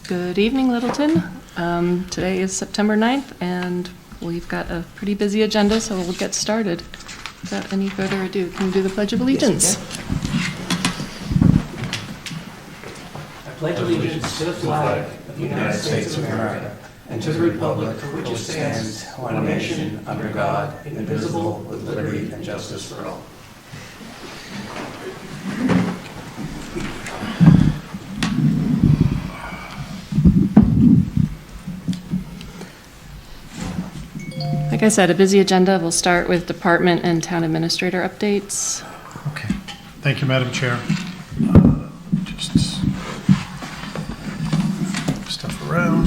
Good evening, Littleton. Today is September 9th, and we've got a pretty busy agenda, so we'll get started. Without any further ado, can we do the Pledge of Allegiance? I pledge allegiance to the flag of the United States of America and to the republic for which it stands, one nation, under God, indivisible, with liberty and justice for all. Like I said, a busy agenda. We'll start with department and town administrator updates. Okay. Thank you, Madam Chair. Just stuff around.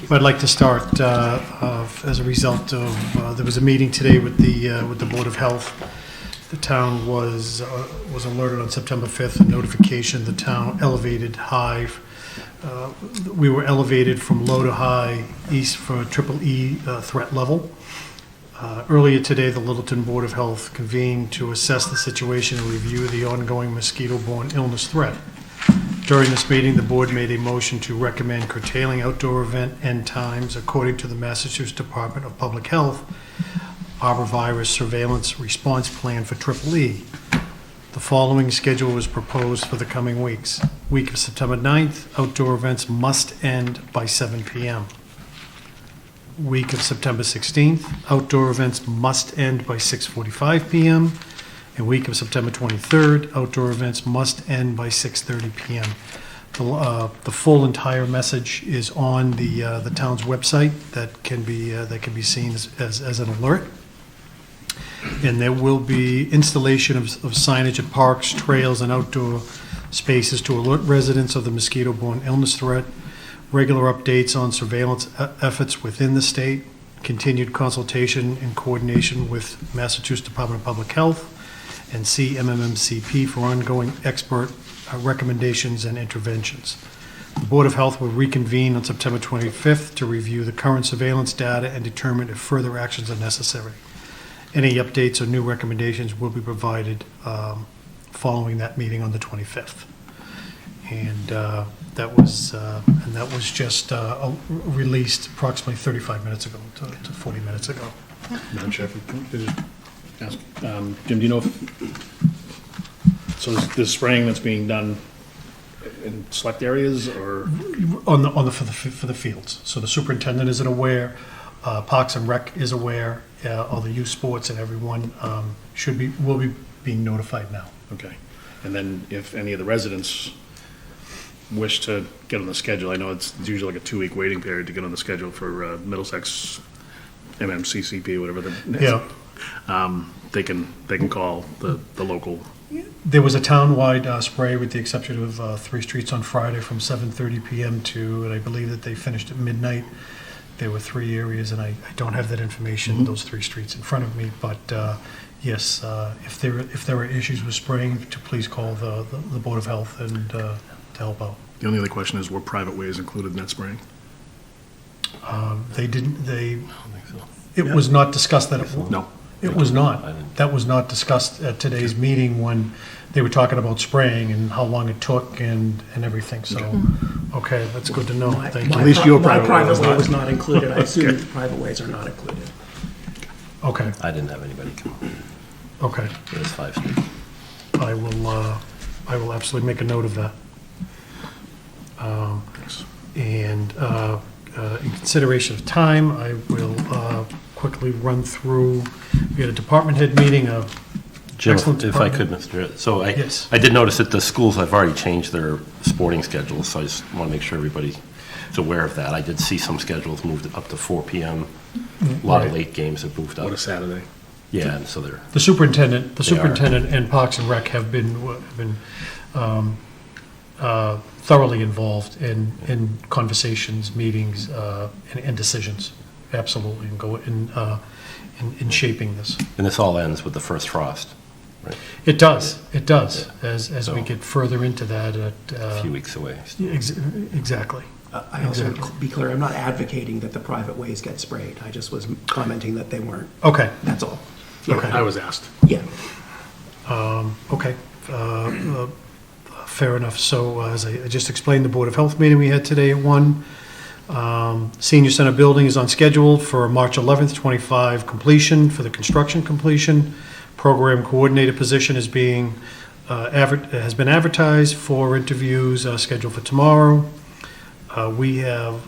I'd like to start as a result of there was a meeting today with the Board of Health. The town was alerted on September 5th, a notification the town elevated high. We were elevated from low to high east for triple E threat level. Earlier today, the Littleton Board of Health convened to assess the situation and review the ongoing mosquito-borne illness threat. During this meeting, the board made a motion to recommend curtailing outdoor event end times according to the Massachusetts Department of Public Health Arborvirus Surveillance Response Plan for triple E. The following schedule was proposed for the coming weeks. Week of September 9th, outdoor events must end by 7 p.m. Week of September 16th, outdoor events must end by 6:45 p.m. And week of September 23rd, outdoor events must end by 6:30 p.m. The full entire message is on the town's website that can be seen as an alert. And there will be installation of signage at parks, trails, and outdoor spaces to alert residents of the mosquito-borne illness threat, regular updates on surveillance efforts within the state, continued consultation and coordination with Massachusetts Department of Public Health and CMMCP for ongoing expert recommendations and interventions. The Board of Health will reconvene on September 25th to review the current surveillance data and determine if further actions are necessary. Any updates or new recommendations will be provided following that meeting on the 25th. And that was just released approximately 35 minutes ago to 40 minutes ago. Madam Chair, could I just ask, Jim, do you know if, so this spraying that's being done in select areas or? For the fields. So the superintendent isn't aware, Parks and Rec is aware, all the youth sports and everyone will be being notified now. Okay. And then if any of the residents wish to get on the schedule, I know it's usually like a 2-week waiting period to get on the schedule for Middlesex MMCCP, whatever the Yeah. they can call the local. There was a town-wide spray with the exception of 3 streets on Friday from 7:30 p.m. to, and I believe that they finished at midnight. There were 3 areas, and I don't have that information, those 3 streets in front of me, but yes, if there are issues with spraying, to please call the Board of Health and to help out. The only other question is, were private ways included in that spraying? They didn't, I don't think so. it was not discussed that, No. it was not. That was not discussed at today's meeting when they were talking about spraying and how long it took and everything, so, okay, that's good to know, thank you. At least your My private way was not included. I assume Okay. that the private ways are not included. Okay, I didn't have anybody come on. okay, It was 5 streets. I will absolutely make a note of that. Thanks. And in consideration of time, I will quickly run through, we had a department head meeting, Jim, excellent if I department. could, Mr. So Yes. I did notice that the schools have already changed their sporting schedules, so I just want to make sure everybody is aware of that. I did see some schedules moved up to 4 p.m. A lot of Right. late games have moved What a up. Saturday. Yeah, and so they're, The superintendent They are. and Parks and Rec have been thoroughly involved in conversations, meetings, and decisions, absolutely, and go in shaping this. and this all ends with the first frost, right? It does, as we So- get further into that. A few weeks away. Exactly. I also want to be clear, I'm not advocating that the private ways get sprayed. I just was commenting that they weren't. Okay, That's all. Okay. I was asked. Yeah. okay. Fair enough. So as I just explained, the Board of Health meeting we had today at 1. Senior Center building is on schedule for March 11th, 25 completion, for the construction completion. Program coordinator position is being, has been advertised for interviews scheduled for tomorrow. We have,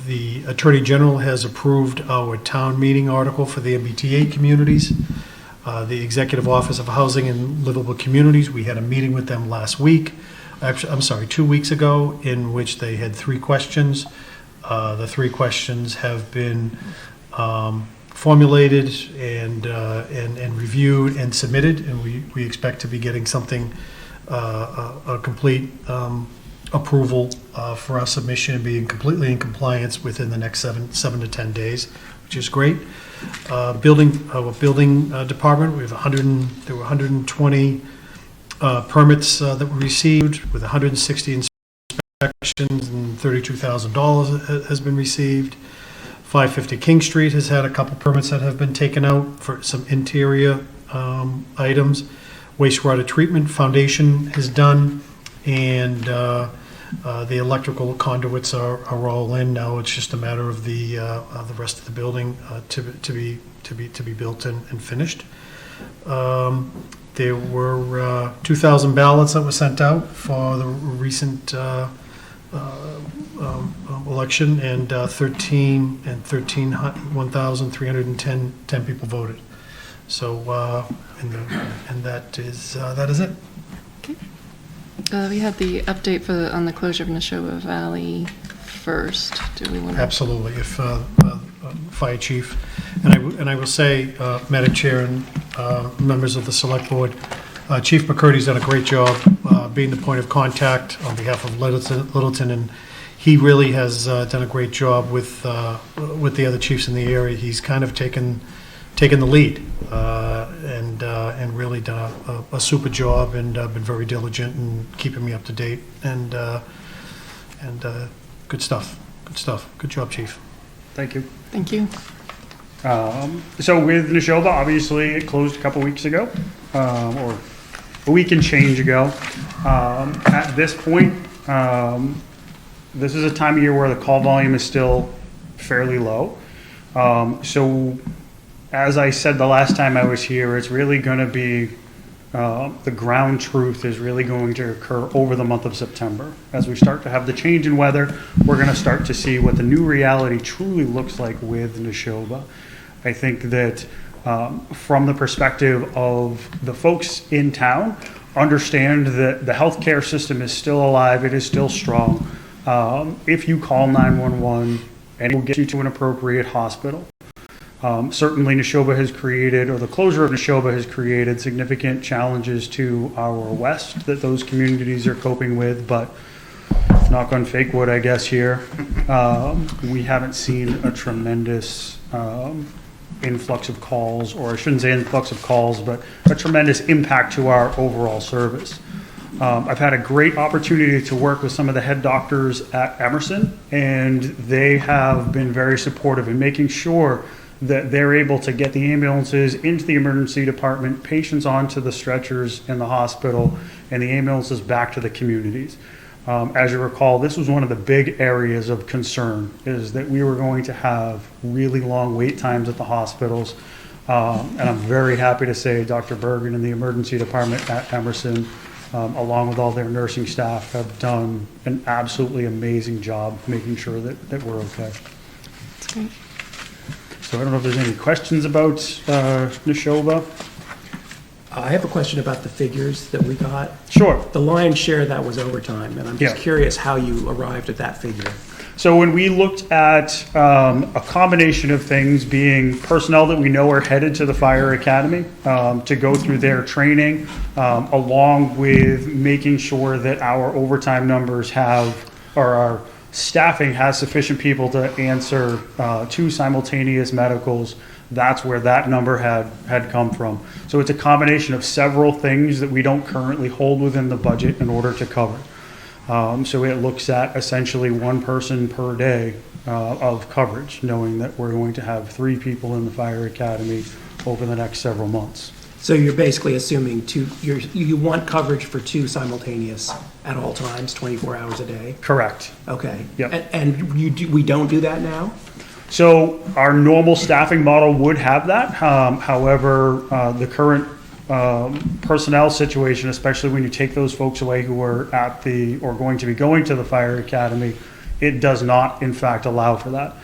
the Attorney General has approved our town meeting article for the MBTA communities. The Executive Office of Housing and Livable Communities, we had a meeting with them last week. Actually, I'm sorry, 2 weeks ago, in which they had 3 questions. The 3 questions have been formulated and reviewed and submitted, and we expect to be getting something, a complete approval for our submission and being completely in compliance within the next 7 to 10 days, which is great. Building department, we have there were 120 permits that were received, with 160 inspections, and $32,000 has been received. 550 King Street has had a couple permits that have been taken out for some interior items. Wastewater treatment foundation is done, and the electrical conduits are all in now. It's just a matter of the rest of the building to be built and finished. There were 2,000 ballots that were sent out for the recent election, and 1,310 people voted. So, and that is it. We had the update on the closure of Neshoba Valley first. Do we want to? Absolutely. If Fire Chief, and I will say, Madam Chair and members of the Select Board, Chief McCurdy's done a great job being the point of contact on behalf of Littleton, and he really has done a great job with the other chiefs in the area. He's kind of taken the lead and really done a super job, and been very diligent in keeping me up to date, and good stuff. Good job, Chief. Thank you. Thank you. So with Neshoba, obviously it closed a couple weeks ago, or a week and change ago. At this point, this is a time of year where the call volume is still fairly low. So as I said the last time I was here, it's really going to be, the ground truth is really going to occur over the month of September. As we start to have the change in weather, we're going to start to see what the new reality truly looks like with Neshoba. I think that from the perspective of the folks in town, understand that the healthcare system is still alive, it is still strong. If you call 911, and it will get you to an appropriate hospital. Certainly Neshoba has created, or the closure of Neshoba has created, significant challenges to our west that those communities are coping with, but knock on fake wood, I guess, here. We haven't seen a tremendous influx of calls, or I shouldn't say influx of calls, but a tremendous impact to our overall service. I've had a great opportunity to work with some of the head doctors at Emerson, and they have been very supportive in making sure that they're able to get the ambulances into the emergency department, patients onto the stretchers in the hospital, and the ambulances back to the communities. As you recall, this was one of the big areas of concern, is that we were going to have really long wait times at the hospitals. And I'm very happy to say Dr. Bergen and the emergency department at Emerson, along with all their nursing staff, have done an absolutely amazing job making sure that we're okay. That's great. So I don't know if there's any questions about Neshoba. I have a question about the figures that we got. Sure. The lion's share of that was overtime, and I'm just Yeah. curious how you arrived at that figure. So when we looked at a combination of things, being personnel that we know are headed to the fire academy to go through their training, along with making sure that our overtime numbers have, or our staffing has sufficient people to answer 2 simultaneous medicals, that's where that number had come from. So it's a combination of several things that we don't currently hold within the budget in order to cover. So it looks at essentially 1 person per day of coverage, knowing that we're going to have 3 people in the fire academy over the next several months. So you're basically assuming you want coverage for 2 simultaneous at all times, 24 hours a day? Correct. Okay. Yep. And we don't do that now? So our normal staffing model would have that. However, the current personnel situation, especially when you take those folks away who are or going to be going to the fire academy, it does not, in fact, allow for that.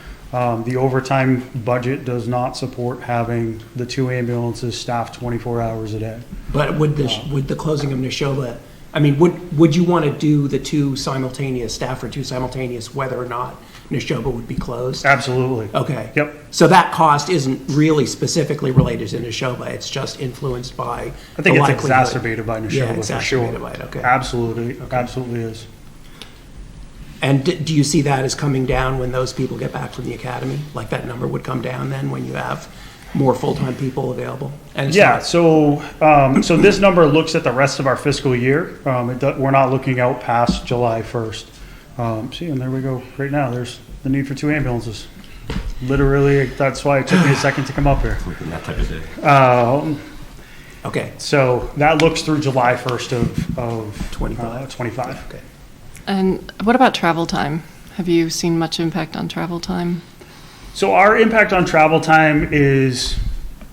The overtime budget does not support having the 2 ambulances staffed 24 hours a day. But would the closing of Neshoba, I mean, would you want to do the 2 simultaneous, staff for 2 simultaneous, whether or not Neshoba would be closed? Absolutely. Okay. Yep. So that cost isn't really specifically related to Neshoba, it's just influenced by I think the it's likelihood. exacerbated by Yeah, Neshoba for sure. exacerbated by it, okay. Absolutely, absolutely is. And do you see that as coming down when those people get back from the academy? Like that number would come down then when you have more full-time people available? And it's Yeah, not- so this number looks at the rest of our fiscal year. We're not looking out past July 1st. See, and there we go. Right now, there's the need for 2 ambulances. Literally, that's why it took me a second to come up here. Within that type of day. Okay, So that looks through July 1st of 25. 25. okay. And what about travel time? Have you seen much impact on travel time? So our impact on travel time is,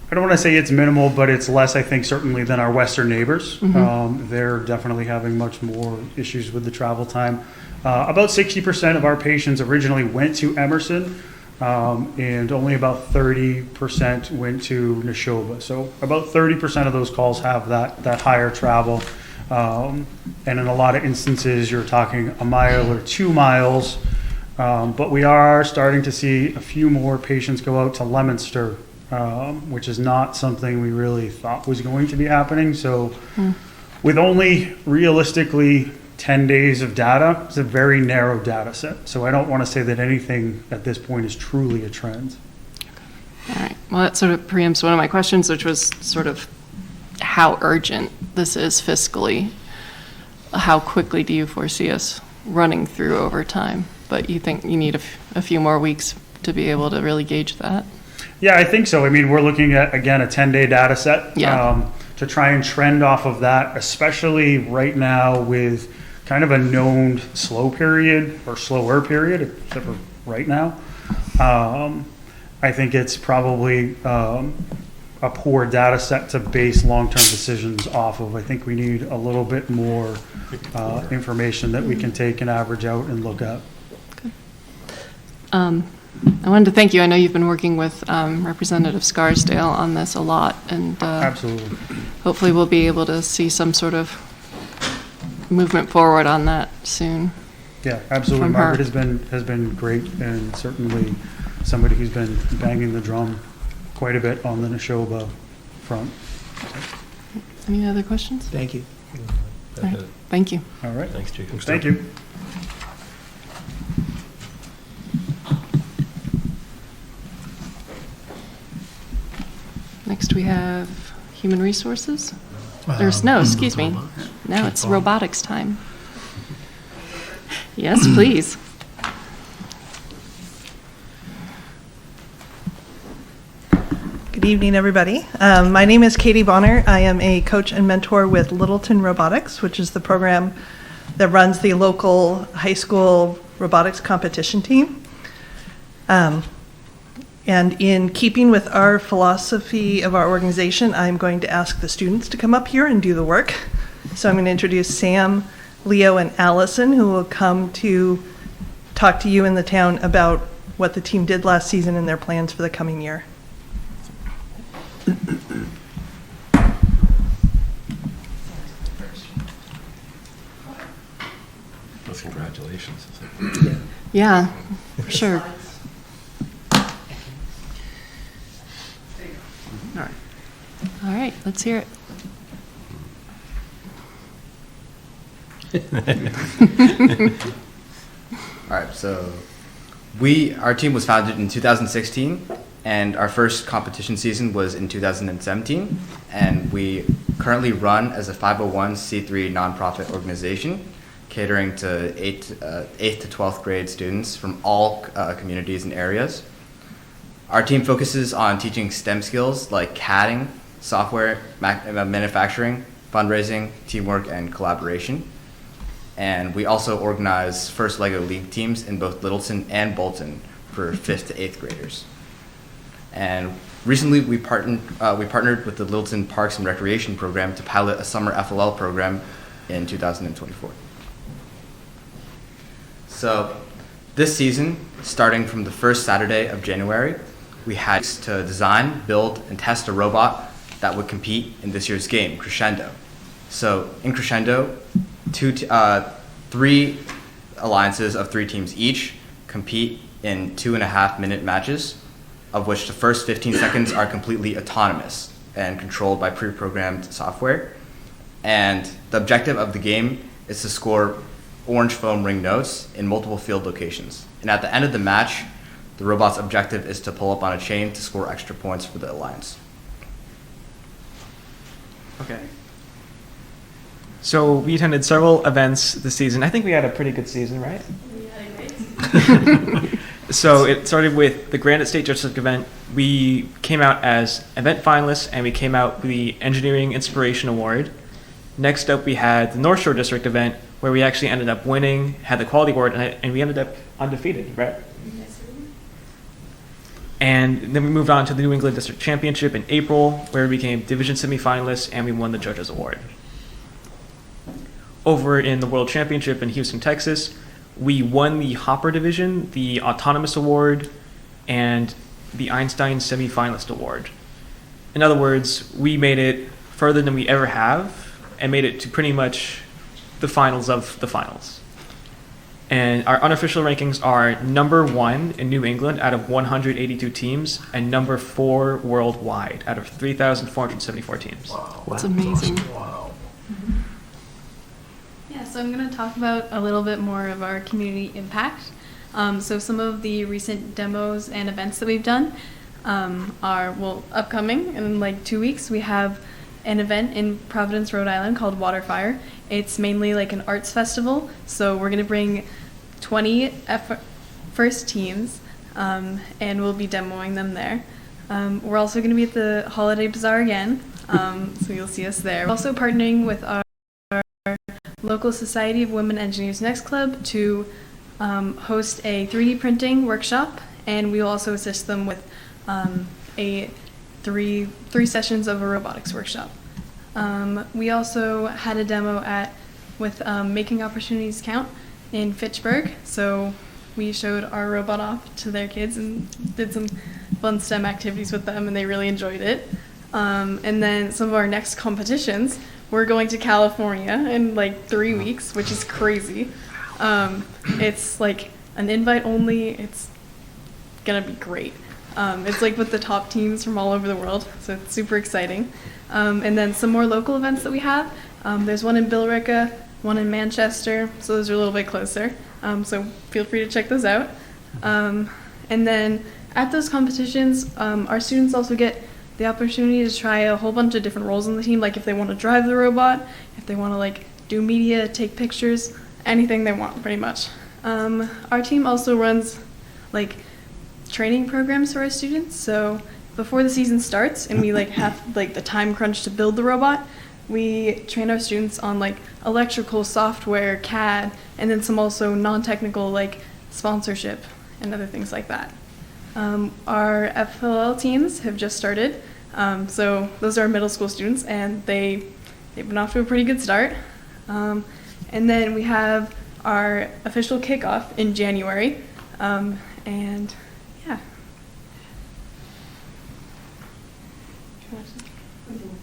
I don't want to say it's minimal, but it's less, I think, certainly than our western neighbors. They're definitely having much more issues with the travel time. About 60% of our patients originally went to Emerson, and only about 30% went to Neshoba. So about 30% of those calls have that higher travel. And in a lot of instances, you're talking a mile or 2 miles. But we are starting to see a few more patients go out to Leominster, which is not something we really thought was going to be happening. So with only realistically 10 days of data, it's a very narrow data set. So I don't want to say that anything at this point is truly a trend. All right. Well, that sort of preempts one of my questions, which was sort of how urgent this is fiscally. How quickly do you foresee us running through over time? But you think you need a few more weeks to be able to really gauge that? Yeah, I think so. I mean, we're looking at, again, a 10-day data set to try and trend off of that, especially right now with kind of a known slow period or slower period, except for right now. I think it's probably a poor data set to base long-term decisions off of. I think we need a little bit more information that we can take and average out and look at. I wanted to thank you. I know you've been working with Representative Scarsdale on this a lot, and Absolutely. hopefully we'll be able to see some sort of movement forward on that soon. Yeah, absolutely. From her. Margaret has been great, and certainly somebody who's been banging the drum quite a bit on the Neshoba front. Any other questions? Thank you. All right. Thank you. All right. Thanks, Jacob. Thank you. Next, we have Human Resources. No, excuse me. Now it's robotics time. Yes, please. Good evening, everybody. My name is Katie Bonner. I am a coach and mentor with Littleton Robotics, which is the program that runs the local high school robotics competition team. And in keeping with our philosophy of our organization, I'm going to ask the students to come up here and do the work. So I'm going to introduce Sam, Leo, and Allison, who will come to talk to you in the town about what the team did last season and their plans for the coming year. Well, congratulations. Yeah, for sure. All right, let's hear it. All right, so our team was founded in 2016, and our first competition season was in 2017, and we currently run as a 501c3 nonprofit organization, catering to 8th to 12th grade students from all communities and areas. Our team focuses on teaching STEM skills like CADing, software, manufacturing, fundraising, teamwork, and collaboration. And we also organize first LEGO League teams in both Littleton and Bolton for 5th to 8th graders. And recently we partnered with the Littleton Parks and Recreation Program to pilot a summer FLL program in 2024. So this season, starting from the first Saturday of January, we had to design, build, and test a robot that would compete in this year's game, Crescendo. So in Crescendo, 3 alliances of 3 teams each compete in 2.5-minute matches, of which the first 15 seconds are completely autonomous and controlled by pre-programmed software. And the objective of the game is to score orange foam ring notes in multiple field locations. And at the end of the match, the robot's objective is to pull up on a chain to score extra points for the alliance. Okay. So we attended several events this season. I think we had a pretty good season, right? We had a great So it started with the Granite State Justice event. We came out as event finalists, and we came out with the Engineering Inspiration Award. Next up, we had the North Shore District event, where we actually ended up winning, had the Quality Award, and we ended up undefeated, right? And then we moved on to the New England District Championship in April, where we became division semifinalists, and we won the Judges Award. Over in the World Championship in Houston, Texas, we won the Hopper Division, the Autonomous Award, and the Einstein Semifinalist Award. In other words, we made it further than we ever have, and made it to pretty much the finals of the finals. And our unofficial rankings are number 1 in New England out of 182 teams, and number 4 worldwide out of 3,474 teams. Wow. That's amazing. Wow. Yeah, so I'm going to talk about a little bit more of our community impact. So some of the recent demos and events that we've done are, well, upcoming in like 2 weeks. We have an event in Providence, Rhode Island called Waterfire. It's mainly like an arts festival. So we're going to bring 20 first teams and we'll be demoing them there. We're also going to be at the Holiday Bazaar again, so you'll see us there. We're also partnering with our local Society of Women Engineers Next Club to host a 3D printing workshop, and we will also assist them with three sessions of a robotics workshop. We also had a demo with Making Opportunities Count in Fitchburg, so we showed our robot off to their kids and did some fun STEM activities with them, and they really enjoyed it. And then some of our next competitions, we're going to California in like 3 weeks, which is crazy. It's like an invite only. It's gonna be great. It's like with the top teams from all over the world, so it's super exciting. And then some more local events that we have. There's one in Billerica, one in Manchester, so those are a little bit closer. So feel free to check those out. And then at those competitions, our students also get the opportunity to try a whole bunch of different roles in the team, like if they want to drive the robot, if they want to like do media, take pictures, anything they want pretty much. Our team also runs like training programs for our students. So before the season starts and we like have like the time crunch to build the robot, we train our students on like electrical software, CAD, and then some also non-technical like sponsorship and other things like that. Our FLL teams have just started. So those are our middle school students, and they've been off to a pretty good start. And then we have our official kickoff in January. And yeah.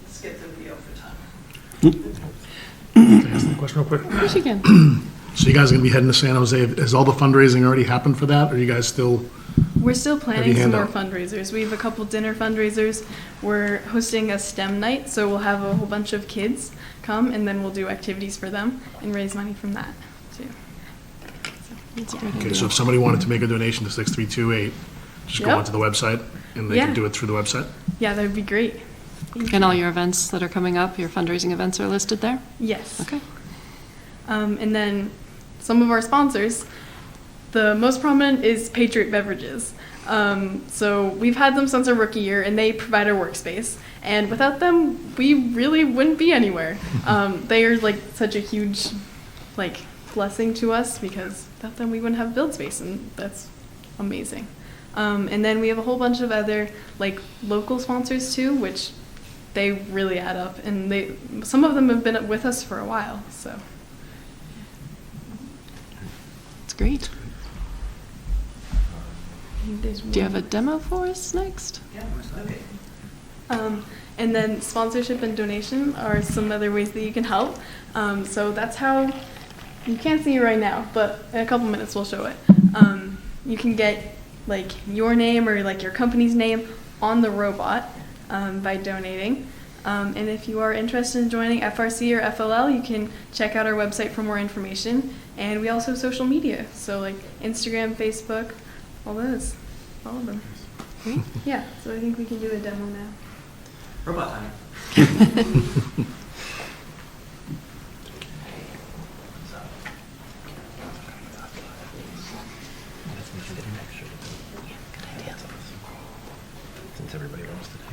Skip the video for time. Can I ask the question real quick? Yes, you can. So you guys are going to be heading to San Jose. Has all the fundraising already happened for that? Or are you guys still? We're still planning Heavy some more handout. fundraisers. We have a couple dinner fundraisers. We're hosting a STEM night, so we'll have a whole bunch of kids come, and then we'll do activities for them and raise money from that, too. That's a great Okay, idea. so if somebody wanted to make a donation to 6328, just go Yep. onto the website and they Yeah. can do it through the website? Yeah, that would be great. And all your events that are coming up, your fundraising events are listed there? Yes. Okay. And then some of our sponsors, the most prominent is Patriot Beverages. So we've had them since our rookie year, and they provide our workspace. And without them, we really wouldn't be anywhere. They are like such a huge, like, blessing to us, because without them we wouldn't have build space, and that's amazing. And then we have a whole bunch of other like local sponsors too, which they really add up, and some of them have been with us for a while. So It's great. there's Do you have a demo for us next? Yeah. Okay. And then sponsorship and donation are some other ways that you can help. So that's how, you can't see it right now, but in a couple minutes we'll show it. You can get like your name or like your company's name on the robot by donating. And if you are interested in joining FRC or FLL, you can check out our website for more information. And we also have social media, so like Instagram, Facebook, all of them. Yeah, so I think we can do a demo now. Robot time. Since everybody wants to do.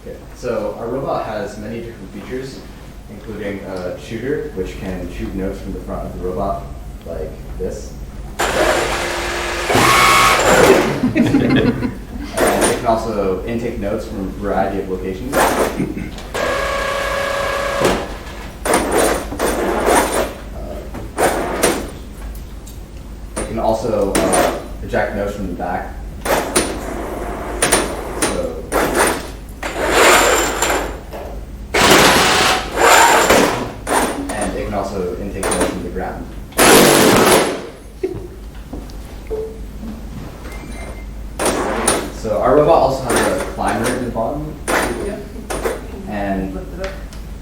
Okay, so our robot has many different features, including a shooter, which can shoot notes from the front of the robot, like this. And it can also intake notes from a variety of locations. It can also eject notes from the back. So, and it can also intake notes from the ground. So our robot also has a climber in the bottom. And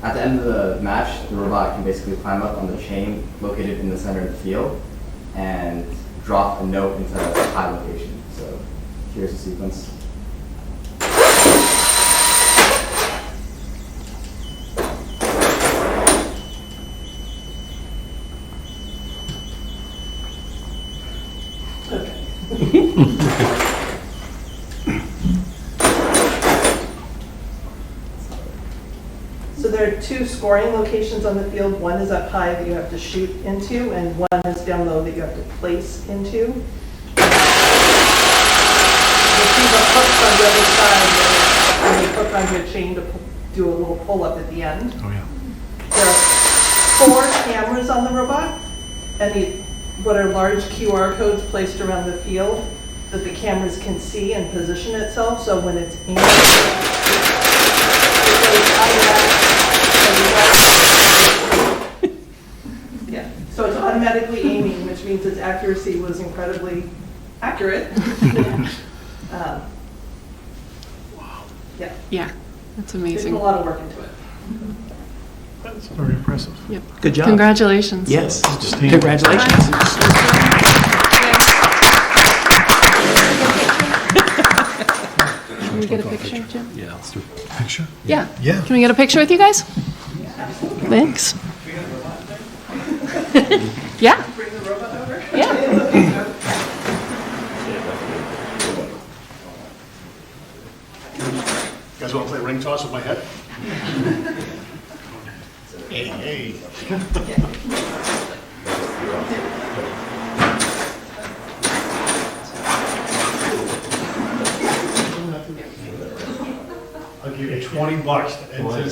at the end of the match, the robot can basically climb up on the chain located in the center of the field and drop a note into a high location. So here's the sequence. So there are two scoring locations on the field. One is up high that you have to shoot into, and one is down low that you have to place into. You'll see the hooks on the other side, and you hook onto a chain to do a little pull-up at the end. Oh, yeah. There are 4 cameras on the robot, and what are large QR codes placed around the field that the cameras can see and position itself. So when it's aimed, yeah, so it's automatically aiming, which means its accuracy was incredibly accurate. Yeah, Yeah, that's there's amazing. been a lot of work into it. That's very impressive. Yep. Good job. Congratulations. Yes. Just Congratulations. Can we get a picture, Jim? Yeah, let's do it. Picture? Yeah. Yeah. Can we get a picture with you guys? Thanks. Yeah. Bring the robot over. Yeah. You guys want to play ring toss with my head? Hey, hey. I'll give you $20 to enter.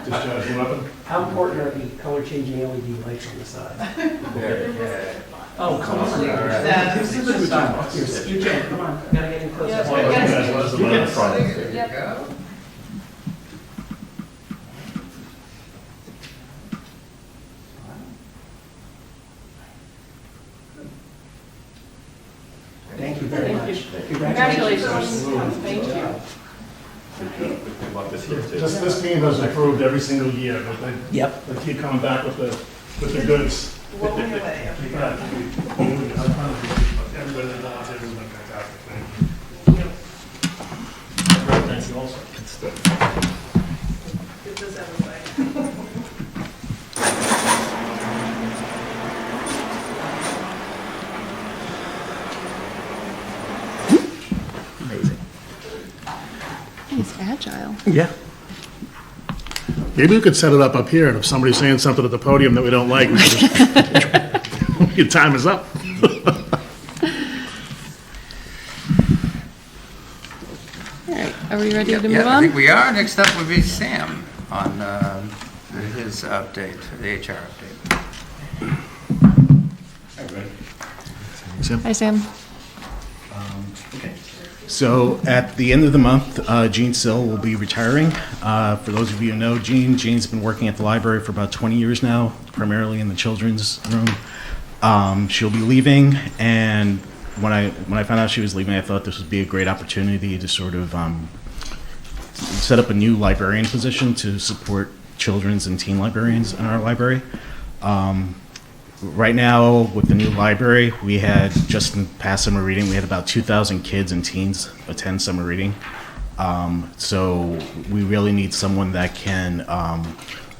Just judge your weapon. How important are the color-changing LED lights on the side? Oh, come on. This is the style. Here, Jim, come on. Gotta get in close. You get in front. There you go. Thank you very much. Congratulations. Thank you. About this year, too. This team has improved every single year, but Yep. they keep coming back with the goods. Blowing away. Everybody involved, everyone fantastic, thank you. Thank you also. It does everybody. Amazing. He's agile. Yeah. Maybe we could set it up here, and if somebody's saying something at the podium that we don't like, we can just, your time is up. All right, are we ready to move Yeah, I think on? we are. Next up would be Sam on his update, the HR update. Hi, Sam. So at the end of the month, Jean Sill will be retiring. For those of you who know Jean's been working at the library for about 20 years now, primarily in the children's room. She'll be leaving, and when I found out she was leaving, I thought this would be a great opportunity to sort of set up a new librarian position to support children's and teen librarians in our library. Right now, with the new library, we had, just in past summer reading, we had about 2,000 kids and teens attend summer reading. So we really need someone that can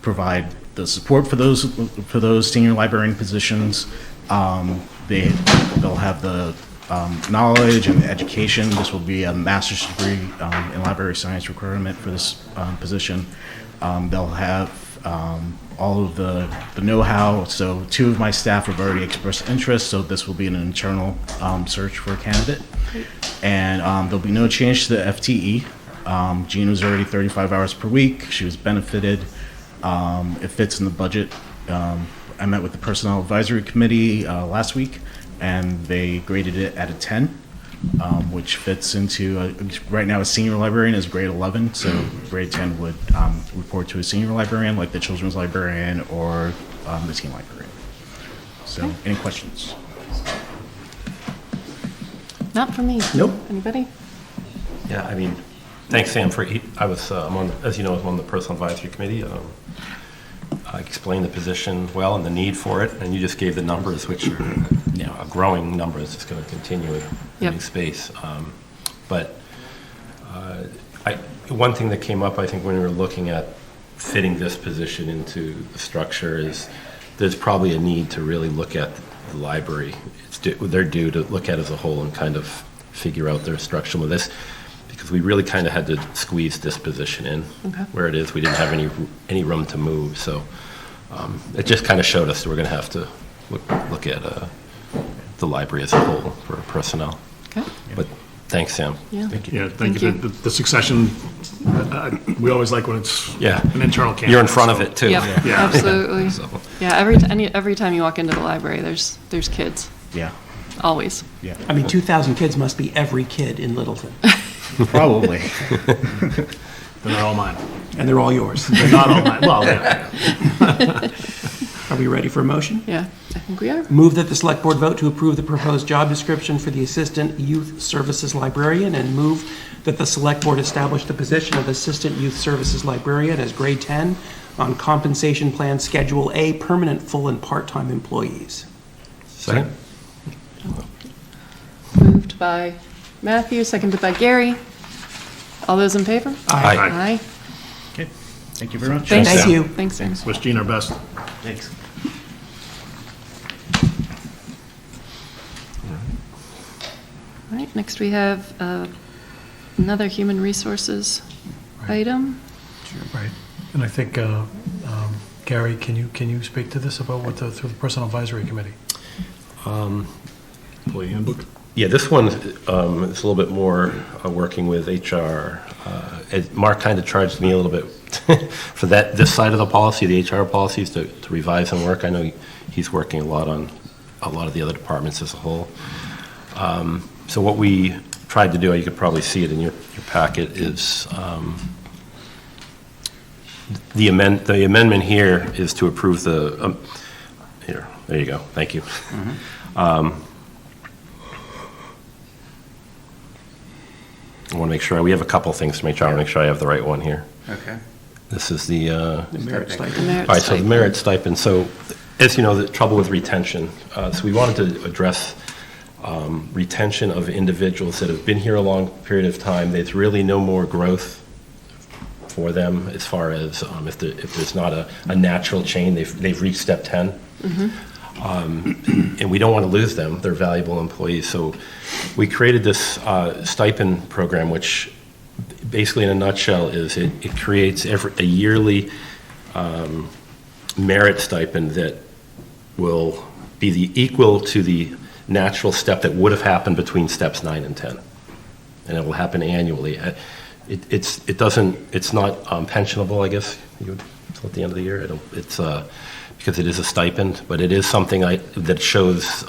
provide the support for those senior librarian positions. They'll have the knowledge and education. This will be a master's degree in library science requirement for this position. They'll have all of the know-how. So 2 of my staff have already expressed interest, so this will be an internal search for a candidate. And there'll be no change to the FTE. Jean was already 35 hours per week. She was benefited. It fits in the budget. I met with the Personnel Advisory Committee last week, and they graded it at a 10, which fits into, right now a senior librarian is grade 11, so grade 10 would report to a senior librarian, like the children's librarian or the teen librarian. So, any questions? Not for me. Nope. Anybody? Yeah, I mean, thanks, Sam, I was, as you know, I was on the Personal Advisory Committee. I explained the position well and the need for it, and you just gave the numbers, which are, a growing numbers. It's going to continue with the new space. But one thing that came up, I think, when we were looking at fitting this position into the structure is there's probably a need to really look at the library. They're due to look at it as a whole and kind of figure out their structure with this, because we really kind of had to squeeze this position in where it is. We didn't have any room to move, so it just kind of showed us that we're going to have to look at the library as a whole for personnel. Okay. But thanks, Sam. Yeah. Thank you. Yeah, thank you. The succession, we always like when it's an internal candidate. You're in front of it too. Yep, Yeah. absolutely. So, Yeah, every time you walk into the library, there's kids, Yeah, always. yeah, I mean, 2,000 kids must be every kid in Littleton. probably. They're all mine. And they're all yours. They're not all mine. Well, yeah. Are we ready for a motion? Yeah, I think we are. Move that the select board vote to approve the proposed job description for the Assistant Youth Services Librarian, and move that the select board establish the position of Assistant Youth Services Librarian as grade 10 on compensation plan Schedule A, permanent full and part-time employees. second? Moved by Matthew, seconded by Gary. All those in favor? Aye. Aye. Okay, thank you very much. Thanks. Thank you. Thanks, Sam. Wish Jean our best. Thanks. All right, next we have another human resources item. Right. And I think, Gary, can you speak to this about what through the Personnel Advisory Committee? Employee handbook? Yeah, this one is a little bit more working with HR. Mark kind of charged me a little bit for this side of the policy, the HR policies, to revise and work. I know he's working a lot on a lot of the other departments as a whole. So what we tried to do, you could probably see it in your packet, is the amendment here is to approve the, here, there you go, thank you. I want to make sure, we have a couple things to make sure, I want to make sure I have the right one here. Okay. This is the, The merit stipend. The merit all right, so the stipend. merit stipend, so, as you know, the trouble with retention, so we wanted to address retention of individuals that have been here a long period of time. There's really no more growth for them as far as if there's not a natural chain, they've reached step 10. And we don't want to lose them. They're valuable employees. So we created this stipend program, which basically in a nutshell is it creates a yearly merit stipend that will be equal to the natural step that would have happened between steps 9 and 10. And it will happen annually. It's not pensionable, I guess, at the end of the year. It's because it is a stipend, but it is something that shows,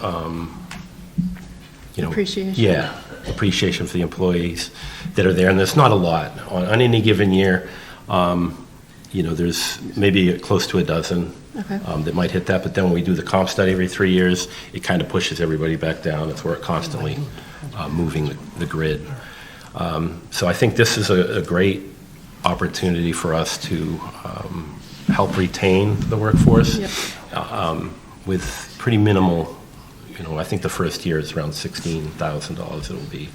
Appreciation. Yeah, appreciation for the employees that are there, and there's not a lot. On any given year, there's maybe close to a dozen Okay. that might hit that, but then when we do the comp study every 3 years, it kind of pushes everybody back down. It's we're constantly moving the grid. So I think this is a great opportunity for us to help retain the workforce Yep. with pretty minimal, I think the first year is around $16,000 it'll be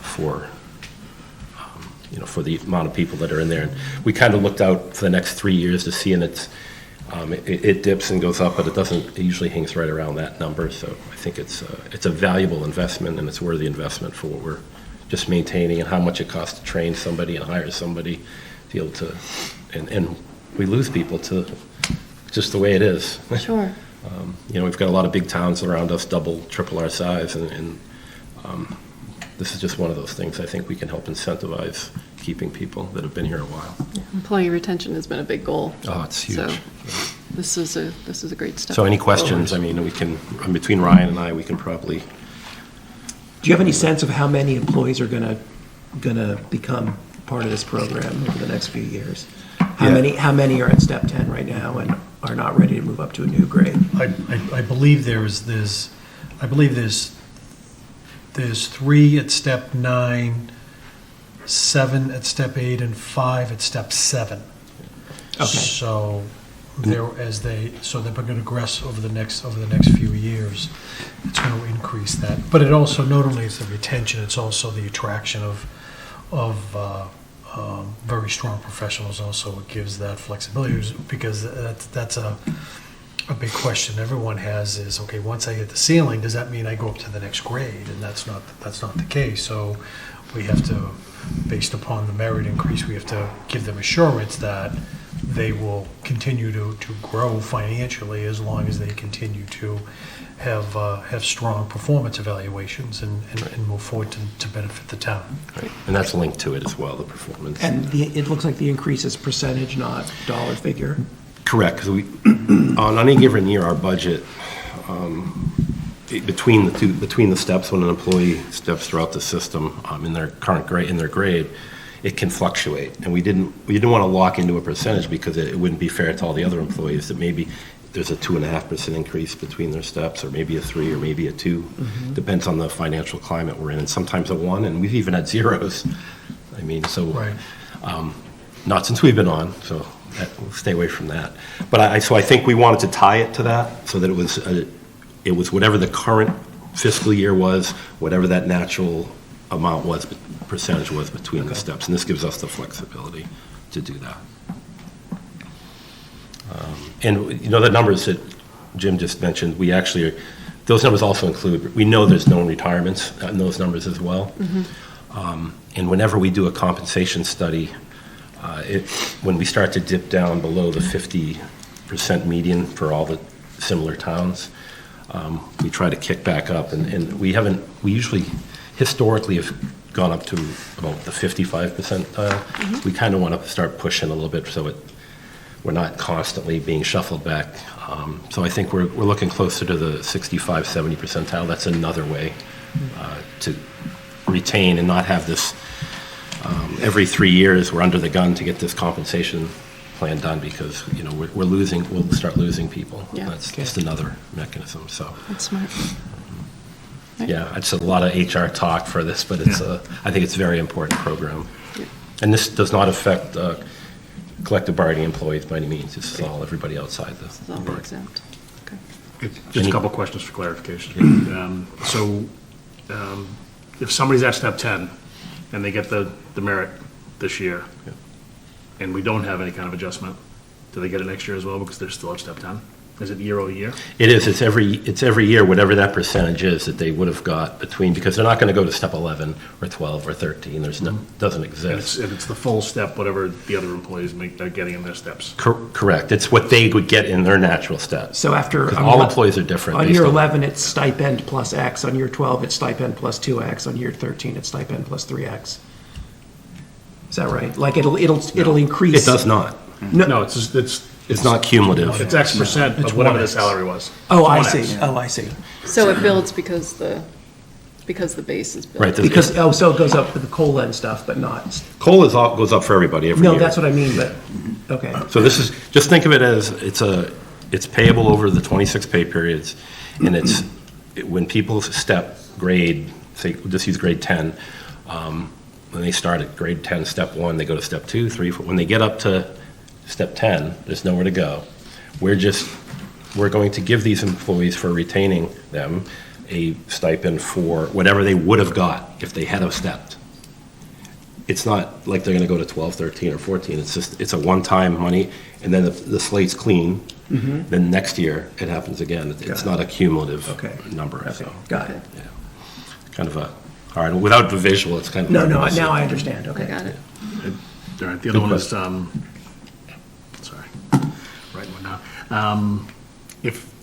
for the amount of people that are in there. And we kind of looked out for the next 3 years to see, and it dips and goes up, but it usually hangs right around that number. So I think it's a valuable investment, and it's worthy investment for what we're just maintaining and how much it costs to train somebody and hire somebody to be able to, and we lose people to just the way it is. Sure. We've got a lot of big towns around us, double, triple our size, and this is just one of those things I think we can help incentivize keeping people that have been here a while. Employee retention has been a big goal. Oh, it's huge. So this is a great step. So any questions, we can, between Ryan and I, we can probably, Do you have any sense of how many employees are gonna become part of this program over the next few years? How many are at step 10 right now and are not ready to move up to a new grade? I believe there's 3 at step 9, 7 at step 8, and 5 at step 7. Okay. So they're going to progress over the next few years. It's going to increase that, but it also not only is the retention, it's also the attraction of very strong professionals. Also, it gives that flexibility because that's a big question everyone has is, okay, once I hit the ceiling, does that mean I go up to the next grade? And that's not the case. So we have to, based upon the merit increase, we have to give them assurance that they will continue to grow financially as long as they continue to have strong performance evaluations and move forward to benefit the town. right, and that's linked to it as well, the performance. And it looks like the increase is percentage, not dollar figure. Correct, because on any given year, our budget, between the steps, when an employee steps throughout the system in their current grade, it can fluctuate. And we didn't want to lock into a percentage because it wouldn't be fair to all the other employees that maybe there's a 2.5% increase between their steps, or maybe a 3, or maybe a 2. Depends on the financial climate we're in, and sometimes a 1, and we've even had zeros. Right. Not since we've been on, so we'll stay away from that. But I think we wanted to tie it to that, so that it was whatever the current fiscal year was, whatever that natural amount was, percentage was between the steps, and this gives us the flexibility to do that. And the numbers that Jim just mentioned, those numbers also include, we know there's no retirements in those numbers as well. And whenever we do a compensation study, when we start to dip down below the 50% median for all the similar towns, we try to kick back up, and we usually historically have gone up to about the 55%. We kind of want to start pushing a little bit so we're not constantly being shuffled back. So I think we're looking closer to the 65, 70 percentile. That's another way to retain and not have this every 3 years we're under the gun to get this compensation plan done, because we'll start losing people. Yeah. That's just another mechanism. So That's smart. Yeah, it's a lot of HR talk for this, but it's I think it's a very important program. And this does not affect collective bargaining employees by any means. This is all everybody outside the This is all board. exempt. Okay. Just a couple questions for clarification. If somebody's at step 10 and they get the merit this year, and we don't have any kind of adjustment, do they get it next year as well because they're still at step 10? Is it year over year? It is. It's every year, whatever that percentage is that they would have got between, because they're not going to go to step 11 or 12 or 13. There's no, doesn't exist. And it's the full step, whatever the other employees are getting in their steps. Correct. It's what they would get in their natural steps. So after. 'Cause all employees are different. On based year on- 11, it's stipend plus X. On year 12, it's stipend plus 2X. On year 13, it's stipend plus 3X. Is that right? Like it'll increase. It does not. No, It's not cumulative. it's X percent of whatever the salary was. Oh, I It's see. 1X. Oh, I see. So it builds because the base is built. Right. Because, so it goes up with the COLA and stuff, but not. COLA goes up for everybody every year. No, that's what I mean, but, okay. So this is, just think of it as, it's payable over the 26 pay periods, and when people step grade, say, just use grade 10, when they start at grade 10, step 1, they go to step 2, 3, 4. When they get up to step 10, there's nowhere to go. We're going to give these employees, for retaining them, a stipend for whatever they would have got if they had have stepped. It's not like they're going to go to 12, 13, or 14. It's a one-time money, and then the slate's clean. Then next year, it happens again. It's not a cumulative number. Okay, So, got it. yeah. Kind of a hard, without the visual, it's kind of. No, hard no, to see. now I understand, okay. I got it. All right, the other one is, sorry, right one now.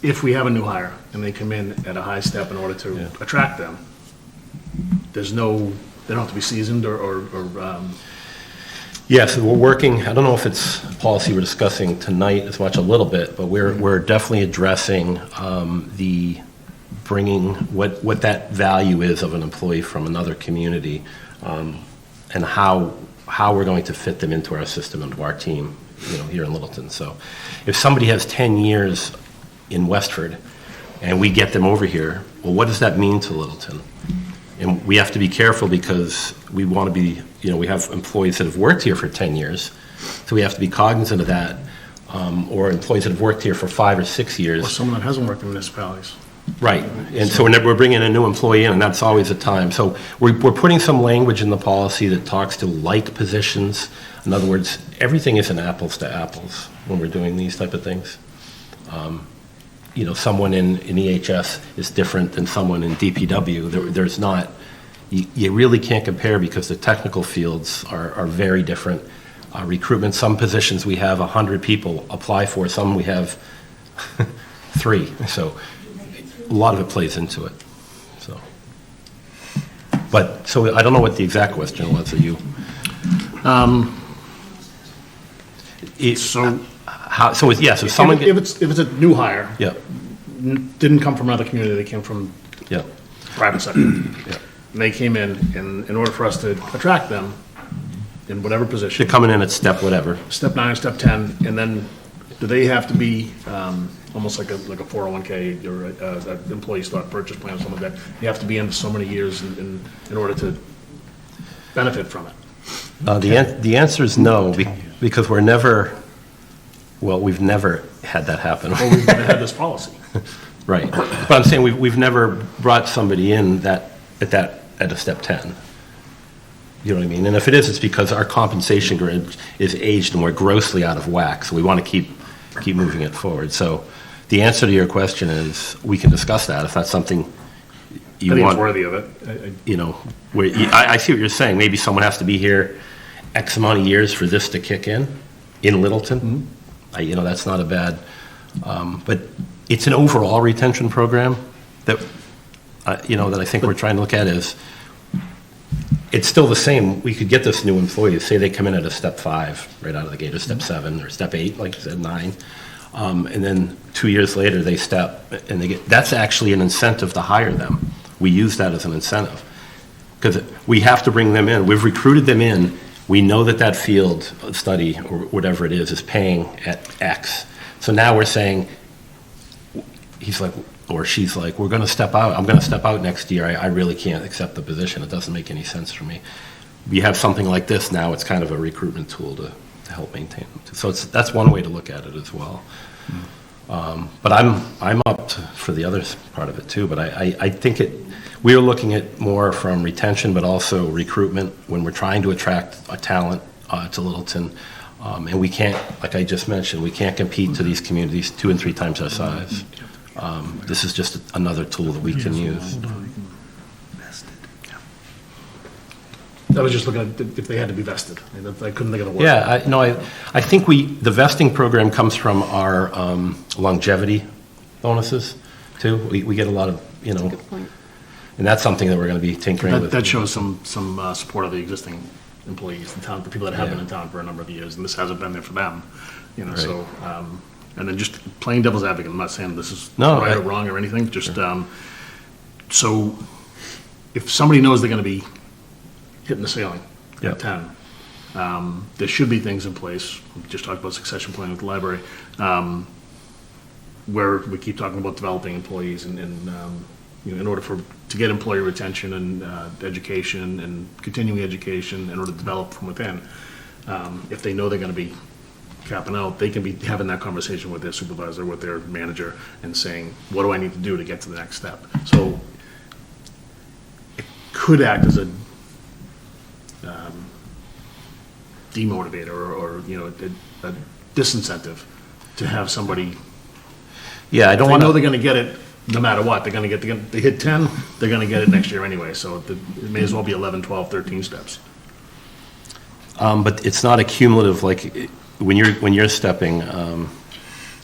If we have a new hire and they come in at a high step in order to attract them, they don't have to be seasoned or Yeah, so we're working, I don't know if it's policy we're discussing tonight as much, a little bit, but we're definitely addressing bringing what that value is of an employee from another community, and how we're going to fit them into our system, into our team, here in Littleton. So if somebody has 10 years in Westford and we get them over here, well, what does that mean to Littleton? And we have to be careful because we want to be, we have employees that have worked here for 10 years, so we have to be cognizant of that, or employees that have worked here for 5 or 6 years. or someone that hasn't worked in municipalities. Right, and so we're bringing a new employee in, and that's always a time. So we're putting some language in the policy that talks to like positions. In other words, everything isn't apples to apples when we're doing these type of things. Someone in EHS is different than someone in DPW. There's not, you really can't compare because the technical fields are very different. Recruitment, some positions we have 100 people apply for, some we have 3. So a lot of it plays into it. So I don't know what the exact question was. Are you? If someone. If it's a new hire, Yeah, didn't come from another community, they came from yeah. private sector. And they came in order for us to attract them in whatever position. They're coming in at step whatever. Step 9, step 10, and then do they have to be almost like a 401k or an employee stock purchase plan or something like that? You have to be in so many years in order to benefit from it. The answer is no, because we've never had that happen. Or we've never had this policy. Right. But I'm saying we've never brought somebody in at a step 10. You know what I mean? And if it is, it's because our compensation grid is aged and we're grossly out of whack, so we want to keep moving it forward. So the answer to your question is, we can discuss that if that's something you I think want. it's worthy of it. I see what you're saying. Maybe someone has to be here X amount of years for this to kick in Littleton. That's not a bad, but it's an overall retention program that I think we're trying to look at is, it's still the same. We could get this new employee, say they come in at a step 5 right out of the gate, or step 7, or step 8, like you said, 9. And then 2 years later, they step, and that's actually an incentive to hire them. We use that as an incentive. Because we have to bring them in. We've recruited them in. We know that field study, or whatever it is paying at X. So now we're saying, he's like, or she's like, we're going to step out, I'm going to step out next year, I really can't accept the position, it doesn't make any sense for me. We have something like this now, it's kind of a recruitment tool to help maintain them. So that's one way to look at it as well. But I'm up for the other part of it too, but I think we are looking at more from retention, but also recruitment when we're trying to attract a talent to Littleton. And we can't, like I just mentioned, we can't compete to these communities 2 and 3 times our size. This is just another tool that we can use. I was just looking at if they had to be vested. I couldn't think of the word. Yeah, I think the vesting program comes from our longevity bonuses, too. We get a lot of, Good point. and that's something that we're going to be tinkering with. That shows some support of the existing employees, the people that have been in town for a number of years, and this hasn't been there for them, Right. so, and then just playing devil's advocate, I'm not saying this is No, right or wrong or anything, just, so if somebody knows they're gonna be hitting the ceiling Yeah. at 10, there should be things in place, we just talked about succession planning with the library, where we keep talking about developing employees and in order to get employee retention and education and continuing education in order to develop from within, if they know they're going to be capping out, they can be having that conversation with their supervisor, with their manager, and saying, what do I need to do to get to the next step? So it could act as a demotivator or a disincentive to have somebody. Yeah, I don't They want know to. they're going to get it no matter what. They're going to get, they hit 10, they're going to get it next year anyway. So it may as well be 11, 12, 13 steps. But it's not a cumulative, like, when you're stepping,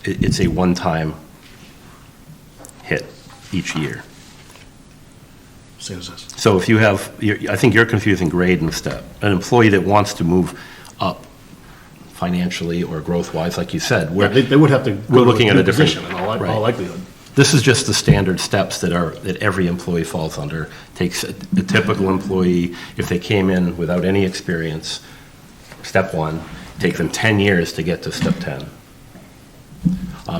it's a one-time hit each year. Same as this. So if you have, I think you're confusing grade and step. An employee that wants to move up financially or growth-wise, like you said, They would have to we're go to looking a at a new different- position in all right. likelihood. This is just the standard steps that every employee falls under. Takes a typical employee, if they came in without any experience, step 1, take them 10 years to get to step 10.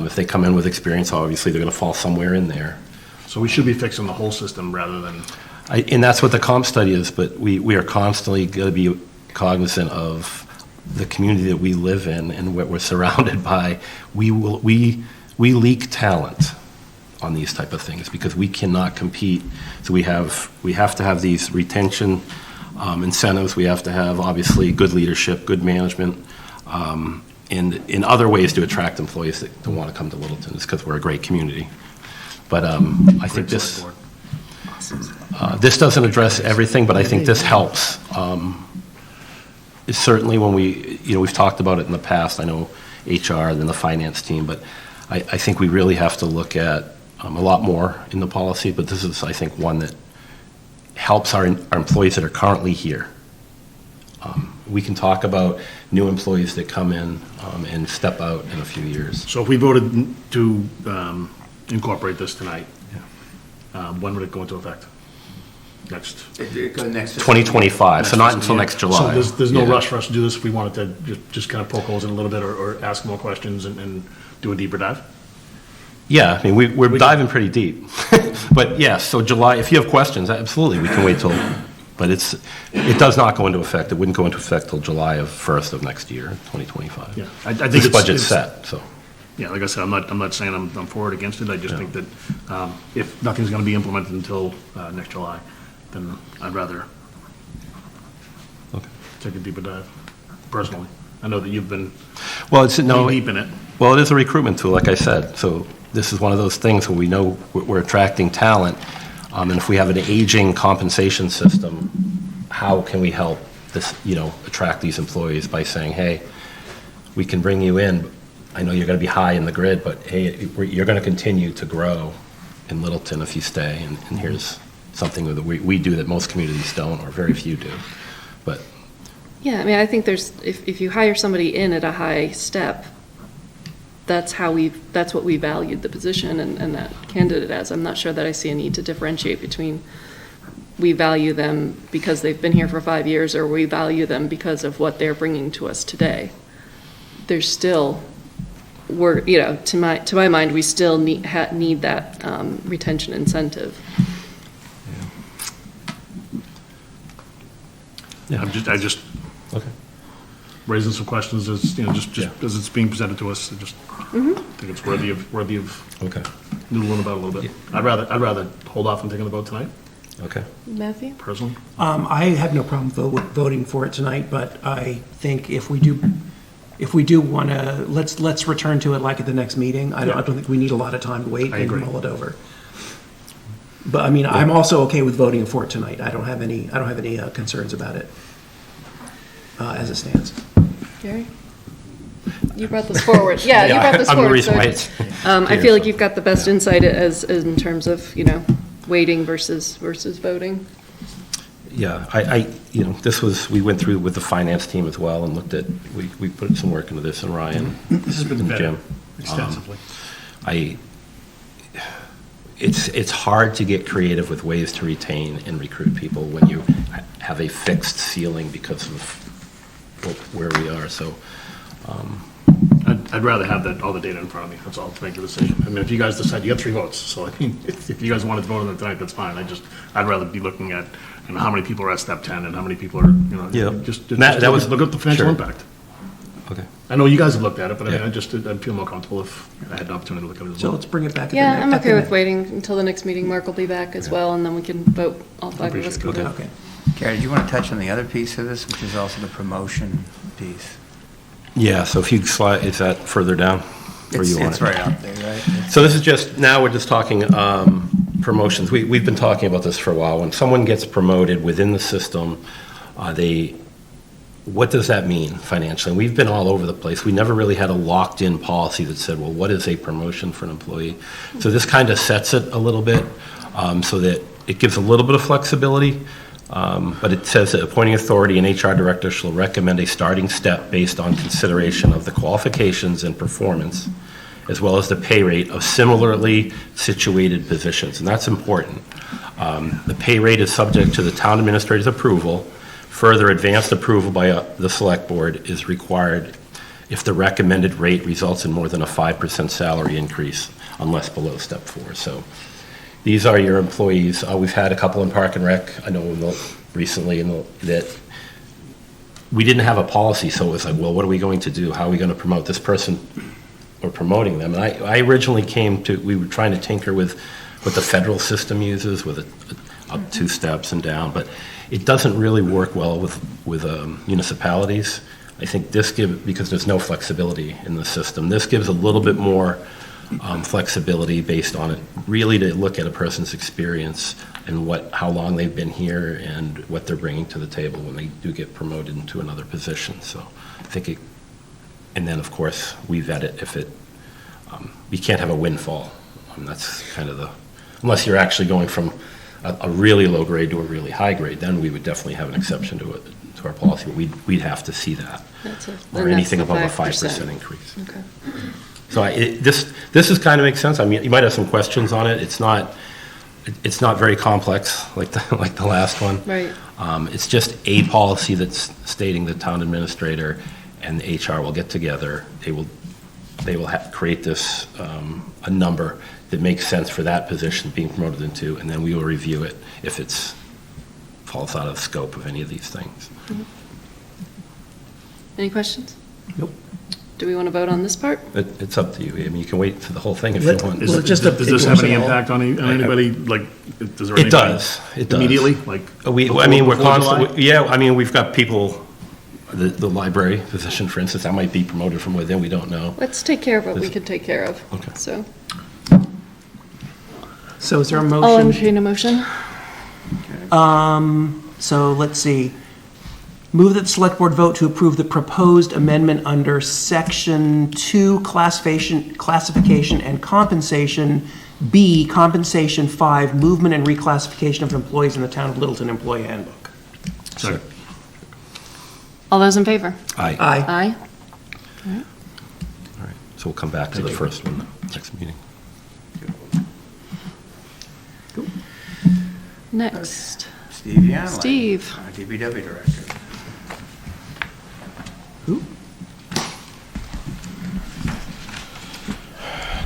If they come in with experience, obviously, they're going to fall somewhere in there. So we should be fixing the whole system rather than, And that's what the comp study is, but we are constantly going to be cognizant of the community that we live in and what we're surrounded by. We leak talent on these type of things because we cannot compete. So we have to have these retention incentives. We have to have, obviously, good leadership, good management, and in other ways to attract employees that want to come to Littleton. It's because we're a great community. But I think this doesn't address everything, but I think this helps. It's certainly when we've talked about it in the past, I know HR and then the finance team, but I think we really have to look at a lot more in the policy, but this is, I think, one that helps our employees that are currently here. We can talk about new employees that come in and step out in a few years. so if we voted to incorporate this tonight, when would it go into effect? Next. It goes next to 2025, so not until Yeah. next July. So there's no Yeah. rush for us to do this if we wanted to just kind of poke holes in a little bit or ask more questions and do a deeper dive? Yeah, I mean, we're diving pretty deep. But yeah, so July, if you have questions, absolutely, we can wait till, but it does not go into effect. It wouldn't go into effect till July of 1st of next year, 2025. Yeah, I think This it's budget's set, so. Yeah, like I said, I'm not saying I'm for or against it. I just think that if nothing's going to be implemented until next July, then I'd rather take a deeper dive, personally. I know that you've been Well, it's, no, deep in it. well, it is a recruitment tool, like I said. So this is one of those things where we know we're attracting talent. And if we have an aging compensation system, how can we help this, attract these employees by saying, hey, we can bring you in. I know you're going to be high in the grid, but hey, you're going to continue to grow in Littleton if you stay. And here's something that we do that most communities don't, or very few do. But Yeah, I mean, I think if you hire somebody in at a high step, that's what we valued the position and that candidate as. I'm not sure that I see a need to differentiate between we value them because they've been here for 5 years or we value them because of what they're bringing to us today. There's still we're, to my mind, we still need that retention incentive. Yeah. I just Okay. raising some questions as, just as it's being presented to us. I just think it's worthy of Okay. noodling about a little bit. I'd rather hold off on taking the vote tonight, Okay. Matthew? personally. I have no problem voting for it tonight, but I think if we do want to, let's return to it like at the next meeting. I don't think we need a lot of time to wait I and agree. mull it over. But I mean, I'm also okay with voting for it tonight. I don't have any concerns about it as it stands. Gary? You brought this forward. Yeah, you brought this I'm the forward. reason So why it's I feel like you've got the best insight in terms of, waiting versus voting. Yeah, we went through with the finance team as well and looked at, we put some work into this, and Ryan This has been and vetted Jim. extensively. It's hard to get creative with ways to retain and recruit people when you have a fixed ceiling because of where we are, so. I'd rather have all the data in front of me, that's all, to make the decision. I mean, if you guys decide, you have 3 votes, so I mean, if you guys wanted to vote on it tonight, that's fine. I'd rather be looking at, how many people are at step 10 and how many people are, Yeah. just That was- look at the financial sure. impact. Okay. I know you guys have looked at it, but I mean, Yeah. I'd feel more comfortable if I had an opportunity to look at it as So well. let's bring it back at the Yeah, next. I'm okay with waiting until the next meeting. Mark will be back as well, and then we can vote. All 5 of us can Appreciate it. vote. Okay. Gary, do you want to touch on the other piece of this, which is also the promotion piece? Yeah, so if you slide, is that further down? Where you want It's it? right up there, right? So this is now we're just talking promotions. We've been talking about this for a while. When someone gets promoted within the system, what does that mean financially? And we've been all over the place. We never really had a locked-in policy that said, well, what is a promotion for an employee? So this kind of sets it a little bit so that it gives a little bit of flexibility. But it says that appointing authority and HR director shall recommend a starting step based on consideration of the qualifications and performance, as well as the pay rate of similarly situated positions. And that's important. The pay rate is subject to the town administrator's approval. Further, advanced approval by the select board is required if the recommended rate results in more than a 5% salary increase, unless below step 4. So these are your employees. We've had a couple in Park and Rec. I know recently that we didn't have a policy, so it was like, well, what are we going to do? How are we going to promote this person? Or promoting them. And I originally we were trying to tinker with what the federal system uses, with up 2 steps and down, but it doesn't really work well with municipalities. I think because there's no flexibility in the system, this gives a little bit more flexibility based on it, really to look at a person's experience and how long they've been here and what they're bringing to the table when they do get promoted into another position. So I think and then of course we vet it if you can't have a windfall. That's kind of unless you're actually going from a really low grade to a really high grade, then we would definitely have an exception to our policy, but we'd have to see that. Or anything above a 5% increase. Okay. So this is kind of makes sense. I mean, you might have some questions on it. It's not very complex like the last one. Right. It's just a policy that's stating the town administrator and the HR will get together. They will create this a number that makes sense for that position being promoted into, and then we will review it if it falls out of the scope of any of these things. Mm-hmm. Any questions? Nope. Do we want to vote on this part? It's up to you. I mean, you can wait for the whole thing if you want. Does this have any impact on anybody? Like, does there It does. Immediately? Like, we're before constantly. Yeah, I mean, we've got people. The library physician, for instance, that might be promoted from within. We don't know. Let's take care of what we can take care of. Okay. So is there a I'll motion? entertain a motion. So let's see. Move that the select board vote to approve the proposed amendment under section 2, classification and compensation, B, compensation 5, movement and reclassification of employees in the town of Littleton employee handbook. Sorry. All those in favor? Aye. Aye. Aye. All right. So we'll come back to the first one next meeting. Next, Steve Yanley. Steve. Our DPW director. Who?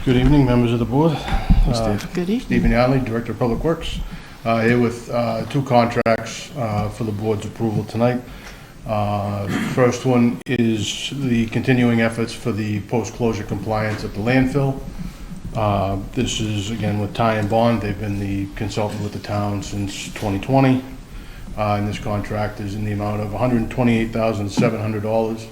Good evening, members of the board. Good evening. Stephen Yardley, Director of Public Works. Here with two contracts for the board's approval tonight. First one is the continuing efforts for the post-closure compliance at the landfill. This is, again, with Ty and Bond. They've been the consultant with the town since 2020. And this contract is in the amount of $128,700.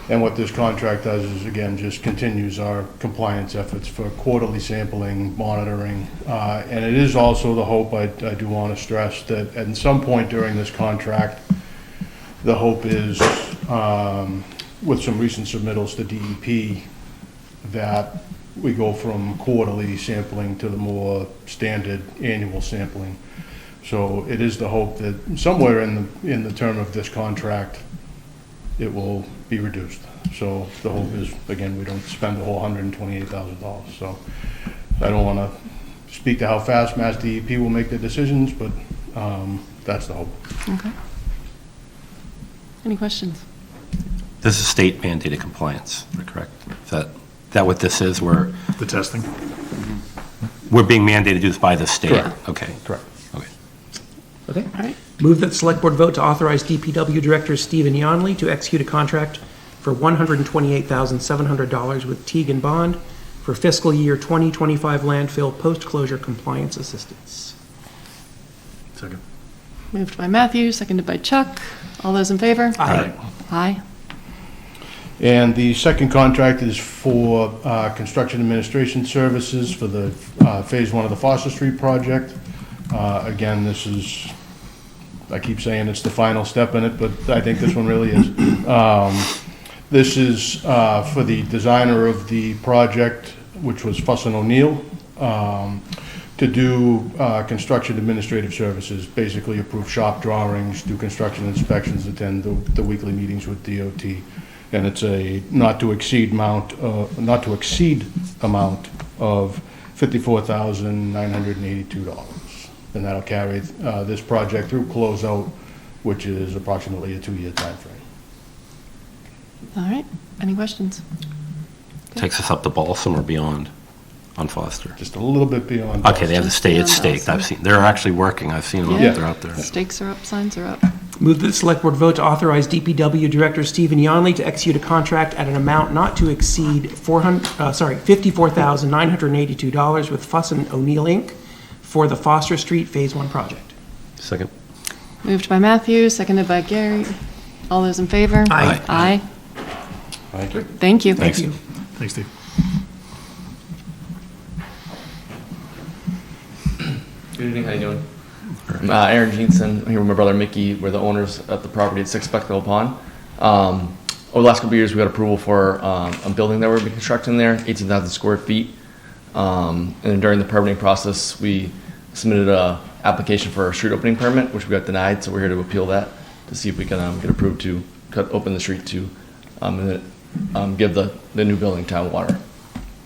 And what this contract does is, again, just continues our compliance efforts for quarterly sampling, monitoring. And it is also the hope, I do want to stress, that at some point during this contract, the hope is, with some recent submittals to DEP, that we go from quarterly sampling to the more standard annual sampling. So it is the hope that somewhere in the term of this contract, it will be reduced. So the hope is, again, we don't spend the whole $128,000. So I don't want to speak to how fast Mass DEP will make their decisions, but that's the hope. Okay. Any questions? This is state mandated compliance, correct? Is that what this is? We're The testing? being mandated to do this by the state? Correct. Okay. Correct. Okay. Okay. All right. Move that the select board vote to authorize DPW Director Stephen Yonley to execute a contract for $128,700 with Teague and Bond for fiscal year 2025 landfill post-closure compliance assistance. Second. Moved by Matthew, seconded by Chuck. All those in favor? Aye. Aye. And the second contract is for construction administration services for the phase one of the Foster Street project. Again, this is, I keep saying it's the final step in it, but I think this one really is. This is for the designer of the project, which was Fuss & O'Neill, to do construction administrative services, basically approve shop drawings, do construction inspections, attend the weekly meetings with DOT. And it's a not to exceed amount of $54,982. And that'll carry this project through closeout, which is approximately a 2-year time frame. All right. Any questions? Takes us up to Balsam or beyond on Foster? Just a little bit beyond. Okay, they have the stake, it's staked. I've seen, they're actually working. I've seen them, Yeah. they're out there. Stakes are up, signs are up. Move that the select board vote to authorize DPW Director Stephen Yonley to execute a contract at an amount not to exceed $54,982 with Fuss & O'Neill Inc. for the Foster Street Phase 1 project. Second. Moved by Matthew, seconded by Gary. All those in favor? Aye. Aye. Thank you. Thank you. Thanks. Thanks, Steve. Good evening, how you doing? Aaron Jeanson, I'm here with my brother Mickey. We're the owners of the property at 6 Spectacle Pond. Over the last couple of years, we got approval for a building that we're constructing there, 18,000 square feet. And during the permitting process, we submitted an application for a street opening permit, which we got denied, so we're here to appeal that to see if we can get approved to open the street to give the new building town water.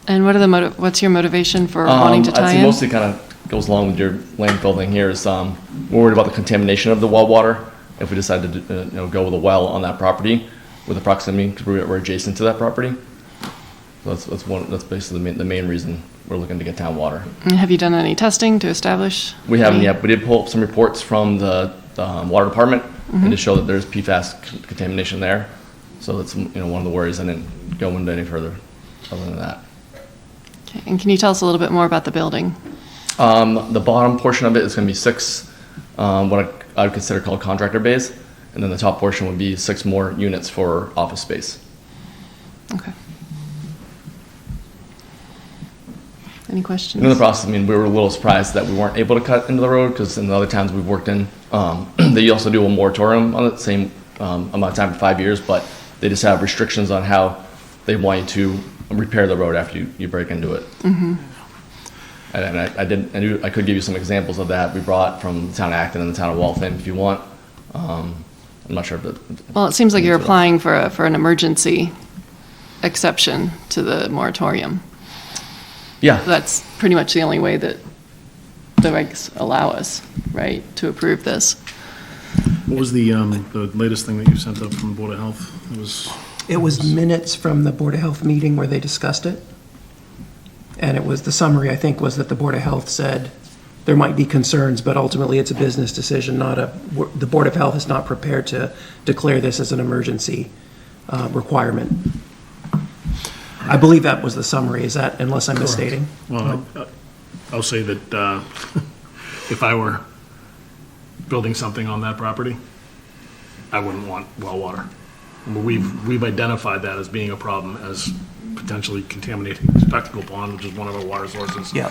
And what are what's your motivation for wanting to tie I'd say in? mostly kind of goes along with your landfill thing here is we're worried about the contamination of the well water if we decide to go with a well on that property with the proximity because we're adjacent to that property. So that's basically the main reason we're looking to get town water. And have you done any testing to establish? We haven't any- yet. We did pull up some reports from the water department and to show that there's PFAS contamination there. So that's one of the worries. I didn't go into any further other than that. Okay. And can you tell us a little bit more about the building? The bottom portion of it is going to be 6 what I would consider called contractor bays, and then the top portion would be 6 more units for office space. Okay. Any questions? In the process, we were a little surprised that we weren't able to cut into the road because in the other towns we've worked in, they also do a moratorium on the same amount of time for 5 years, but they just have restrictions on how they want you to repair the road after you break into it. Mm-hmm. And I could give you some examples of that we brought from the town of Acton and the town of Waltham if you want. I'm not sure if that. Well, it seems like you're applying for an emergency exception to the moratorium. Yeah. That's pretty much the only way that the regs allow us, right, to approve this. What was the latest thing that you sent up from the Board of Health? It was minutes from the Board of Health meeting where they discussed it. And it was, the summary, I think, was that the Board of Health said there might be concerns, but ultimately it's a business decision, the Board of Health is not prepared to declare this as an emergency requirement. I believe that was the summary, is that, unless I'm misstating? Well, I'll say that if I were building something on that property, I wouldn't want well water. We've identified that as being a problem, as potentially contaminating Spectacle Pond, which is one of our water sources. Yeah.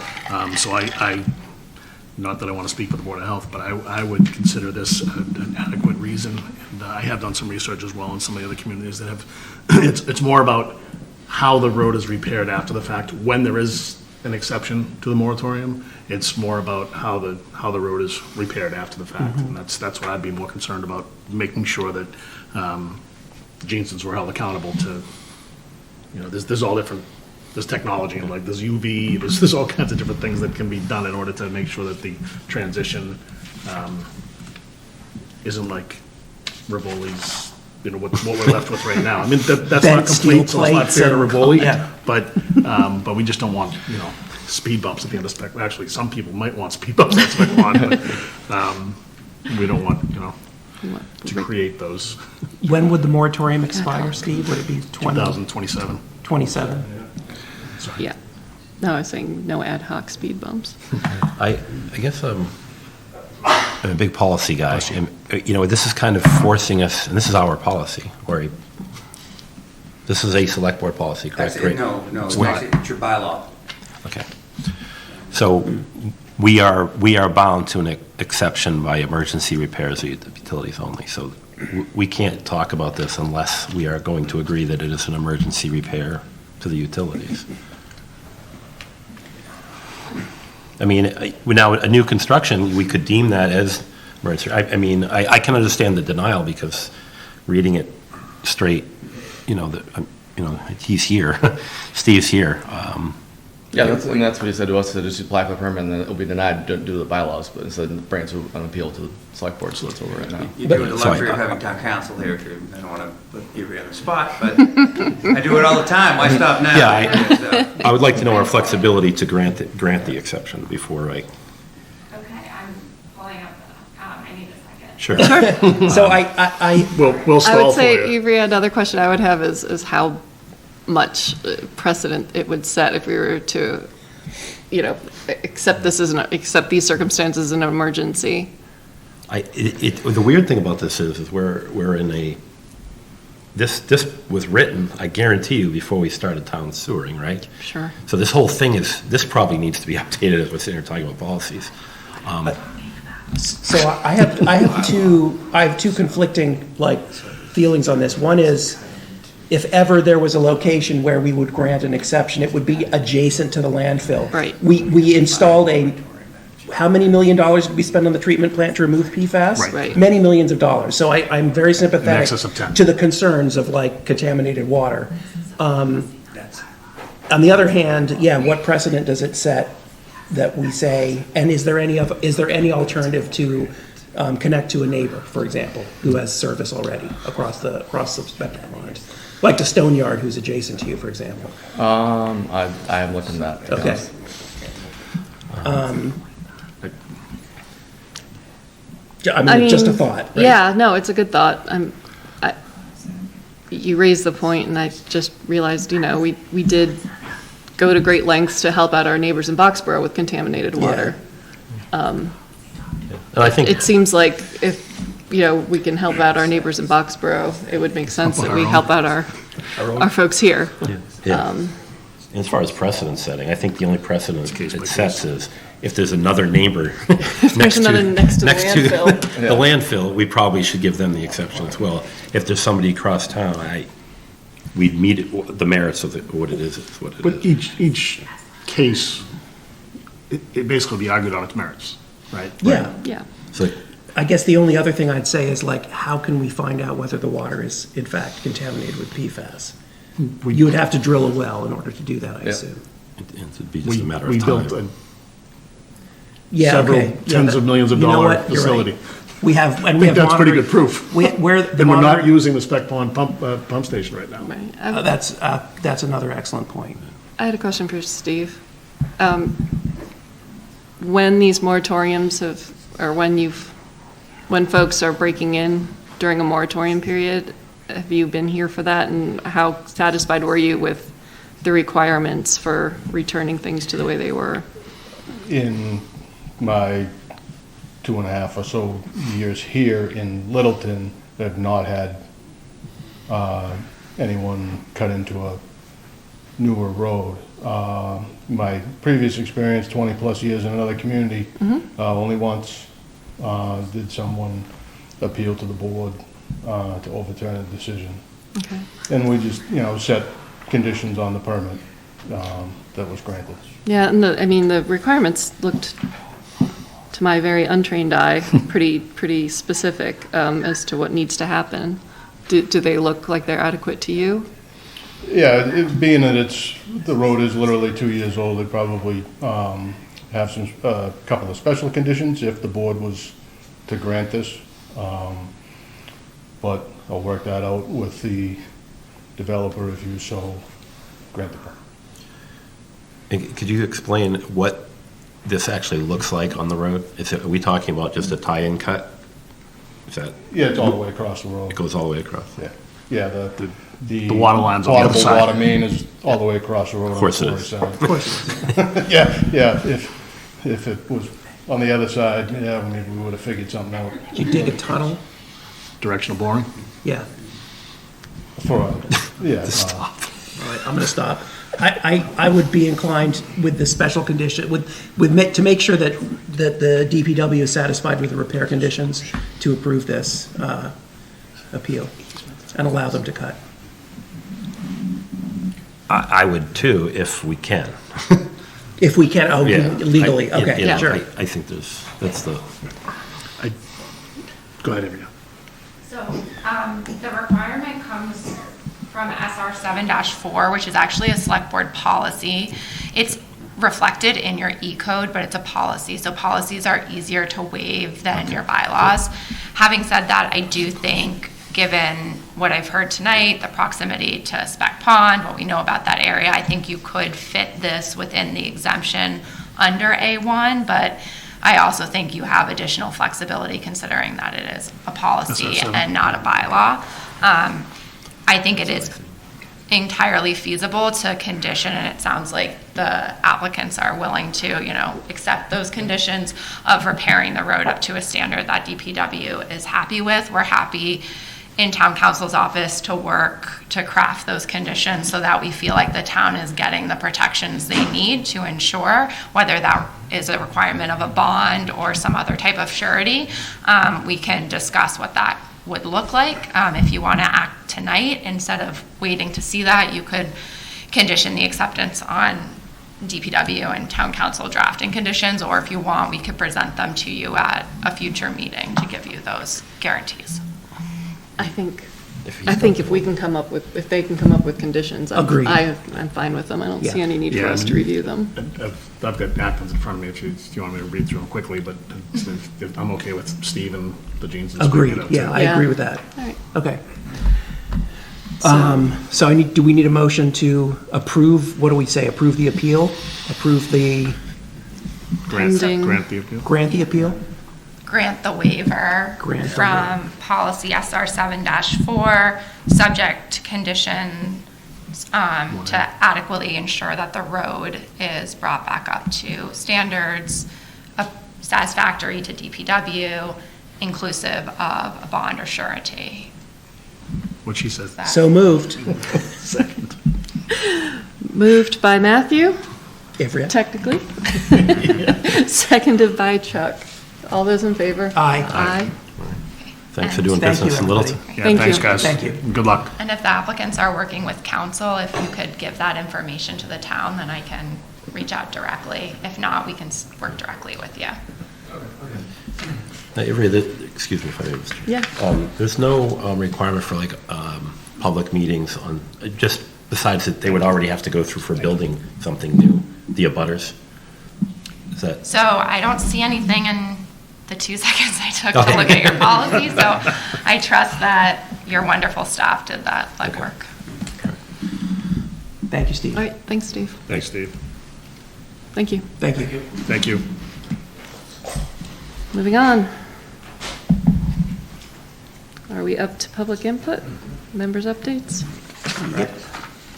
So I, not that I want to speak for the Board of Health, but I would consider this an adequate reason. And I have done some research as well in some of the other communities that have, it's more about how the road is repaired after the fact. When there is an exception to the moratorium, it's more about how the road is repaired after the fact. And that's what I'd be more concerned about, making sure that Jeansons were held accountable to, there's all different, there's technology, and like there's UV, there's all kinds of different things that can be done in order to make sure that the transition isn't like Rivoli's, what we're left with right now. I mean, that's not complete, so it's not fair to Rivoli, but we just don't want, speed bumps at the end of Spec. Actually, some people might want speed bumps at Spec Pond, but we don't want, to create those. When would the moratorium expire, Steve? Would it be 2027. 27? Yeah. No, I was saying no ad hoc speed bumps. I guess I'm a big policy guy. And, this is kind of forcing us, and this is our policy, or this is a select board policy, correct? No, it's your bylaw. Okay. So we are bound to an exception by emergency repairs of utilities only. So we can't talk about this unless we are going to agree that it is an emergency repair to the utilities. I mean, now a new construction, we could deem that as emergency. I can understand the denial, because reading it straight, he's here, Steve's here. Yeah, that's what he said to us, to just apply for a permit and then it'll be denied due to the bylaws, but instead bring it to an appeal to the select board, so that's over right now. You do have the luxury of having town council here too. I don't want to put you on the spot, but I do it all the time. Why stop now? Yeah, I would like to know our flexibility to grant the exception before I. Okay, I'm pulling up, I need a second. Sure. So We'll stall I would for say, you. Avery, another question I would have is how much precedent it would set if we were to, accept these circumstances as an emergency. The weird thing about this is we're in this was written, I guarantee you, before we started town sewering, right? Sure. So this whole thing this probably needs to be updated as we're sitting here talking about policies. So I have two conflicting feelings on this. One is, if ever there was a location where we would grant an exception, it would be adjacent to the landfill. Right. We installed how many $1 million did we spend on the treatment plant to remove PFAS? Right. Many millions of dollars. So I'm very sympathetic excess of 10. to the concerns of contaminated water. On the other hand, what precedent does it set that we say, and is there any alternative to connect to a neighbor, for example, who has service already across the Spectacle Pond? Like the Stone Yard, who's adjacent to you, for example. I haven't looked into that. Okay. Just a thought. Right? Yeah, no, it's a good thought. You raised the point, and I just realized, we did go to great lengths to help out our neighbors in Boxborough with contaminated water. And I think It seems like if, we can help out our neighbors in Boxborough, it would make sense that we help out our folks here. Yeah. As far as precedent setting, I think the only precedent it sets is if there's another neighbor next to the landfill, we probably should give them the exception as well. If there's somebody across town, we'd meet the merits of what it is. But each case, it basically be argued on its merits, right? Yeah. Yeah. So I guess the only other thing I'd say is how can we find out whether the water is in fact contaminated with PFAS? You would have to drill a well in order to do that, I assume. it'd be just a matter of time. We built several tens of millions of dollar facility. Right. We have that's pretty good proof. We're not using the Spec Pond pump station right now. Right. That's another excellent point. I had a question for Steve. when these moratoriums have, or when folks are breaking in during a moratorium period, have you been here for that? And how satisfied were you with the requirements for returning things to the way they were? In my 2.5 or so years here in Littleton, I've not had anyone cut into a newer road. My previous experience, 20-plus years in another community, only once did someone appeal to the board to overturn a decision. Okay. And we just, set conditions on the permit that was granted. Yeah, and the requirements looked, to my very untrained eye, pretty specific as to what needs to happen. Do they look like they're adequate to you? Yeah, being that the road is literally 2 years old, they probably have a couple of special conditions if the board was to grant this. But I'll work that out with the developer if you so grant the permit. And could you explain what this actually looks like on the road? Are we talking about just a tie-in cut? Is that? Yeah, it's all the way across the road. It goes all the way across? Yeah. Yeah, the water line's on the other side. Water main is all the way across the road. Of course it on the is. side. Of course. Yeah, if it was on the other side, yeah, maybe we would have figured something out. You dig a tunnel? Directional boring? Yeah. Yeah. All right, I'm going to stop. I would be inclined with the special condition, to make sure that the DPW is satisfied with the repair conditions to approve this appeal and allow them to cut. I would too, if we can. If we can, Yeah. legally, okay, Yeah, sure. I think that's the. Go ahead, Amy. So the requirement comes from SR 7-4, which is actually a select board policy. It's reflected in your E-code, but it's a policy. So policies are easier to waive than your bylaws. Having said that, I do think, given what I've heard tonight, the proximity to Spec Pond, what we know about that area, I think you could fit this within the exemption under A1, but I also think you have additional flexibility considering that it is a policy and not a bylaw. I think it is entirely feasible to condition, and it sounds like the applicants are willing to, accept those conditions of repairing the road up to a standard that DPW is happy with. We're happy in town council's office to work to craft those conditions so that we feel like the town is getting the protections they need to ensure, whether that is a requirement of a bond or some other type of surety. We can discuss what that would look like. If you want to act tonight, instead of waiting to see that, you could condition the acceptance on DPW and town council drafting conditions, or if you want, we could present them to you at a future meeting to give you those guarantees. I think if we can come up with, if they can come up with conditions, Agreed. I'm fine with them. I don't see any need for us to review them. I've got Atkins in front of me if you want me to read through them quickly, but if I'm okay with Steve and the Jeans. Agreed, yeah, I agree with that. All right. Okay. So do we need a motion to approve, what do we say, approve the appeal? Approve the, Grant the appeal. grant the appeal? Grant the waiver Grant the from policy SR 7-4, subject to conditions to adequately ensure that the road is brought back up to standards satisfactory to DPW, inclusive of a bond or surety. What she says. So moved. Second. Moved by Matthew, Ivrea. technically. Seconded by Chuck. All those in favor? Aye. Aye. Thanks for doing Thank you, business in Littleton. everybody. Yeah, Thank thanks, you. guys. Thank you. Good luck. And if the applicants are working with council, if you could give that information to the town, then I can reach out directly. If not, we can work directly with you. Now, Avery, excuse me if I may, Mr. Yeah. There's no requirement for public meetings on, just besides that they would already have to go through for building something new, the abutters. Is that? So I don't see anything in the 2 seconds I took to look at your policy, so I trust that your wonderful staff did that legwork. Thank you, Steve. All right, thanks, Steve. Thanks, Steve. Thank you. Thank you. Thank you. Moving on. Are we up to public input? Members' updates?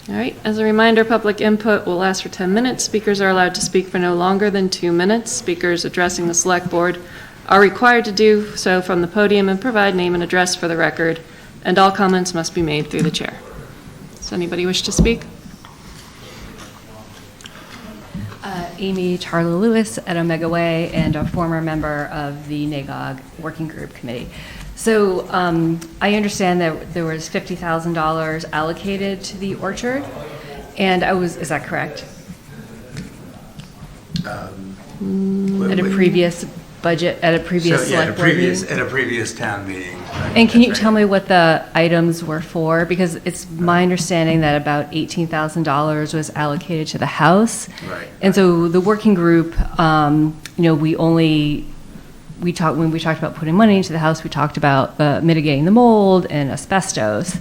All right, as a reminder, public input will last for 10 minutes. Speakers are allowed to speak for no longer than 2 minutes. Speakers addressing the select board are required to do so from the podium and provide name and address for the record, and all comments must be made through the chair. Does anybody wish to speak? Amy Charlo Lewis at Omega Way and a former member of the NAGOG Working Group Committee. So I understand that there was $50,000 allocated to the orchard, and is that correct? At a previous budget, at a previous select board meeting? At a previous town meeting. And can you tell me what the items were for? Because it's my understanding that about $18,000 was allocated to the house. Right. And so the working group, when we talked about putting money into the house, we talked about mitigating the mold and asbestos,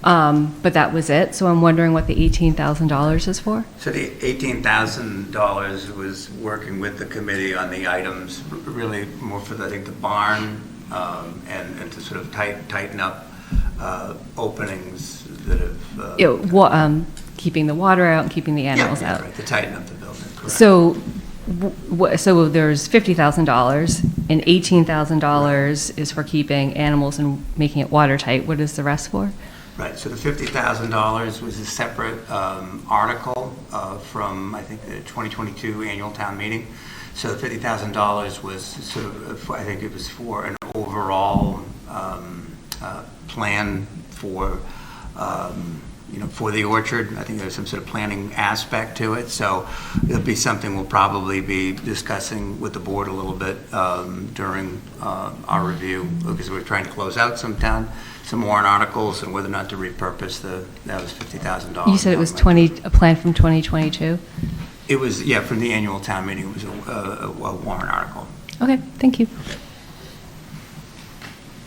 but that was it. So I'm wondering what the $18,000 is for? So the $18,000 was working with the committee on the items, really more for, I think, the barn, and to sort of tighten up openings that have... keeping the water out and keeping the animals out. Right, to tighten up the building, correct. So there's $50,000 and $18,000 is for keeping animals and making it watertight. What is the rest for? Right, so the $50,000 was a separate article from, I think, the 2022 annual town meeting. So the $50,000 was sort of, I think it was for an overall plan for, for the orchard. I think there's some sort of planning aspect to it. So it'll be something we'll probably be discussing with the board a little bit during our review, because we're trying to close out some warrant articles and whether or not to repurpose that was $50,000. You said it was a plan from 2022? It was, from the annual town meeting, it was a warrant article. Okay, thank you.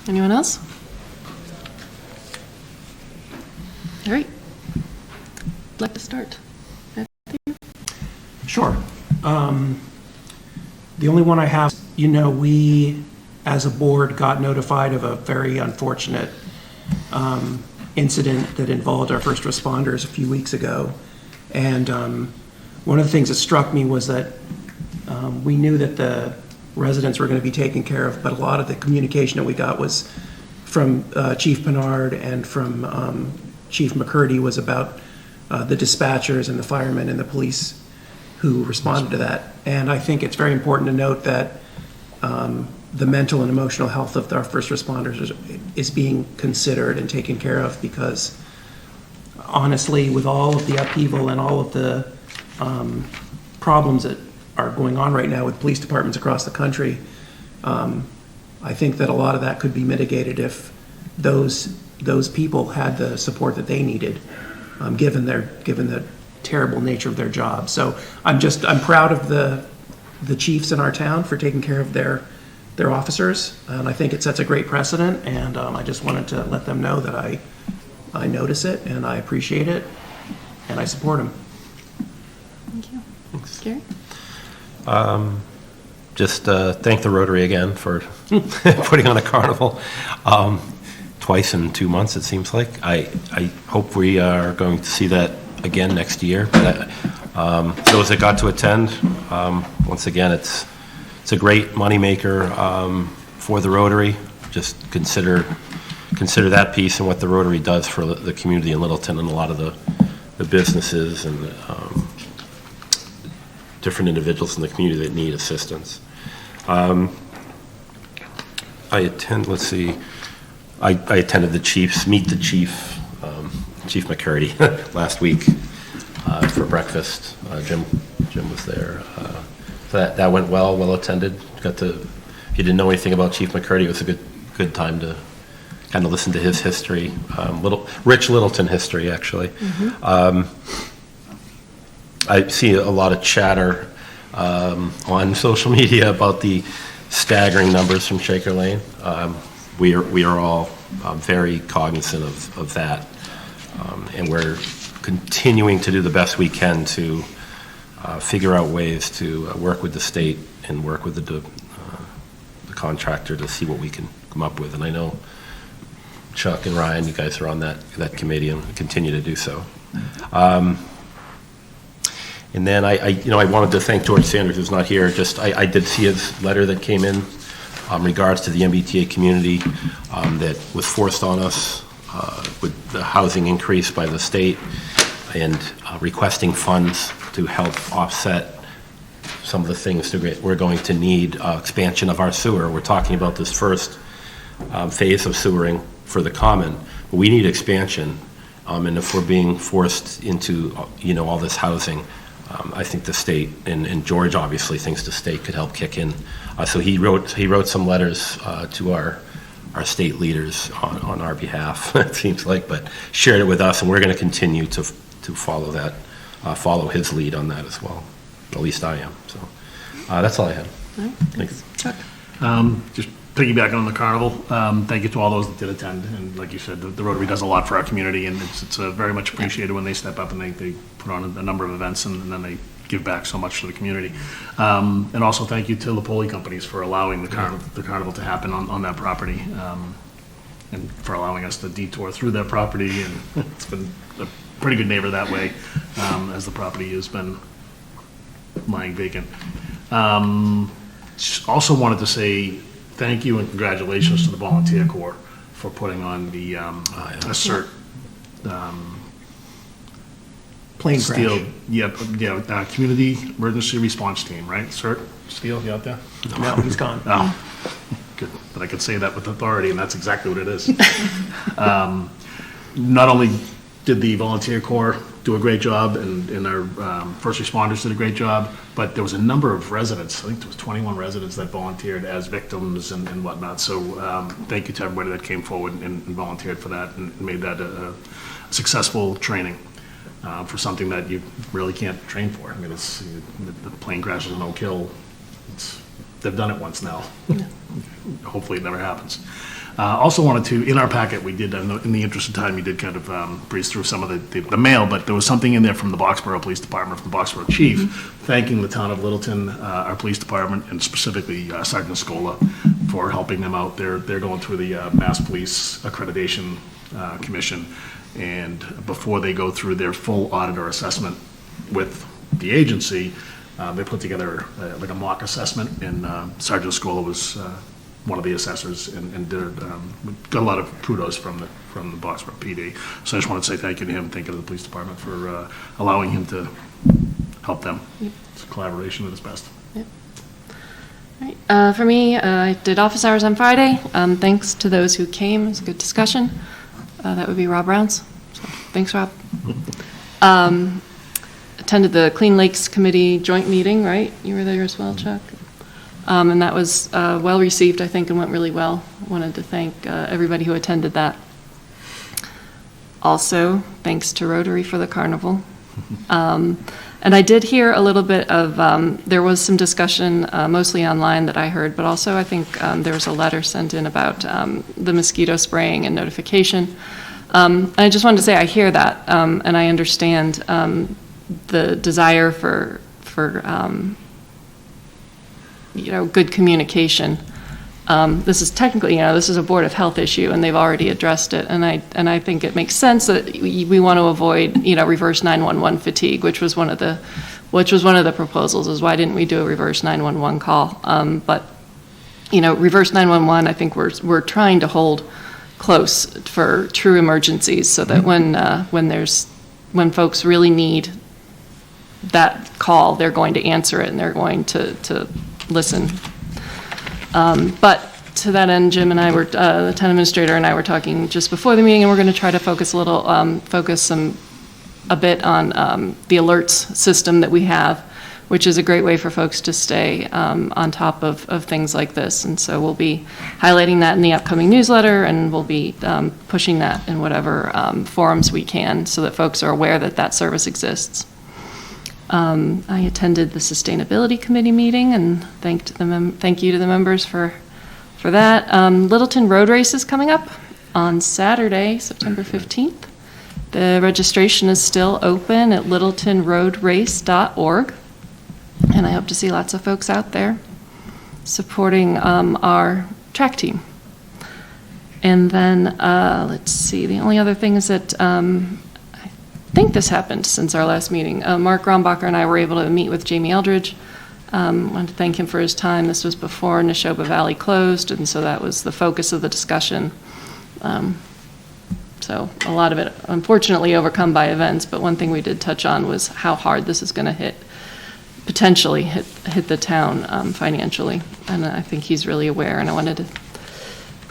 Anyone else? All right. I'd like to start. Sure. The only one I have, we as a board got notified of a very unfortunate incident that involved our first responders a few weeks ago. And one of the things that struck me was that we knew that the residents were going to be taken care of, but a lot of the communication that we got was from Chief Pinard and from Chief McCurdy was about the dispatchers and the firemen and the police who responded to that. And I think it's very important to note that the mental and emotional health of our first responders is being considered and taken care of, because honestly, with all of the upheaval and all of the problems that are going on right now with police departments across the country, I think that a lot of that could be mitigated if those people had the support that they needed, given the terrible nature of their job. So I'm proud of the chiefs in our town for taking care of their officers, and I think it sets a great precedent, and I just wanted to let them know that I notice it and I appreciate it and I support them. Thank you. Thanks. Gary? Just thank the Rotary again for putting on a carnival. Twice in 2 months, it seems like. I hope we are going to see that again next year. But those that got to attend, once again, it's a great moneymaker for the Rotary. Just consider that piece and what the Rotary does for the community in Littleton and a lot of the businesses and different individuals in the community that need assistance. I attended the Meet the Chief, Chief McCurdy, last week for breakfast. Jim was there. That went well attended. If you didn't know anything about Chief McCurdy, it was a good time to kind of listen to his history, rich Littleton history, actually. Mm-hmm. I see a lot of chatter on social media about the staggering numbers from Shaker Lane. We are all very cognizant of that, and we're continuing to do the best we can to figure out ways to work with the state and work with the contractor to see what we can come up with. And I know Chuck and Ryan, you guys are on that committee and continue to do so. And then I wanted to thank George Sanders, who's not here. I did see his letter that came in regards to the MBTA community that was forced on us with the housing increase by the state and requesting funds to help offset some of the things that we're going to need. Expansion of our sewer. We're talking about this first phase of sewering for the common, but we need expansion. And if we're being forced into all this housing, I think the state, and George obviously thinks the state could help kick in. So he wrote some letters to our state leaders on our behalf, it seems like, but shared it with us, and we're going to continue to follow that, follow his lead on that as well. At least I am. So that's all I had. All right, thanks. Chuck? Just piggyback on the carnival, thank you to all those that did attend. And like you said, the Rotary does a lot for our community, and it's very much appreciated when they step up and they put on a number of events, and then they give back so much to the community. And also thank you to the Poli companies for allowing the carnival to happen on that property, and for allowing us to detour through that property. And it's been a pretty good neighbor that way, as the property has been lying vacant. Also wanted to say thank you and congratulations to the Volunteer Corps for putting on the ASSERT Plane Steel, crash. Community Emergency Response Team, right? CERT, Steel, you out there? No, he's gone. Oh, good. But I could say that with authority, and that's exactly what it is. Not only did the Volunteer Corps do a great job, and our first responders did a great job, but there was a number of residents, I think there was 21 residents that volunteered as victims and whatnot. So thank you to everybody that came forward and volunteered for that and made that a successful training for something that you really can't train for. I mean, it's the plane crashes and no kill. They've done it once now. Yeah. Hopefully it never happens. Also wanted to, in our packet, we did, in the interest of time, we did kind of breeze through some of the mail, but there was something in there from the Boxborough Police Department, from the Boxborough Chief, thanking the town of Littleton, our police department, and specifically Sergeant Scola for helping them out. They're going through the Mass Police Accreditation Commission, and before they go through their full auditor assessment with the agency, they put together like a mock assessment, and Sergeant Scola was one of the assessors, and got a lot of kudos from the Boxborough PD. So I just want to say thank you to him, thank you to the police department for allowing him to help them. Yep. It's a collaboration at its best. Yep. All right. For me, I did office hours on Friday. Thanks to those who came. It was a good discussion. That would be Rob Brown's. So, thanks, Rob. Attended the Clean Lakes Committee joint meeting, right? You were there as well, Chuck? And that was well received, I think, and went really well. Wanted to thank everybody who attended that. Also, thanks to Rotary for the carnival. And I did hear a little bit of, there was some discussion, mostly online that I heard, but also I think there was a letter sent in about the mosquito spraying and notification. And I just wanted to say I hear that, and I understand the desire for good communication. This is technically, this is a Board of Health issue, and they've already addressed it. And I think it makes sense that we want to avoid, reverse 911 fatigue, which was one of the proposals. Is why didn't we do a reverse 911 call? But reverse 911, I think we're trying to hold close for true emergencies, so that when folks really need that call, they're going to answer it and they're going to listen. But to that end, Jim and I were, the town administrator and I were talking just before the meeting, and we're going to try to focus a bit on the alerts system that we have, which is a great way for folks to stay on top of things like this. And so we'll be highlighting that in the upcoming newsletter, and we'll be pushing that in whatever forums we can, so that folks are aware that that service exists. I attended the Sustainability Committee meeting, and thank you to the members for that. Littleton Road Race is coming up on Saturday, September 15th. The registration is still open at littletonroadrace.org. and I hope to see lots of folks out there supporting our track team. And then, let's see, the only other thing is that I think this happened since our last meeting. Mark Rombacher and I were able to meet with Jamie Eldridge. I want to thank him for his time. This was before Neshoba Valley closed, and so that was the focus of the discussion. So a lot of it, unfortunately, overcome by events, but one thing we did touch on was how hard this is going to potentially hit the town financially, and I think he's really aware, and I wanted to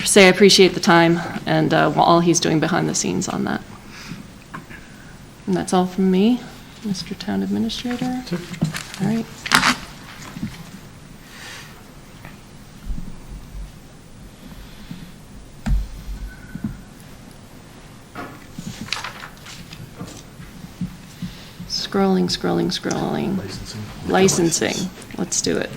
say I appreciate the time and all he's doing behind the scenes on that. And that's all from me, Mr. Town Administrator. All right. Scrolling. Licensing. Let's do it.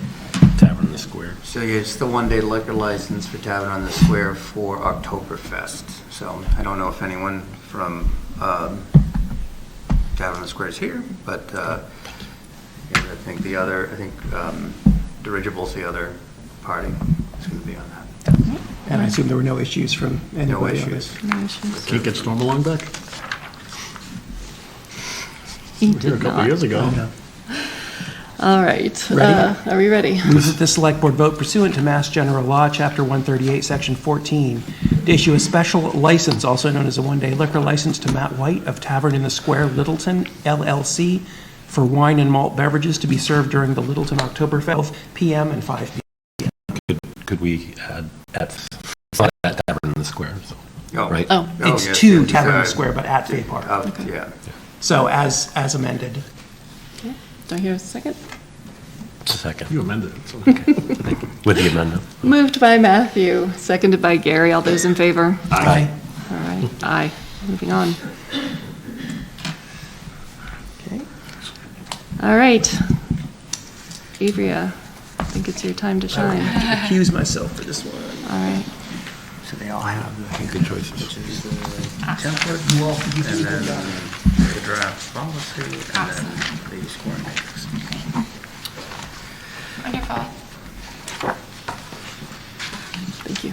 Tavern in the Square. So yeah, it's the one-day liquor license for Tavern on the Square for Oktoberfest. So I don't know if anyone from Tavern on the Square is here, but yeah, I think Dirigible's the other party is going to be on that. And I assume there were no issues from anybody on issues. this? No issues. Can't get Storm along back? He Here a did couple not. years ago. All right. Ready? Are we ready? Move that the select board vote pursuant to Mass General Law, Chapter 138, Section 14, to issue a special license, also known as a one-day liquor license, to Matt White of Tavern in the Square, Littleton, LLC, for wine and malt beverages to be served during the Littleton Oktoberfest, 12 p.m. and 5 p.m. Could we add it's not at Tavern in the Square, so, Oh. right? Oh, It's yes, to yes, Tavern in the Square, but at Fay Park. Yeah. So as amended. Okay. Do I hear a second? Second. You amended it, so okay. With the amendment. Moved by Matthew, seconded by Gary. All those in favor? Aye. All right. Aye. Moving on. Okay. All right. Avria, I think it's your time to shine. Accuse myself for this one. All right. So they all have the Good choices. which is the template, and then the draft policy, and then the score matrix. Wonderful. Thank you.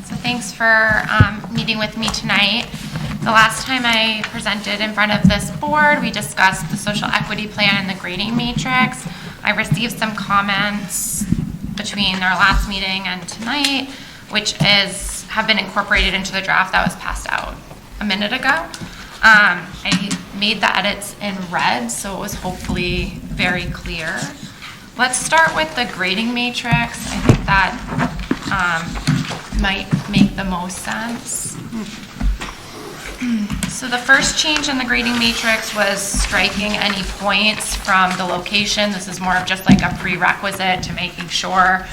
So thanks for meeting with me tonight. The last time I presented in front of this board, we discussed the social equity plan and the grading matrix. I received some comments between our last meeting and tonight, which have been incorporated into the draft that was passed out a minute ago. I made the edits in red, so it was hopefully very clear. Let's start with the grading matrix. I think that might make the most sense. So the first change in the grading matrix was striking any points from the location. This is more of just like a prerequisite to making sure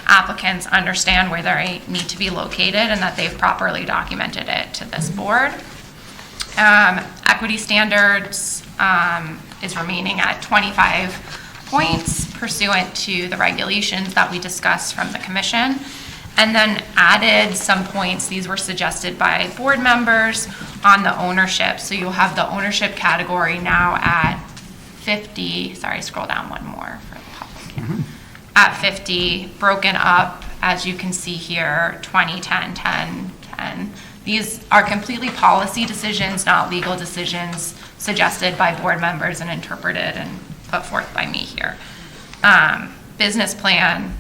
applicants understand where they need to be located and that they've properly documented it to this board. Equity standards is remaining at 25 points pursuant to the regulations that we discussed from the commission, and then added some points. These were suggested by board members on the ownership. So you'll have the ownership category now at 50, sorry, scroll down one more for the public. At 50, broken up, as you can see here, 20, 10, 10, 10. These are completely policy decisions, not legal decisions suggested by board members and interpreted and put forth by me here. Business plan,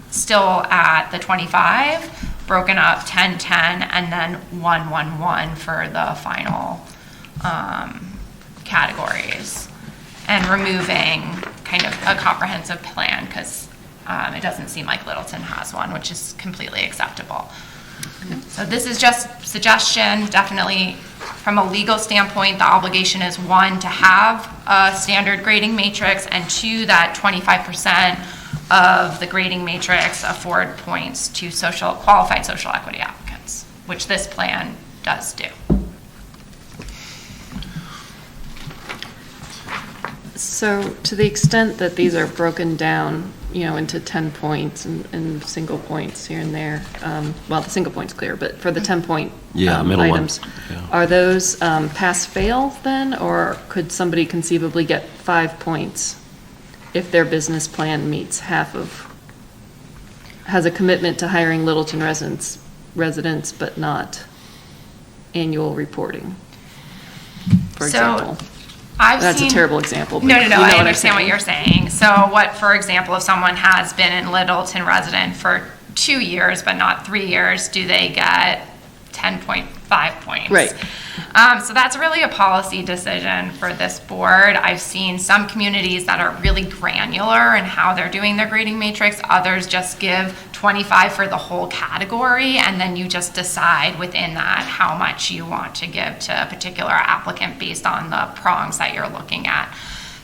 still at the 25, broken up 10, 10, and then 1, 1, 1 for the final categories. And removing kind of a comprehensive plan because it doesn't seem like Littleton has one, which is completely acceptable. So this is just suggestion. Definitely from a legal standpoint, the obligation is 1, to have a standard grading matrix, and 2, that 25% of the grading matrix afford points to qualified social equity applicants, which this plan does do. So to the extent that these are broken down into 10 points and single points here and there, well, the single point's clear, but for the 10-point middle one. items, are those pass-fail then, or could somebody conceivably get 5 points if their business plan meets has a commitment to hiring Littleton residents, but not annual reporting, for example? That's a terrible example. But No, you know I what I'm understand what saying. you're saying. So for example, if someone has been in Littleton resident for 2 years, but not 3 years, do they get 10.5 points? Right. So that's really a policy decision for this board. I've seen some communities that are really granular in how they're doing their grading matrix. Others just give 25 for the whole category, and then you just decide within that how much you want to give to a particular applicant based on the prongs that you're looking at.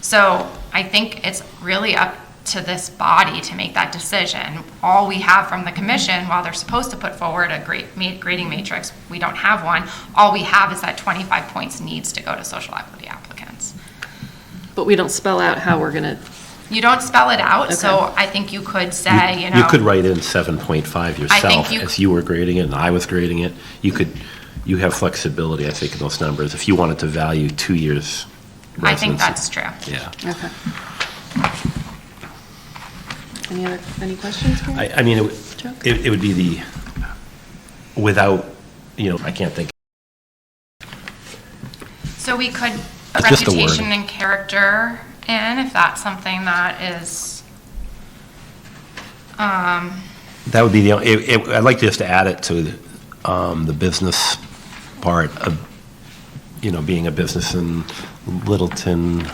So I think it's really up to this body to make that decision. All we have from the commission, while they're supposed to put forward a grading matrix, we don't have one. All we have is that 25 points needs to go to social equity applicants. But we don't spell out how we're going to. You don't spell it out, so Okay. I think you could say, You could write in 7.5 yourself you as you were grading it and I was grading it. You have flexibility, I think, in those numbers. If you wanted to value 2 years I think residency. that's true. Yeah. Okay. Any questions? Karen? I mean, Chuck? it would be without, I can't think. So we could That's just a word. reputation and character in, if that's something that is, That would be I'd like just to add it to the business part of, being a business in Littleton,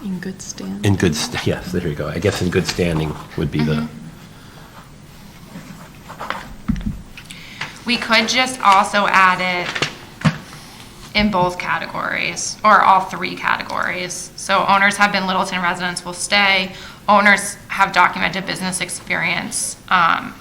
In good stand. yes, there you go. I guess in good standing would be the, we could just also add it in both categories, or all 3 categories. So owners have been Littleton residents will stay, owners have documented business experience, and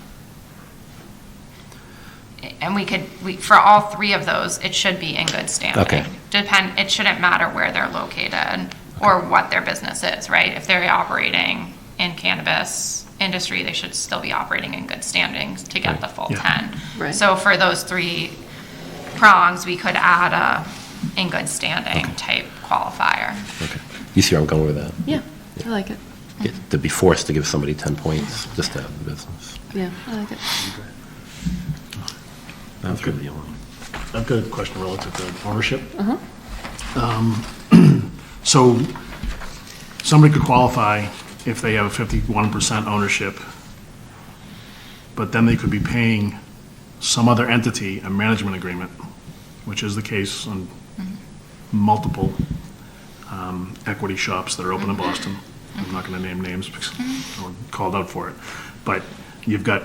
for all 3 of those, it should be in good standing. Okay. It shouldn't matter where they're located or what their business is, right? If they're operating in cannabis industry, they should still be operating in good standing to get the full 10. Right. So for those 3 prongs, we could add a in good standing type qualifier. okay. You see where I'm going with that? Yeah, I like it. To be forced to give somebody 10 points just to have the business. Yeah, I like it. That's really the only. I've got a question relative to ownership. Uh-huh. So somebody could qualify if they have a 51% ownership, but then they could be paying some other entity a management agreement, which is the case on multiple equity shops that are open in Boston. I'm not going to name names because no one called out for it. But you've got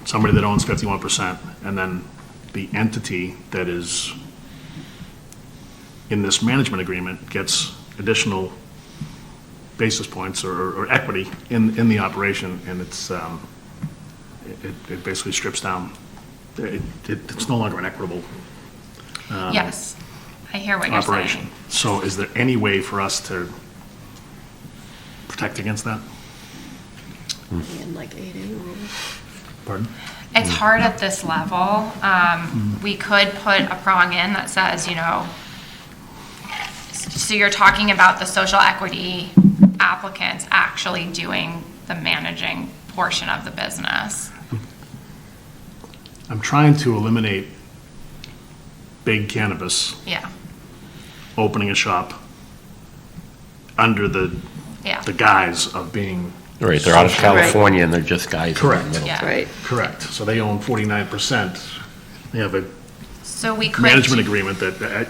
somebody that owns 51%, and then the entity that is in this management agreement gets additional basis points or equity in the operation, and it basically strips down. It's no longer an equitable Yes, I hear what you're operation. saying. So is there any way for us to protect against that? And like 8A rules. Pardon? It's hard at this level. We could put a prong in that says, so you're talking about the social equity applicants actually doing the managing portion of the business. I'm trying to eliminate big cannabis Yeah, opening a shop under the yeah. guise of being. Right, they're out of social. California and they're just guys in the Correct. middle. Yeah. Right. Correct. So they own 49%. They have a So we could. management agreement that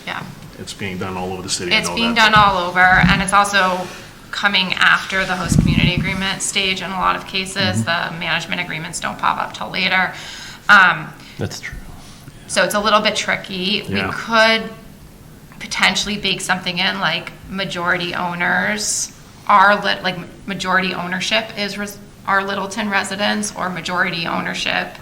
Yeah. it's being done all over the city. I It's know being that. done all over, and it's also coming after the host community agreement stage in a lot of cases. The management agreements don't pop up till later. That's true. So it's a little bit tricky. Yeah. We could potentially bake something in like majority owners are majority ownership is are Littleton residents, or majority ownership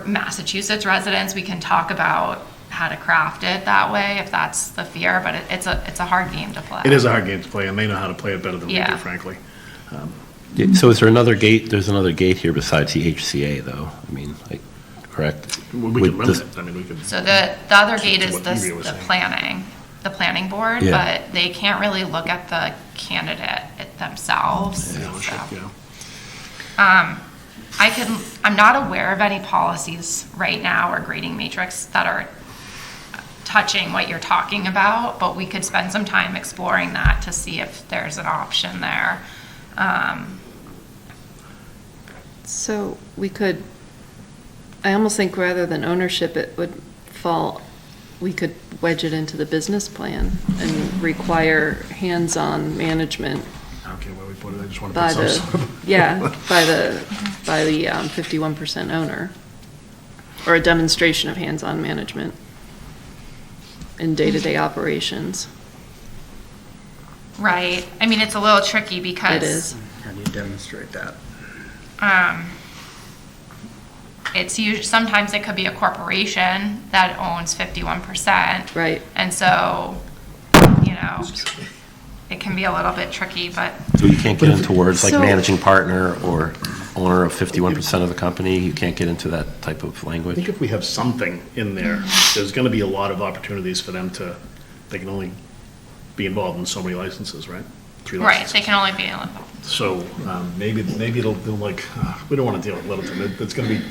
Massachusetts residents. We can talk about how to craft it that way, if that's the fear, but it's a hard game to play. It is a hard game to play, and they know how to play it better than we Yeah. do, frankly. Yeah, so is there another gate, there's another gate here besides the HCA, though? I mean, correct? We With could limit this- it, I mean, we could. So the other gate is What the Evie was saying. the planning board, Yeah. but they can't really look at the candidate themselves. Yeah, so. yeah. I'm not aware of any policies right now or grading matrix that are touching what you're talking about, but we could spend some time exploring that to see if there's an option there. So we could, I almost think rather than ownership, it would fall, we could wedge it into the business plan and require hands-on management I don't care where we put it, I just want to by put some the, sort of. yeah, by the 51% owner, or a demonstration of hands-on management in day-to-day operations. Right. I mean, it's a little tricky because. It is. How do you demonstrate that? It's usually, sometimes it could be a corporation that owns 51%. Right. And so, it can be a little bit tricky, but. So you can't get into words like So- managing partner or owner of 51% of the company? You can't get into that type of I language? think if we have something in there, there's going to be a lot of opportunities for them to, they can only be involved in so many licenses, right? 3 Right, licenses. they can only be involved. So maybe they'll like, we don't want to deal with Littleton. It's going to be,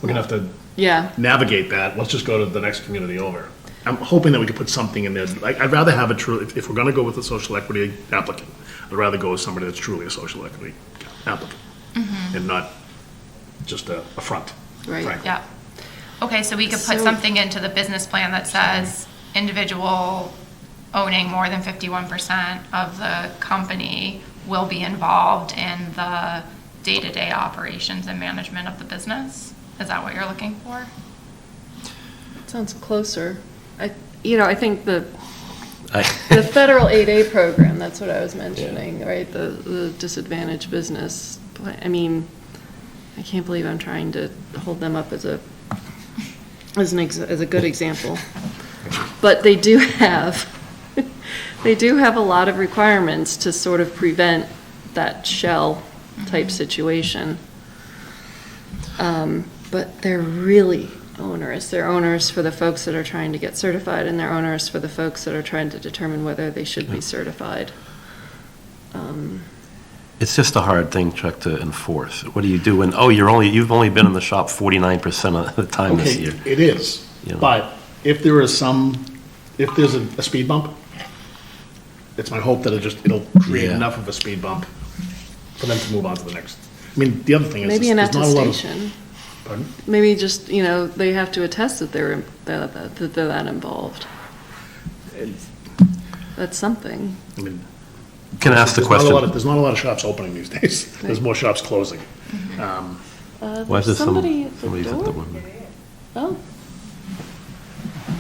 we're going to have to Yeah, navigate that. Let's just go to the next community over. I'm hoping that we could put something in there. I'd rather have a true, if we're going to go with a social equity applicant, I'd rather go with somebody that's truly a social equity applicant and not just a front, right. frankly. Yeah. Okay, so we could put So- something into the business plan that says individual owning more than 51% of the company will be involved in the day-to-day operations and management of the business? Is that what you're looking for? Sounds closer. I think the I- federal 8A program, that's what I was mentioning, right? The disadvantaged business. I mean, I can't believe I'm trying to hold them up as a good example. But they do have a lot of requirements to sort of prevent that shell type situation. But they're really onerous. They're onerous for the folks that are trying to get certified, and they're onerous for the folks that are trying to determine whether they should be certified. It's just a hard thing, Chuck, to enforce. What do you do when, you've only been in the shop 49% of the time this Okay, year? it is, You know. but if there's a speed bump, it's my hope that it'll create Yeah. enough of a speed bump for them to move on to the next. I mean, the other thing is, Maybe an there's not a lot of. attestation. Pardon? Maybe just, they have to attest that they're that involved. That's something. I mean. Can I ask the there's not a question? lot of- There's not a lot of shops opening these days. There's more shops closing. Why is there somebody at the somebody's at the door? window? Oh,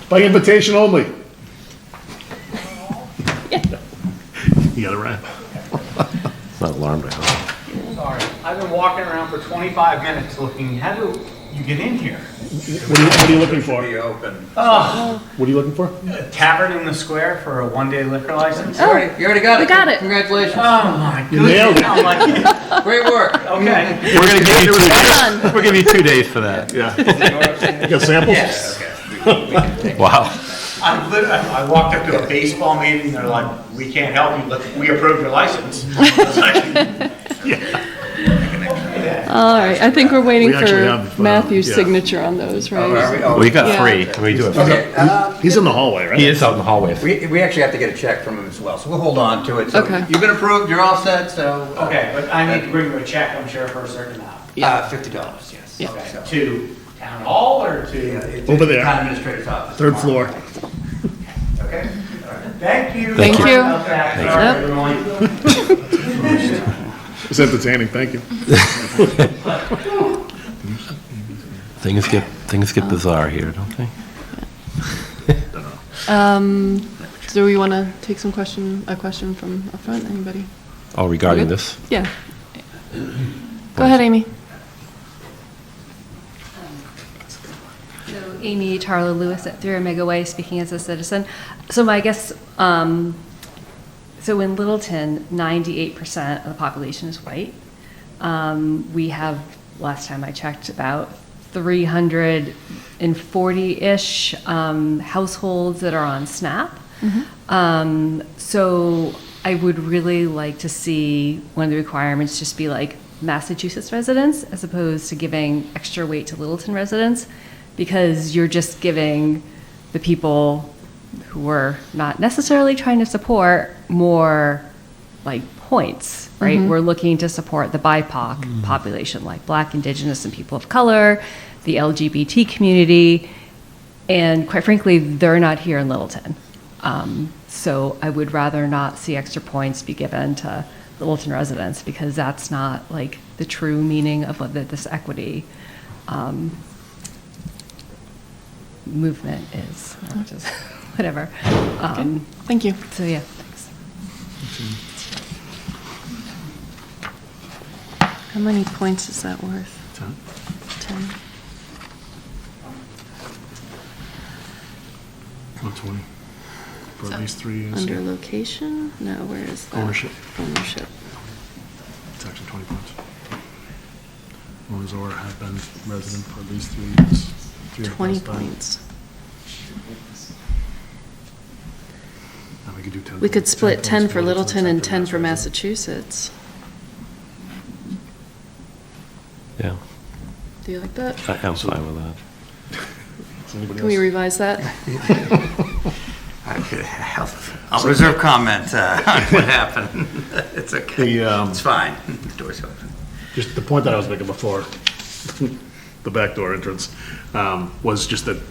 By invitation only. You got it right. It's not alarmed, I hope. Sorry, I've been walking around for 25 minutes looking, how do you get in here? What are you looking for? Be open. Oh, What are you looking for? a tavern in the square for a one-day liquor license? You already got it. we got it. Congratulations. Oh, my You nailed goodness. it. I'm like, Great work. okay. We're gonna give you 2 Done. days. We're giving you 2 days for that. Yeah. You got samples? Yes. Wow. I walked up to a baseball meeting, they're like, we can't help you, but we approve your license. I was like, All right, I think we're waiting We actually for have, Matthew's yeah. signature on those, right? Well, you got Yeah. 3, and we do have Okay, He's in the hallway, right? He is out in the hallway. we actually have to get a check from him as well, so we'll hold on to it. So Okay. You've been approved, you're all set, so. okay, but I need to bring you a check, I'm sure, for a certain amount. $50, yes. Yeah. Okay, So- to town hall or Yeah, to? it's Over the there. Town administrator's office. Third floor. Okay, all right. Thank you. Thank you. Sorry about that. Thank Sorry, you. everyone. It's entertaining, thank you. Things get bizarre here, don't they? Do we want to take a question from up front, anybody? Oh, regarding Okay. this? Yeah. Go ahead, Amy. So Amy Tarlo Lewis at 3 Omega Way, speaking as a citizen. So I guess, so in Littleton, 98% of the population is white. We have, last time I checked, about 340-ish households that are on SNAP. So I would really like to see one of the requirements just be like Massachusetts residents, as opposed to giving extra weight to Littleton residents, because you're just giving the people who we're not necessarily trying to support more like points, right? We're looking to support the BIPOC population, like Black, Indigenous, and people of color, the LGBT community, and quite frankly, they're not here in Littleton. So I would rather not see extra points be given to Littleton residents, because that's not like the true meaning of what this equity movement is, or just whatever. Thank you. So yeah, thanks. How many points is that worth? 10. 120 for at least 3 years. Under location? No, where is that? Ownership. Ownership. It's actually 20 points. Owners or have been resident for at least 3 years. 20 points. Now we could do 10. We could split 10 for Littleton and 10 for Massachusetts. Massachusetts. Yeah, Do you like that? I'm fine with that. Can we revise that? I'll reserve comment on what happened. It's okay. It's fine. The door's open. Just the point that I was making before, the back door entrance, was just that,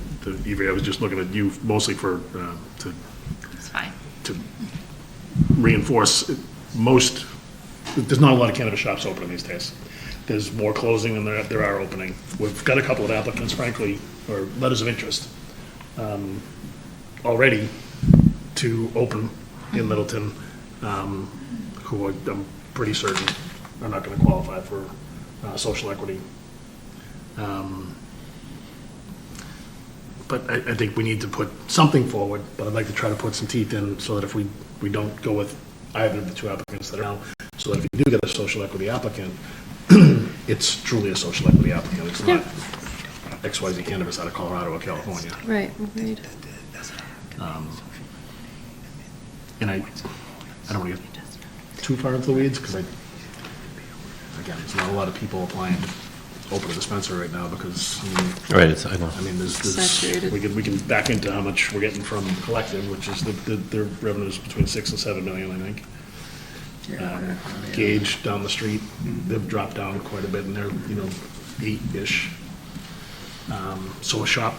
Evie, I was just looking at you mostly for, It's fine. to reinforce there's not a lot of cannabis shops open these days. There's more closing than there are opening. We've got a couple of applicants, frankly, or letters of interest, already to open in Middleton, who I'm pretty certain are not going to qualify for social equity. But I think we need to put something forward, but I'd like to try to put some teeth in so that if we don't go with either of the two applicants that are now, so that if you do get a social equity applicant, it's truly a social equity applicant. It's not XYZ Cannabis out of Colorado or California. Right, agreed. And I don't want to get too far into the weeds, because again, there's not a lot of people applying to open a dispensary right now, because Right, I know. I mean, Saturated. we can back into how much we're getting from Collective, which is their revenues between 6 and 7 million, I think. Gage down the street, they've dropped down quite a bit, and they're 8-ish. So a shop,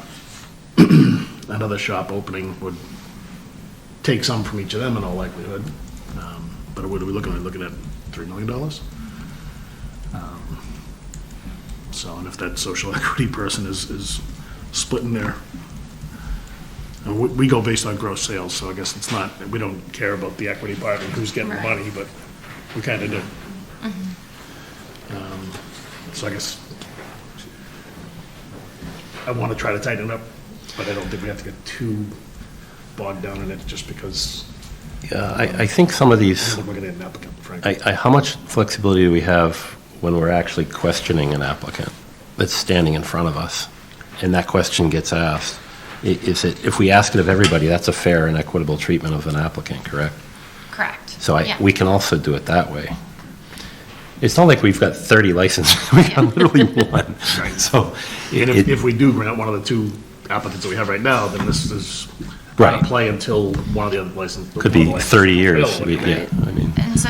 another shop opening would take some from each of them in all likelihood. But what are we looking at? Looking at $3 million. So, and if that social equity person is splitting their, and we go based on gross sales, so I guess it's not, we don't care about the equity part and who's getting the money, but we kind of do. So I guess I want to try to tighten it up, but I don't think we have to get too bogged down in it just because. Yeah, I think some of these, We're going to get an applicant, frankly. how much flexibility do we have when we're actually questioning an applicant that's standing in front of us, and that question gets asked? If we ask it of everybody, that's a fair and equitable treatment of an applicant, correct? Correct. So Yeah. we can also do it that way. It's not like we've got 30 licenses, we got literally one. Right. So And if we do grant one of the two applicants that we have right now, then this is going Right. to play until one of the other licenses. could be 30 years, Available. yeah, I mean. And so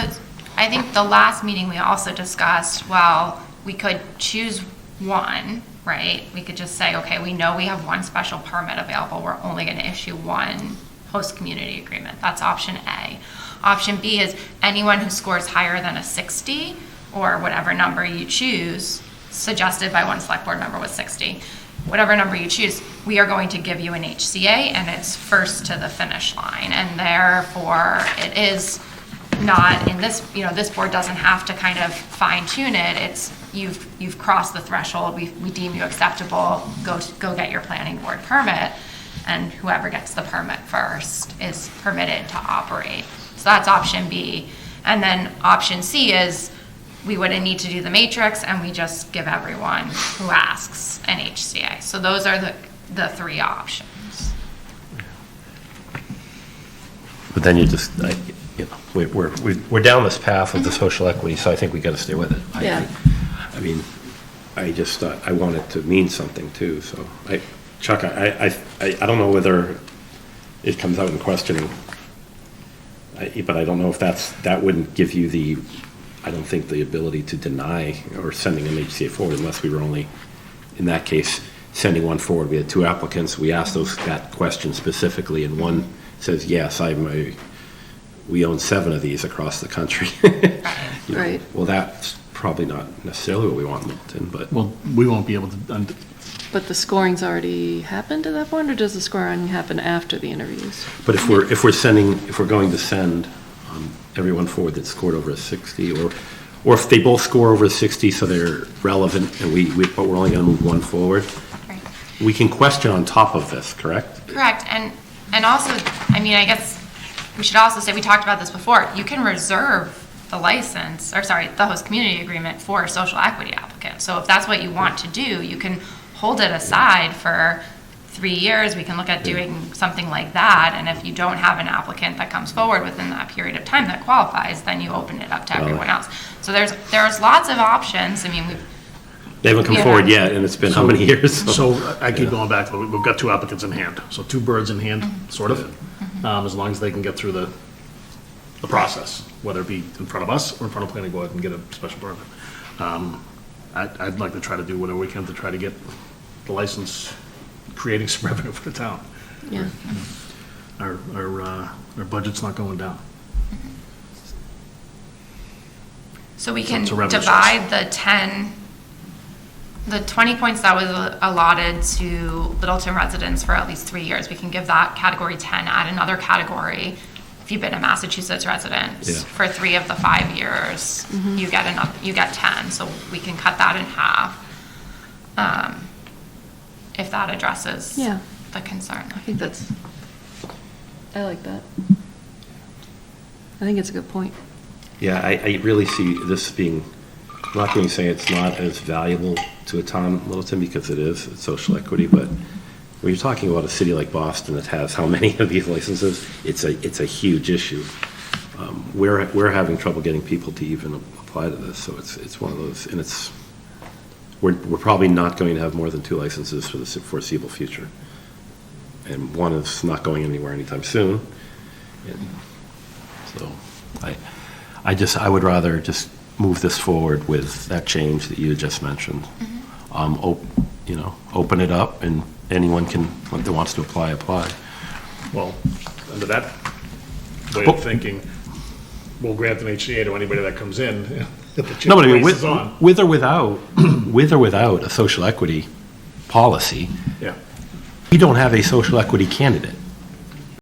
I think the last meeting we also discussed, well, we could choose one, right? We could just say, okay, we know we have one special permit available. We're only going to issue one host community agreement. That's option A. Option B is anyone who scores higher than a 60 or whatever number you choose, suggested by one select board member was 60. Whatever number you choose, we are going to give you an HCA, and it's first to the finish line. And therefore, it is not in this, this board doesn't have to kind of fine tune it. It's, you've crossed the threshold, we deem you acceptable, go get your planning board permit, and whoever gets the permit first is permitted to operate. So that's option B. And then option C is, we wouldn't need to do the matrix, and we just give everyone who asks an HCA. So those are the three options. But then you just, we're down this path of the social equity, so I think we got to stay with it. Yeah. I mean, I just thought, I want it to mean something too, so Chuck, I don't know whether it comes out in questioning, but I don't know if that wouldn't give you I don't think the ability to deny or sending an HCA forward unless we were only, in that case, sending one forward. We had 2 applicants, we asked that question specifically, and one says, yes, we own 7 of these across the country. Right. Well, that's probably not necessarily what we want in Littleton, but. Well, we won't be able to, But the scoring's already happened at that point, or does the scoring happen after the interviews? But if we're going to send everyone forward that scored over a 60, or if they both score over a 60, so they're relevant, and but we're only going to move one forward, Right. we can question on top of this, correct? Correct, and also, I mean, I guess we should also say, we talked about this before, you can reserve the the host community agreement for social equity applicants. So if that's what you want to do, you can hold it aside for 3 years, we can look at doing something like that, and if you don't have an applicant that comes forward within that period of time that qualifies, then you open it up to everyone else. So there's lots of options. I mean, They haven't come forward yet, and it's been how many years? So I keep going back to, we've got 2 applicants in hand, so 2 birds in hand, sort of, as long as they can get through the process, whether it be in front of us or in front of planning board and get a special permit. I'd like to try to do whatever we can to try to get the license creating some revenue for the town. Yeah. Our budget's not going down. so we can It's a revenue divide the 20 points that was allotted to Littleton residents for at least 3 years. We can give that category 10, add another category. If you've been a Massachusetts resident for 3 of the 5 years, you get 10. So we can cut that in half. If that addresses the concern. I think I like that. I think it's a good point. Yeah, I really see this being, I'm not going to say it's not as valuable to a town, Littleton, because it's social equity, but when you're talking about a city like Boston that has how many of these licenses, it's a huge issue. We're having trouble getting people to even apply to this, so it's one of those, and we're probably not going to have more than 2 licenses for the foreseeable future. And one is not going anywhere anytime soon. And so I would rather just move this forward with that change that you just mentioned. Open it up, and anyone that wants to apply. Well, under that way of thinking, we'll grant an HCA to anybody that comes in. No, but I mean, with or without a social equity policy, we don't have a social equity candidate.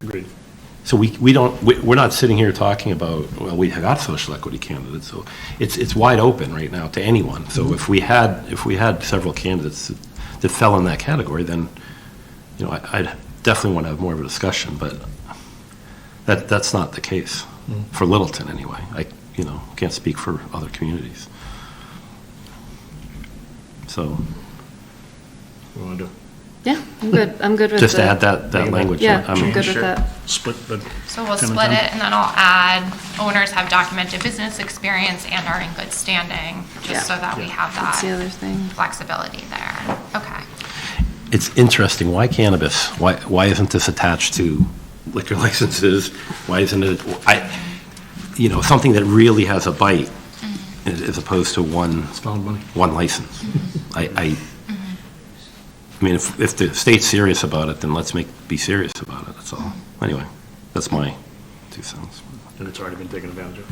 Agreed. So we're not sitting here talking about, well, we have got social equity candidates, so it's wide open right now to anyone. So if we had several candidates that fell in that category, then I'd definitely want to have more of a discussion, but that's not the case for Littleton anyway. I can't speak for other communities. So What do you want to do? Yeah, I'm good with just to that. add that language. Yeah, I'm good with that. Split the. So we'll 10 and split 10? it, and then I'll add owners have documented business experience and are in good standing, just so that we have That's the that other thing. flexibility there. Okay. It's interesting. Why cannabis? Why isn't this attached to liquor licenses? Why isn't it? Something that really has a bite, as opposed to one license. I mean, if the state's serious about it, then let's be serious about it. That's all. Anyway, that's my 2 cents. And it's already been taken advantage of.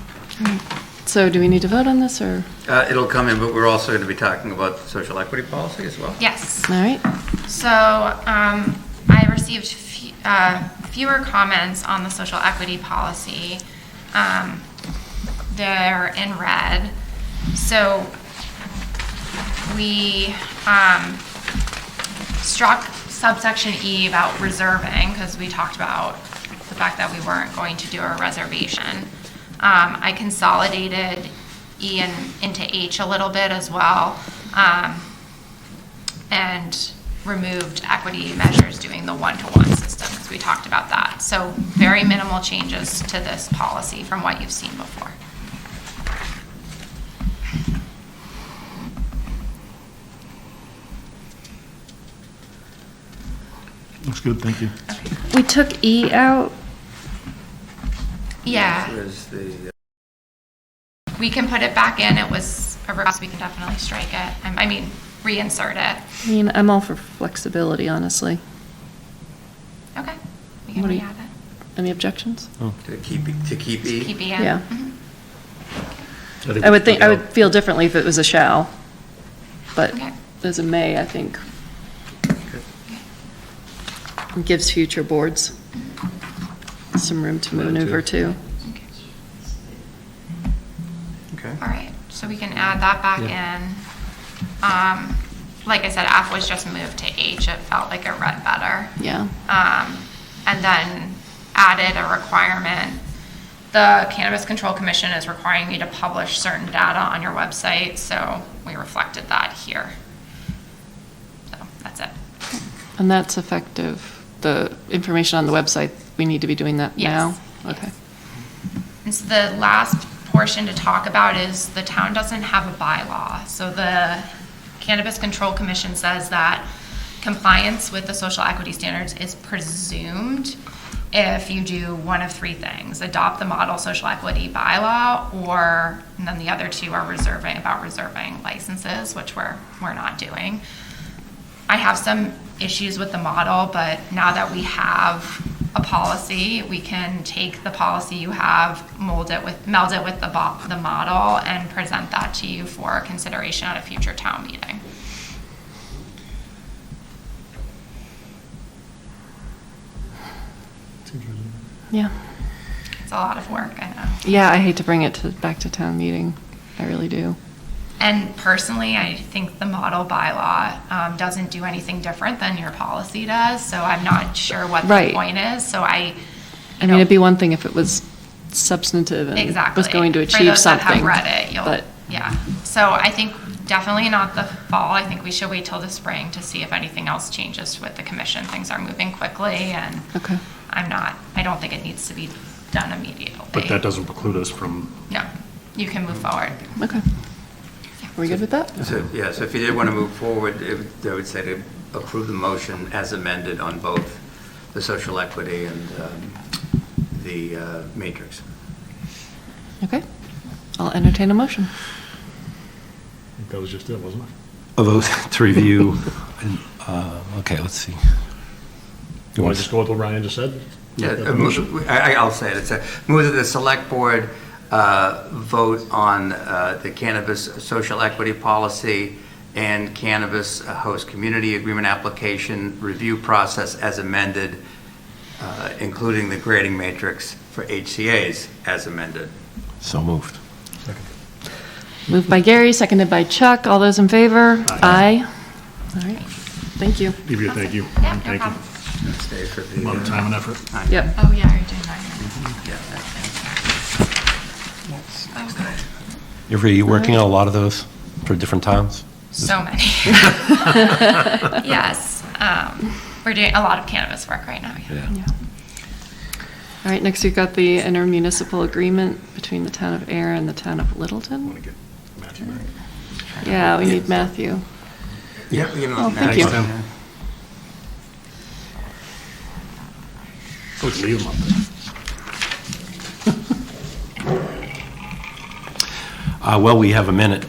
So do we need to vote on this, or? It'll come in, but we're also going to be talking about social equity policy as well. Yes. All right. So I received fewer comments on the social equity policy. they're in red. So we struck subsection E about reserving, because we talked about the fact that we weren't going to do a reservation. I consolidated E into H a little bit as well, and removed equity measures doing the one-to-one system, because we talked about that. So very minimal changes to this policy from what you've seen before. Looks good, thank you. We took E out. Yeah, There's the, we can put it back in. It was a request. We can definitely strike it. I mean, reinsert it. I mean, I'm all for flexibility, honestly. Okay, we can What do you- re-add it. Any objections? to keep E? Keep E in. Yeah. Mhm. I would think, I would feel differently if it was a shall, but Okay. as a may, I think it gives future boards some room to maneuver too. Okay. All right, so we can add that back in. Like I said, F was just moved to H. It felt like it read better. Yeah. And then added a requirement. The Cannabis Control Commission is requiring you to publish certain data on your website, so we reflected that here. So that's it. And that's effective. The information on the website, we need to be doing that now? Yes. Okay. And so the last portion to talk about is the town doesn't have a bylaw. So the Cannabis Control Commission says that compliance with the social equity standards is presumed if you do one of three things: adopt the model social equity bylaw, or, and then the other two are reserving licenses, which we're not doing. I have some issues with the model, but now that we have a policy, we can take the policy you have, meld it with the model, and present that to you for consideration at a future town meeting. Yeah. It's a lot of work, I know. Yeah, I hate to bring it back to town meeting. I really do. And personally, I think the model bylaw doesn't do anything different than your policy does, so I'm not sure what the Right. point is. So I mean, it'd be one thing if it was substantive and exactly was going to For achieve those that something. have read it, But yeah. So I think definitely not the fall. I think we should wait till the spring to see if anything else changes with the commission. Things are moving quickly, and okay. I don't think it needs to be done immediately. But that doesn't preclude us from, No, you can move forward. Okay. Are we good with that? So, yeah, so if you did want to move forward, I would say to approve the motion as amended on both the social equity and the matrix. Okay. I'll entertain a motion. that was just it, wasn't it? A vote to review, and, okay, let's see. You want to just go with what Ryan just said? Yeah, The motion? I'll say it. It's a move that the select board vote on the cannabis social equity policy and cannabis host community agreement application review process as amended, including the grading matrix for HCA's as amended. So moved. Moved by Gary, seconded by Chuck. All those in favor? Aye. All right. Thank you. Give you a thank you. Yeah, no Thank you. problem. Stay for A lot of the. time and effort. Yep. Oh, yeah, you're doing that. Are you working on a lot of those for different towns? So many. Yes. We're doing a lot of cannabis work right now. Yeah. Yeah. All right, next we've got the intermunicipal agreement between the town of Air and the town of Littleton. Want to get Matthew back? Yeah, we need Matthew. Yeah, you know. Oh, thank you. Tim. We can leave them up there. Well, we have a minute.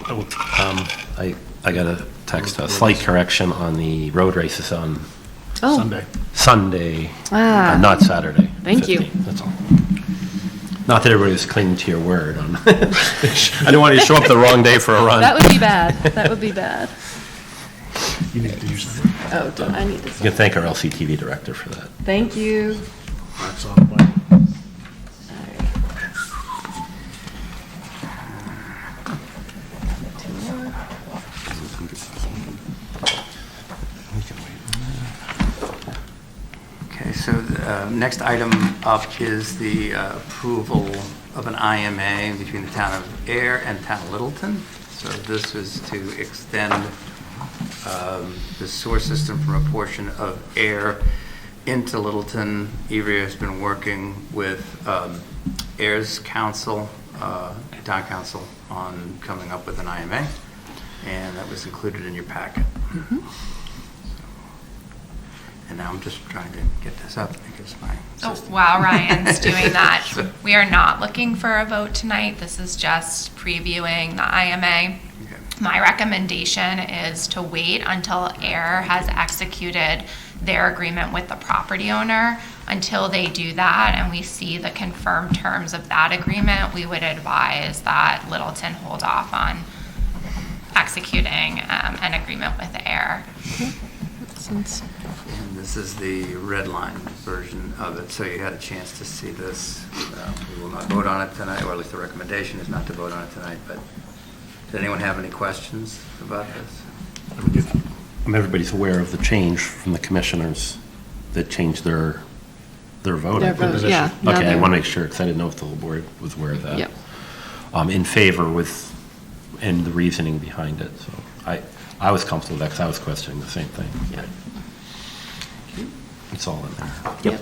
I got a text, a slight correction on the road races on Oh. Sunday. Ah. Not Saturday. Thank you. 15th, that's all. Not that everybody was clinging to your word. I didn't want you to show up the wrong day for a run. That would be bad. That would be bad. You need to use that. Oh, do I need to? You can thank our LCTV director for that. Thank you. That's on the plan. next item up is the approval of an IMA between the town of Air and town of Littleton. So this is to extend the sewer system from a portion of Air into Littleton. Ivrea has been working with Air's council, town council, on coming up with an IMA, and that was included in your packet. And now I'm just trying to get this up because my system. While Ryan's doing that, we are not looking for a vote tonight. This is just previewing the IMA. My recommendation is to wait until AIR has executed their agreement with the property owner. Until they do that and we see the confirmed terms of that agreement, we would advise that Littleton hold off on executing an agreement with AIR. And this is the red line version of it, so you had a chance to see this. We will not vote on it tonight, or at least the recommendation is not to vote on it tonight, but did anyone have any questions about this? Everybody's aware of the change from the commissioners that changed their vote. Their vote, yeah. Now Okay, I they're- want to make sure, because I didn't know if the whole board was aware of that. Yep. In favor with, and the reasoning behind it, so I was comfortable with that, because I was questioning the same thing. Yeah. It's all in there. Yep.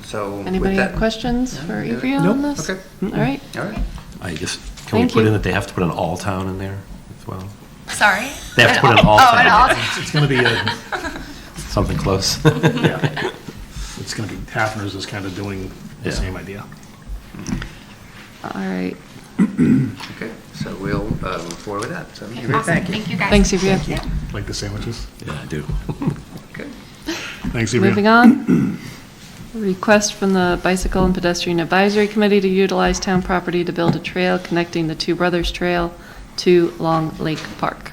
So with Anybody that- have questions for Yeah, Ivrea nope. on this? Okay. All right. All right. I just, can we Thank put you. in that they have to put an all town in there as well? Sorry? They have to put an all Oh, an all town. It's going to be Something close. yeah. It's going to be, Hafner's is kind of doing the Yeah. same idea. All right. Okay, so we'll move forward with that. So, Awesome. thank you. Thank you guys. Thanks, Ivrea. Like the sandwiches? Yeah, I do. Okay. Thanks, Ivrea. Moving on. Request from the Bicycle and Pedestrian Advisory Committee to utilize town property to build a trail connecting the Two Brothers Trail to Long Lake Park.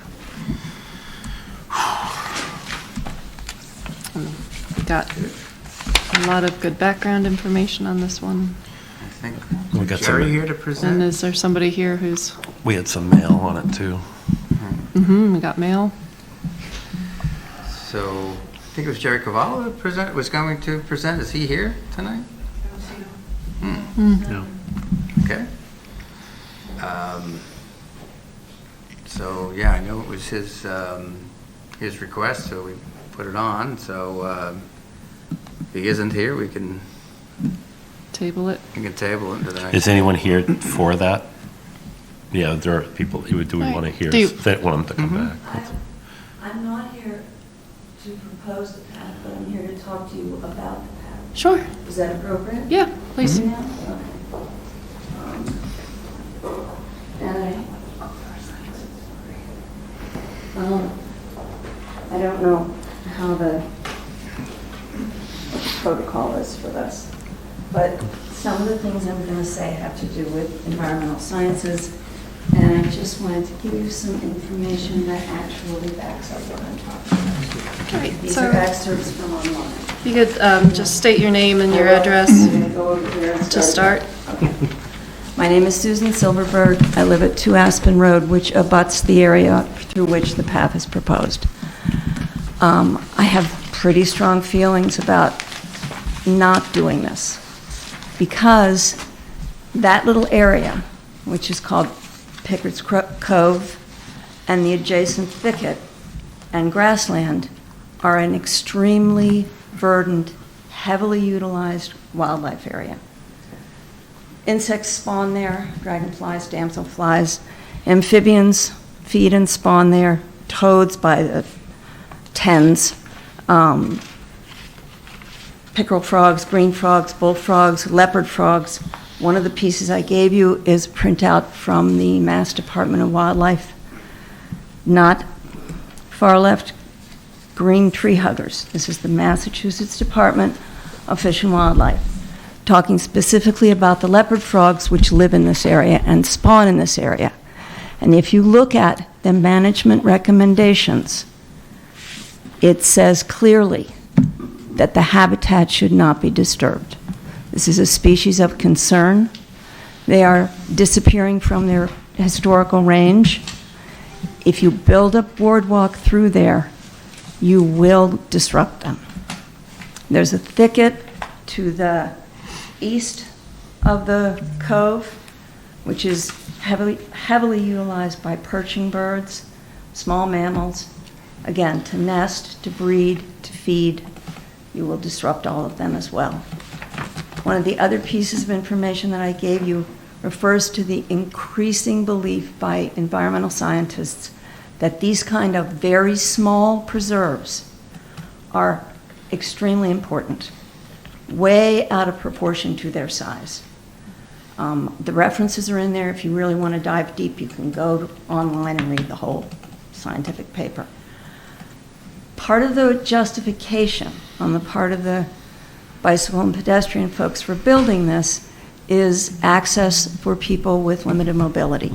We got a lot of good background information on this one. I think We got Jerry some- here to And present. is there somebody here who's, We had some mail on it, too. we got mail? So I think it was Jerry Cavallo that was going to present. Is he here tonight? No. Okay. So, yeah, I know it was his request, so we put it on. So if he isn't here, we can Table it? table it to the next. Is anyone here for that? Yeah, there are people, do we want to hear, Do you- that want them to come back? I'm not here to propose the path, but I'm here to talk to you about the path. Sure. Is that appropriate? Yeah, please. Yeah? Okay. I don't know how the protocol is for this, but some of the things I'm going to say have to do with environmental sciences, and I just wanted to give you some information that actually backs up what I'm talking about. All right, These so- are excerpts from online. You could just state your name and your address I'm going to go over here and to start. Okay. My name is Susan Silverberg. I live at 2 Aspen Road, which abuts the area through which the path is proposed. I have pretty strong feelings about not doing this because that little area, which is called Pickett's Cove, and the adjacent thicket and grassland are an extremely verdant, heavily utilized wildlife area. Insects spawn there, dragonflies, damselflies, amphibians feed and spawn there, toads by the tens, pickerel frogs, green frogs, bullfrogs, leopard frogs. One of the pieces I gave you is a printout from the Mass Department of Wildlife, not far left, green tree huggers. This is the Massachusetts Department of Fish and Wildlife, talking specifically about the leopard frogs which live in this area and spawn in this area. And if you look at the management recommendations, it says clearly that the habitat should not be disturbed. This is a species of concern. They are disappearing from their historical range. If you build a boardwalk through there, you will disrupt them. There's a thicket to the east of the cove, which is heavily utilized by perching birds, small mammals, again, to nest, to breed, to feed. You will disrupt all of them as well. One of the other pieces of information that I gave you refers to the increasing belief by environmental scientists that these kind of very small preserves are extremely important, way out of proportion to their size. The references are in there. If you really want to dive deep, you can go online and read the whole scientific paper. Part of the justification on the part of the bicycle and pedestrian folks for building this is access for people with limited mobility.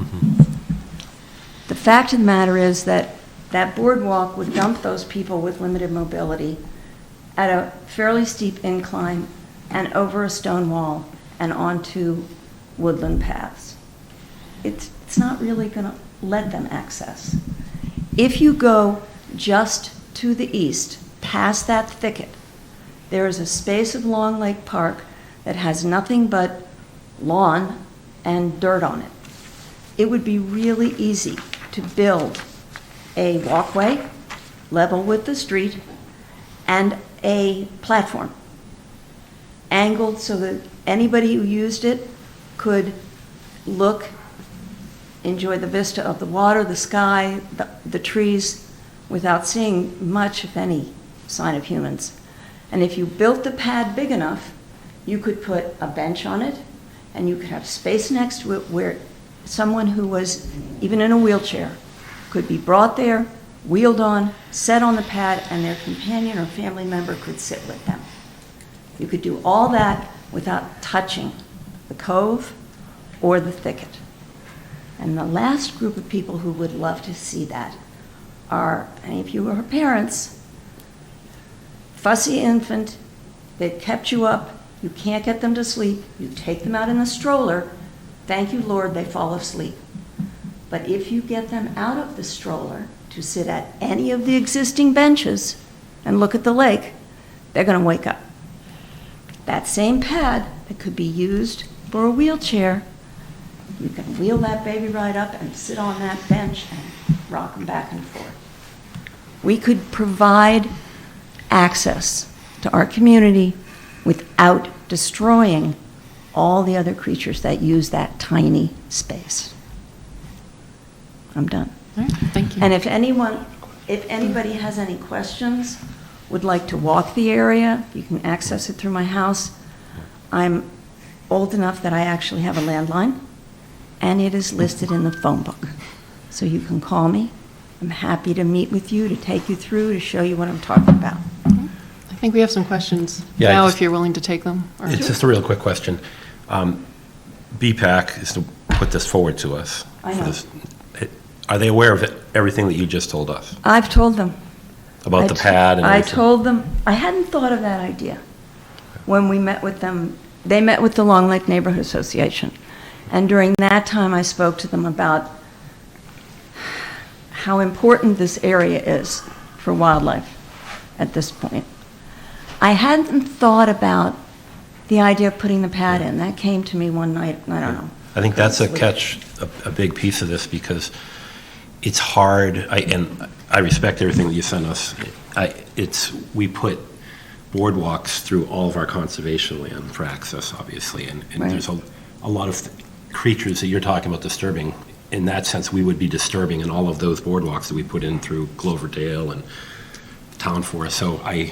The fact of the matter is that that boardwalk would dump those people with limited mobility at a fairly steep incline and over a stone wall and onto woodland paths. It's not really going to let them access. If you go just to the east, past that thicket, there is a space of Long Lake Park that has nothing but lawn and dirt on it. It would be really easy to build a walkway level with the street and a platform angled so that anybody who used it could look, enjoy the vista of the water, the sky, the trees, without seeing much, if any, sign of humans. And if you built the pad big enough, you could put a bench on it, and you could have space next to it where someone who was even in a wheelchair could be brought there, wheeled on, set on the pad, and their companion or family member could sit with them. You could do all that without touching the cove or the thicket. And the last group of people who would love to see that are, any of you who are parents, fussy infant that kept you up, you can't get them to sleep, you take them out in the stroller, thank you, Lord, they fall asleep. But if you get them out of the stroller to sit at any of the existing benches and look at the lake, they're going to wake up. That same pad that could be used for a wheelchair, you can wheel that baby right up and sit on that bench and rock them back and forth. We could provide access to our community without destroying all the other creatures that use that tiny space. I'm done. All right, thank you. And if anybody has any questions, would like to walk the area, you can access it through my house. I'm old enough that I actually have a landline, and it is listed in the phone book. So you can call me. I'm happy to meet with you, to take you through, to show you what I'm talking about. I think we have some questions Yeah, now, just- if you're willing to take them. or- It's just a real quick question. BPAC is to put this forward to us. I for know. this. Are they aware of everything that you just told us? I've told them. About the pad and I everything? told them, I hadn't thought of that idea when we met with them. They met with the Long Lake Neighborhood Association. And during that time, I spoke to them about how important this area is for wildlife at this point. I hadn't thought about the idea of putting the pad in. That came to me one night, I don't know. I think that's a catch, a big piece of this, because it's hard, and I respect everything that you sent us. We put boardwalks through all of our conservation land for access, obviously, and Right. there's a lot of creatures that you're talking about disturbing. In that sense, we would be disturbing in all of those boardwalks that we put in through Cloverdale and Town Forest. So I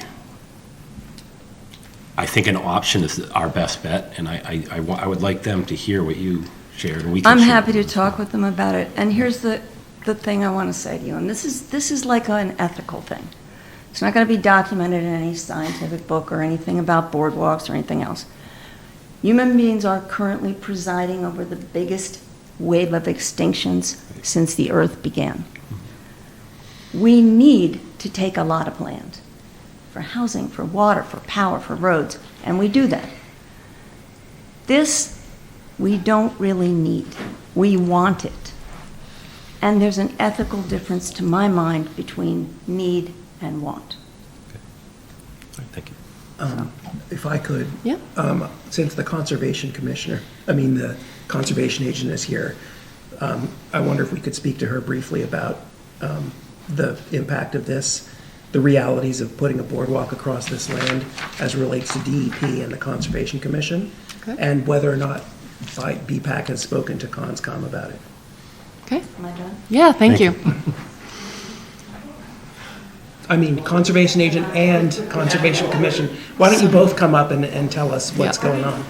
think an option is our best bet, and I would like them to hear what you shared, and we can I'm share happy with to them. talk with them about it. And here's the thing I want to say to you, and this is like an ethical thing. It's not going to be documented in any scientific book or anything about boardwalks or anything else. Human beings are currently presiding over the biggest wave of extinctions since the Earth began. We need to take a lot of land for housing, for water, for power, for roads, and we do that. This we don't really need. We want it. And there's an ethical difference to my mind between need and won't. Thank you. If I could. Yeah. Since the Conservation Agent is here, I wonder if we could speak to her briefly about the impact of this, the realities of putting a boardwalk across this land as relates to DEP and the Conservation Commission, and whether or not BPAC has spoken to CONSCOM about it. Okay. Am I done? Yeah, thank you. I mean, Conservation Agent and Conservation Commission. Why don't you both come up and tell us what's going on?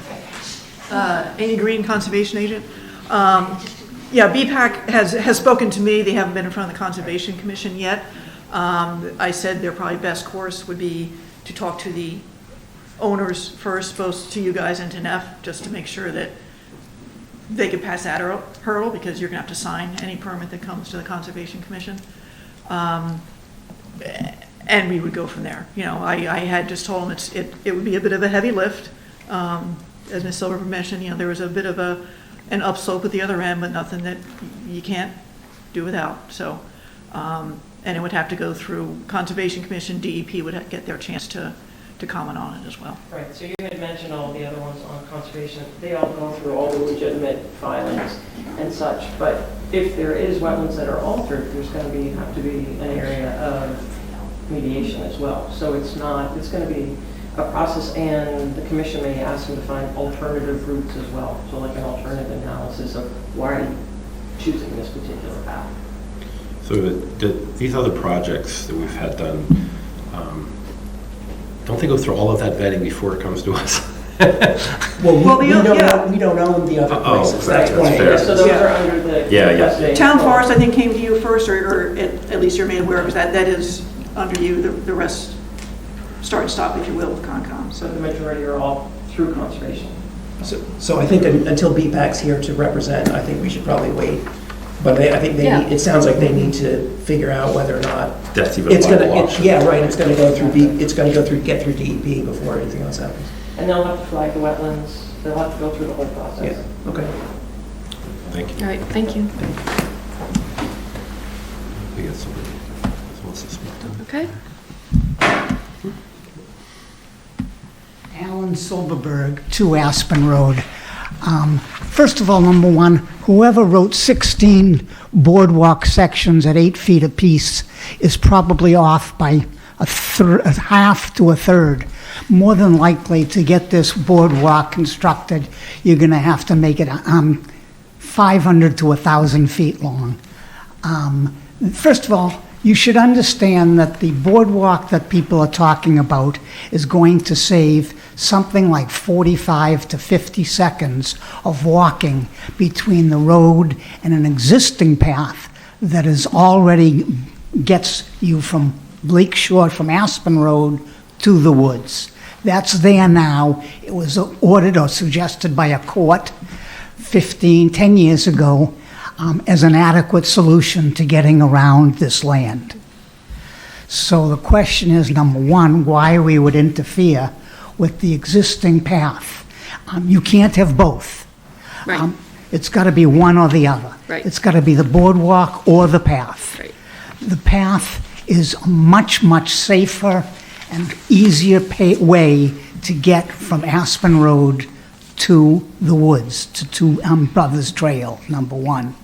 Amy Green, Conservation Agent. Yeah, BPAC has spoken to me. They haven't been in front of the Conservation Commission yet. I said their probably best course would be to talk to the owners first, both to you guys and to Neff, just to make sure that they could pass that hurdle, because you're gonna have to sign any permit that comes to the Conservation Commission. And we would go from there. You know, I had just told them it would be a bit of a heavy lift. As Ms. Silver mentioned, you know, there was a bit of an upslope at the other end, but nothing that you can't do without. So, and it would have to go through Conservation Commission, DEP would get their chance to comment on it as well. Right, so you had mentioned all the other ones on conservation. They all go through all the legitimate filings and such, but if there is wetlands that are altered, there's going to have to be an area of mediation as well. So it's going to be a process, and the commission may ask them to find alternative routes as well. So like an alternative analysis of why are you choosing this particular path. So these other projects that we've had done, don't they go through all of that vetting before it comes to us? Well, we don't own the other places. That's why. fair. So those are under the Yeah. Town Forest, I think, came to you first, or at least you're made aware, because that is under you. The rest start and stop, if you will, with Concom. So the majority are all through conservation. So I think until BPAC's here to represent, I think we should probably wait. But I think it sounds like they need to figure out whether or not that's even it's a viable option. Yeah, right. It's going to go through get through DEP before anything else happens. And they'll have to flag the wetlands. They'll have to go through the whole process. Yeah. Okay. Thank you. All right, thank you. We got somebody who wants to speak to it. Okay. Alan Silverberg, 2 Aspen Road. First of all, number one, whoever wrote 16 boardwalk sections at 8 feet apiece is probably off by a half to a third. More than likely, to get this boardwalk constructed, you're going to have to make it 500 to 1,000 feet long. First of all, you should understand that the boardwalk that people are talking about is going to save something like 45 to 50 seconds of walking between the road and an existing path that is already gets you from Lake Shore, from Aspen Road to the woods. That's there now. It was ordered or suggested by a court 10 years ago as an adequate solution to getting around this land. So the question is, number one, why we would interfere with the existing path. You can't have both. Right. It's got to be one or the other. Right. It's got to be the boardwalk or the path. Right. The path is a much, much safer and easier way to get from Aspen Road to the woods, to Brothers Trail, number one.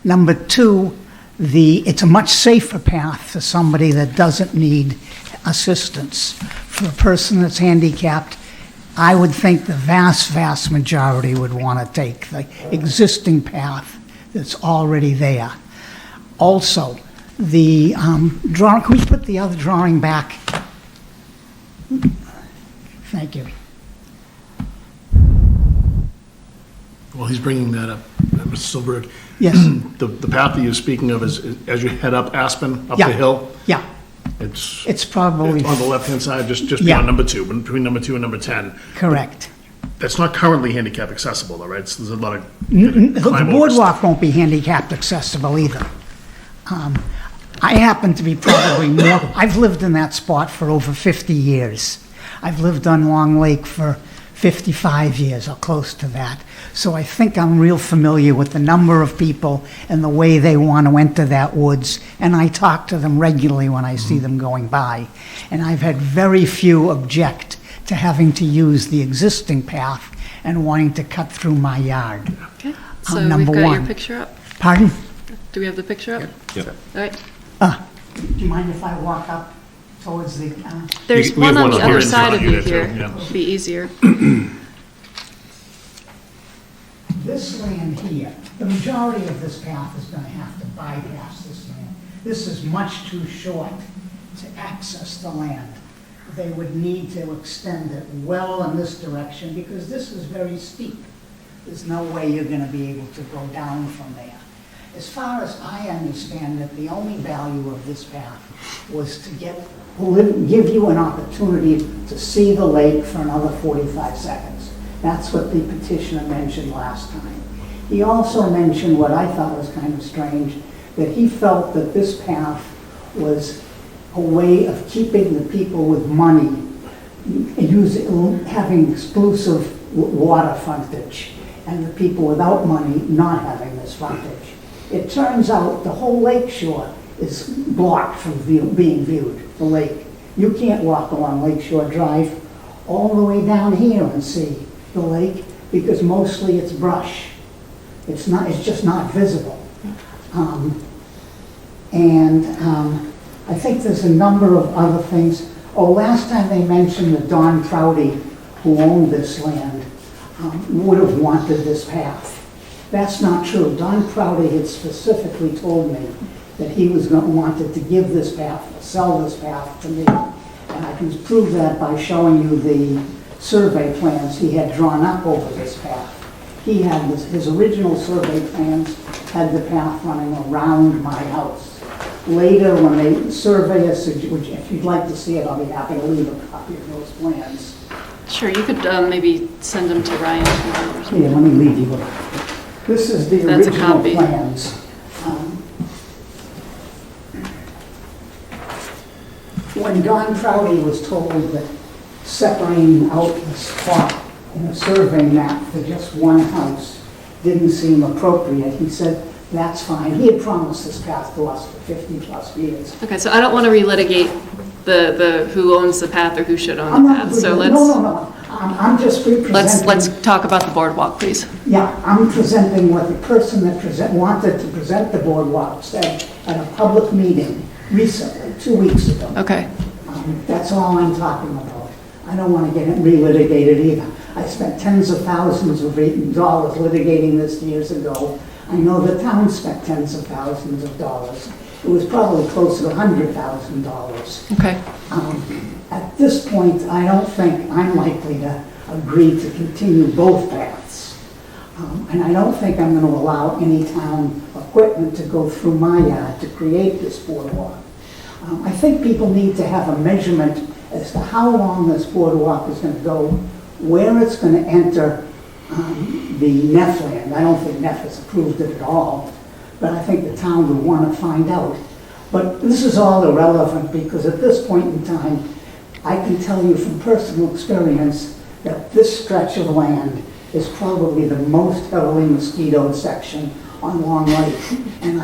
Number two, it's a much safer path for somebody that doesn't need assistance. For a person that's handicapped, I would think the vast, vast majority would want to take the existing path that's already there. Also, the drawing, can we put the other drawing back? Thank you. Well, he's bringing that up, Mr. Silberg. Yes. The path that you're speaking of is as you head up Aspen, up Yeah. the hill. Yeah. It's probably on the left-hand side, just Yeah. beyond number 2, between number 2 and number 10. correct. That's not currently handicap accessible, though, right? So there's a lot of The climb overs. boardwalk won't be handicapped accessible either. I happen to be probably I've lived in that spot for over 50 years. I've lived on Long Lake for 55 years or close to that. So I think I'm real familiar with the number of people and the way they want to enter that woods. And I talk to them regularly when I see them going by. And I've had very few object to having to use the existing path and wanting to cut through my yard. Okay, so we've Number got one. your picture up. Pardon? Do we have the picture up? Yep. All right. Do you mind if I walk up towards the... There's We have one on the here other in side front of of you you here. there, too, yeah. Be easier. This land here, the majority of this path is going to have to bypass this land. This is much too short to access the land. They would need to extend it well in this direction because this is very steep. There's no way you're going to be able to go down from there. As far as I understand it, the only value of this path was to give you an opportunity to see the lake for another 45 seconds. That's what the petitioner mentioned last time. He also mentioned what I thought was kind of strange, that he felt that this path was a way of keeping the people with money, having exclusive water frontage, and the people without money not having this frontage. It turns out the whole lake shore is blocked from being viewed, the lake. You can't walk along Lakeshore Drive all the way down here and see the lake because mostly it's brush. It's just not visible. I think there's a number of other things. Last time they mentioned that Don Prouty, who owned this land, would have wanted this path. That's not true. Don Prouty had specifically told me that he wanted to give this path, sell this path to me. And I can prove that by showing you the survey plans he had drawn up over this path. He had his original survey plans had the path running around my house. Later, when they survey us, which if you'd like to see it, I'll be happy to leave a copy of those plans. Sure, you could maybe send them to Ryan tomorrow or something. Yeah, let me leave you with it. This is the That's a original copy. plans. When Don Prouty was told that separating out the spot in a survey map for just one house didn't seem appropriate, he said, that's fine. He had promised this path to us for 50-plus years. Okay, so I don't want to relitigate the who owns the path or who should own I'm the not path. So really- No. I'm just representing... let's talk about the boardwalk, please. Yeah, I'm presenting what the person that wanted to present the boardwalk said at a public meeting recently, 2 weeks ago. Okay. That's all I'm talking about. I don't want to get it relitigated either. I spent tens of thousands of dollars litigating this years ago. I know the town spent tens of thousands of dollars. It was probably closer to $100,000. Okay. At this point, I don't think I'm likely to agree to continue both paths. And I don't think I'm going to allow any town equipment to go through my yard to create this boardwalk. I think people need to have a measurement as to how long this boardwalk is going to go, where it's going to enter the Neff land. I don't think Neff has approved it at all, but I think the town would want to find out. But this is all irrelevant because at this point in time, I can tell you from personal experience that this stretch of land is probably the most heavily mosquitoed section on Long Lake. And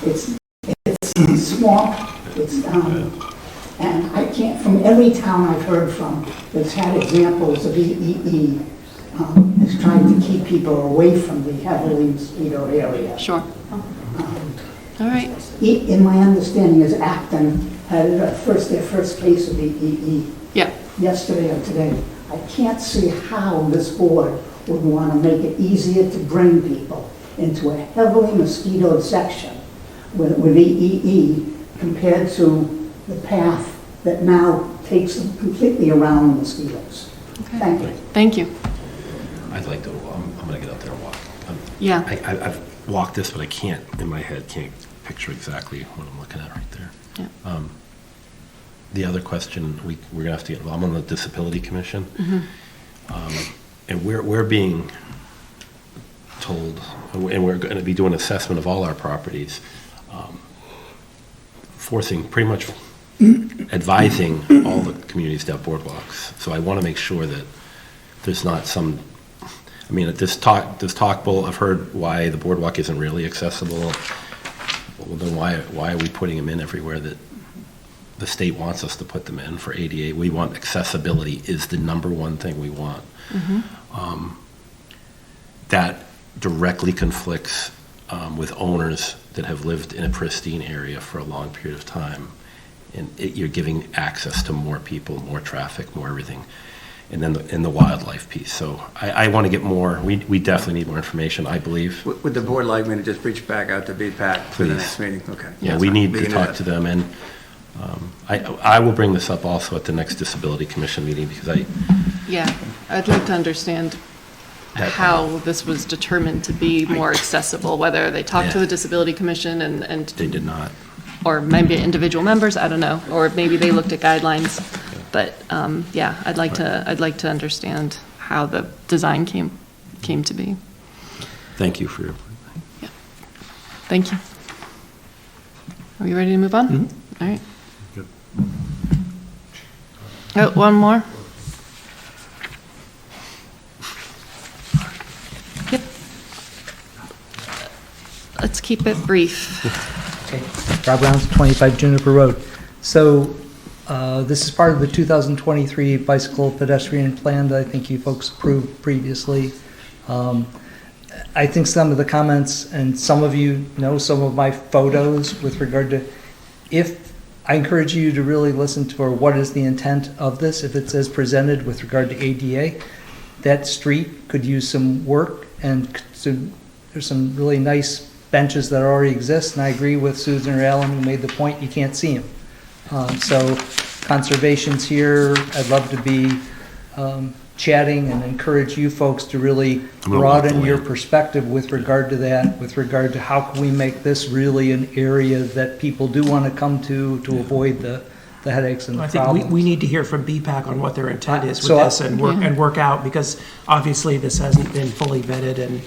it's small, and I can't, from every town I've heard from that's had examples of EEE, has tried to keep people away from the heavily mosquitoed area. Sure. All right. In my understanding is Acton had their first case of EEE. Yeah. Yesterday or today. I can't see how this board would want to make it easier to bring people into a heavily mosquitoed section with EEE compared to the path that now takes them completely around the mosquitoes. Okay. Thank you. Thank you. I'd like to, I'm going to get out there and walk. Yeah. I've walked this, but I can't, in my head, can't picture exactly what I'm looking at right there. Yeah. The other question, we're going to have to get, I'm on the Disability Commission, and we're being told, and we're going to be doing assessment of all our properties, forcing, pretty much advising all the communities to have boardwalks. So I want to make sure that there's not some, I mean, at this talkable, I've heard why the boardwalk isn't really accessible. Well, then why are we putting them in everywhere that the state wants us to put them in for ADA? We want accessibility is the number one thing we want. That directly conflicts with owners that have lived in a pristine area for a long period of time. And you're giving access to more people, more traffic, more everything. And then the wildlife piece. So I want to get more, we definitely need more information, I believe. Would the board like me to just reach back out to BPAC for the next meeting? Okay. Yeah, we need to talk to them, and I will bring this up also at the next Disability Commission meeting, because Yeah, I'd like to understand how this was determined to be more accessible, whether they talked to the Disability Commission and they did not. Or maybe individual members, I don't know, or maybe they looked at guidelines. But yeah, I'd like to understand how the design came to be. Thank you for your. Yeah. Thank you. Are we ready to move on? Mm-hmm. All right. Good. Oh, one more. Yep. Let's keep it brief. Okay. Rob Rounds, 25 Juniper Road. So this is part of the 2023 bicycle pedestrian plan that I think you folks approved previously. I think some of the comments, and some of you know some of my photos with regard to, I encourage you to really listen to what is the intent of this, if it's as presented with regard to ADA. That street could use some work, and there's some really nice benches that already exist, and I agree with Susan or Alan who made the point you can't see them. So conservation's here. I'd love to be chatting and encourage you folks to really broaden your perspective with regard to that, with regard to how can we make this really an area that people do want to come to avoid the headaches and the I think problems. we need to hear from BPAC on what their intent is with So, this and work out, because obviously this hasn't been fully vetted, and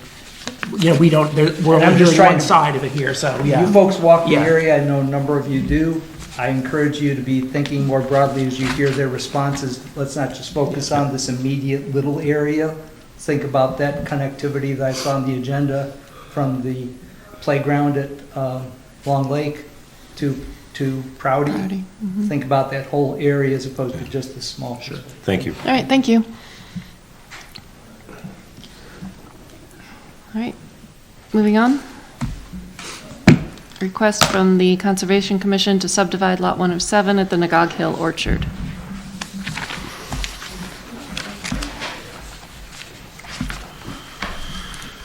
we're only hearing one side of it here, so. You folks walk the Yeah. area, I know a number of you do. I encourage you to be thinking more broadly as you hear their responses. Let's not just focus on this immediate little area. Think about that connectivity that I saw on the agenda from the playground at Long Lake to Proudy. Mm-hmm. Think about that whole area as opposed to just the small. Sure. Thank you. All right, thank you. All right, moving on. Request from the Conservation Commission to subdivide Lot 107 at the Nagog Hill Orchard.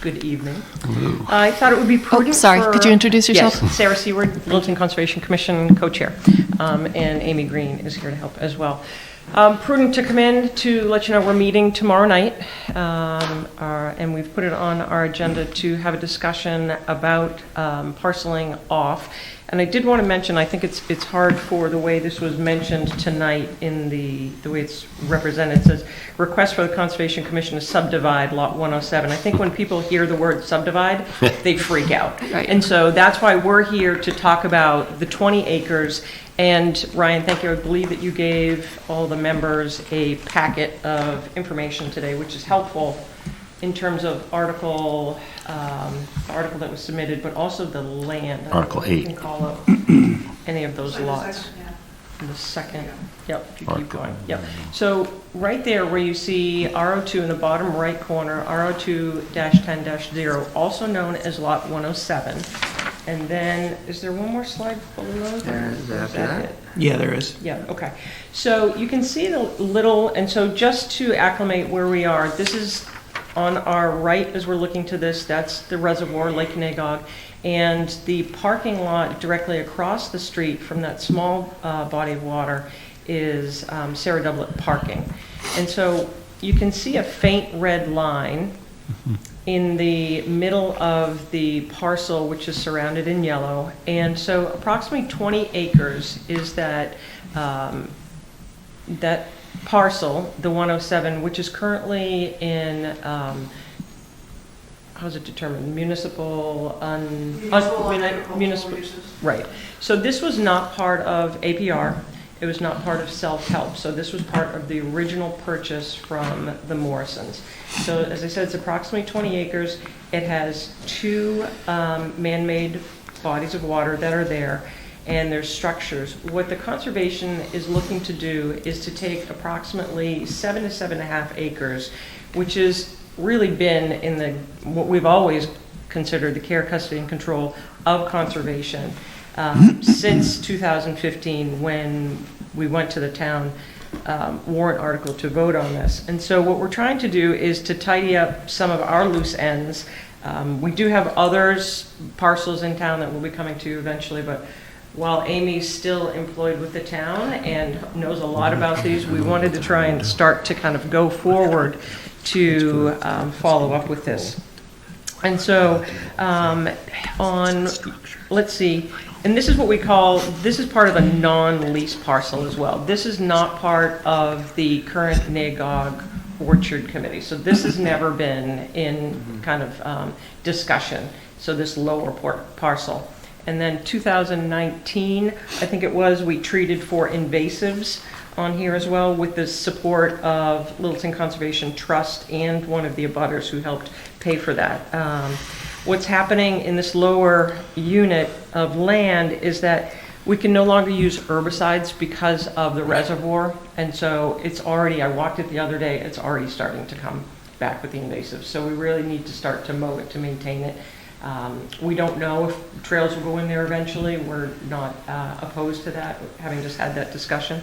Good evening. I thought it would be prudent sorry, could you introduce yourself? Yes, Sarah Seward, Littleton Conservation Commission co-chair, and Amy Green is here to help as well. Prudent to come in to let you know we're meeting tomorrow night, and we've put it on our agenda to have a discussion about parceling off. And I did want to mention, I think it's hard for the way this was mentioned tonight in the way it's represented. It says, request for the Conservation Commission to subdivide Lot 107. I think when people hear the word subdivide, they freak out. Right. And so that's why we're here to talk about the 20 acres. And Ryan, thank you. I believe that you gave all the members a packet of information today, which is helpful in terms of the article that was submitted, but also the land. Article 8. You can call up any of those lots. The second, yep, if you keep going, yep. So right there where you see RO2 in the bottom right corner, RO2-10-0, also known as Lot 107. And then, is there one more slide below there? Is that it? Yeah, there is. Yeah, okay. So you can see the little, and so just to acclimate where we are, this is on our right as we're looking to this, that's the reservoir, Lake Nagog, and the parking lot directly across the street from that small body of water is Sarah Doublet parking. And so you can see a faint red line in the middle of the parcel, which is surrounded in yellow. And so approximately 20 acres is that that parcel, the 107, which is currently in, how's it determined? Municipal, municipal, right. So this was not part of APR. It was not part of self-help. So this was part of the original purchase from the Morrisons. So as I said, it's approximately 20 acres. It has 2 man-made bodies of water that are there, and there's structures. What the conservation is looking to do is to take approximately 7 to 7.5 acres, which has really been in the what we've always considered the care, custody, and control of conservation since 2015, when we went to the town warrant article to vote on this. And so what we're trying to do is to tidy up some of our loose ends. We do have others, parcels in town that we'll be coming to eventually, but while Amy's still employed with the town and knows a lot about these, we wanted to try and start to kind of go forward to follow up with this. And so let's see, and this is what we call, this is part of a non-lease parcel as well. This is not part of the current NAGOG Orchard Committee. So this has never been in kind of discussion. So this lower parcel. And then 2019, I think it was, we treated for invasives on here as well with the support of Littleton Conservation Trust and one of the abutters who helped pay for that. What's happening in this lower unit of land is that we can no longer use herbicides because of the reservoir. And so it's already, I walked it the other day, it's already starting to come back with the invasives. So we really need to start to mow it to maintain it. We don't know if trails will go in there eventually. We're not opposed to that, having just had that discussion.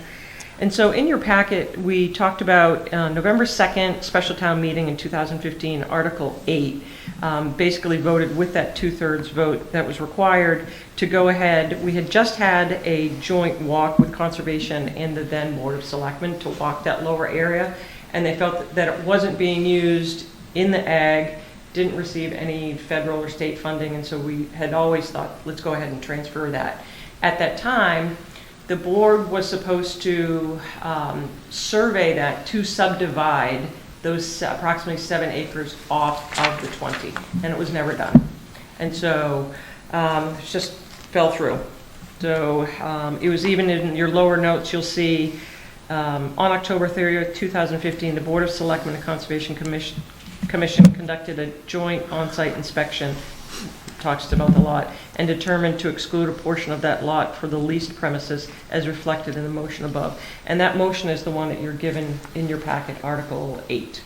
And so in your packet, we talked about November 2nd, special town meeting in 2015, Article 8, basically voted with that 2/3 vote that was required to go ahead. We had just had a joint walk with Conservation and the then Board of Selectmen to walk that lower area, and they felt that it wasn't being used in the ag, didn't receive any federal or state funding, and so we had always thought, let's go ahead and transfer that. At that time, the board was supposed to survey that to subdivide those approximately 7 acres off of the 20, and it was never done. And so it just fell through. So it was even in your lower notes, you'll see on October 30th, 2015, the Board of Selectmen and Conservation Commission conducted a joint on-site inspection, talks about the lot, and determined to exclude a portion of that lot for the leased premises as reflected in the motion above. And that motion is the one that you're given in your packet, Article 8.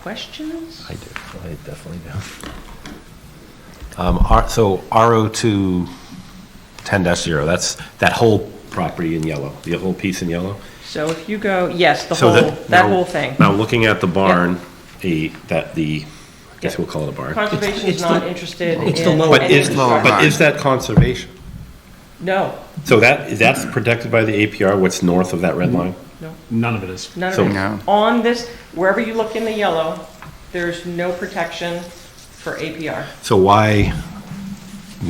Questions? I do. I definitely do. So RO2 10-0, that's that whole property in yellow, the whole piece in yellow? So if you go, yes, the So whole, that now- whole thing. Now, looking at the barn, I guess we'll call it a barn. Conservation is not interested in. But any is construction. that conservation? No, So that's protected by the APR, what's north of that red line? no. None of it is. None of So- it. No. On this, wherever you look in the yellow, there's no protection for APR. So why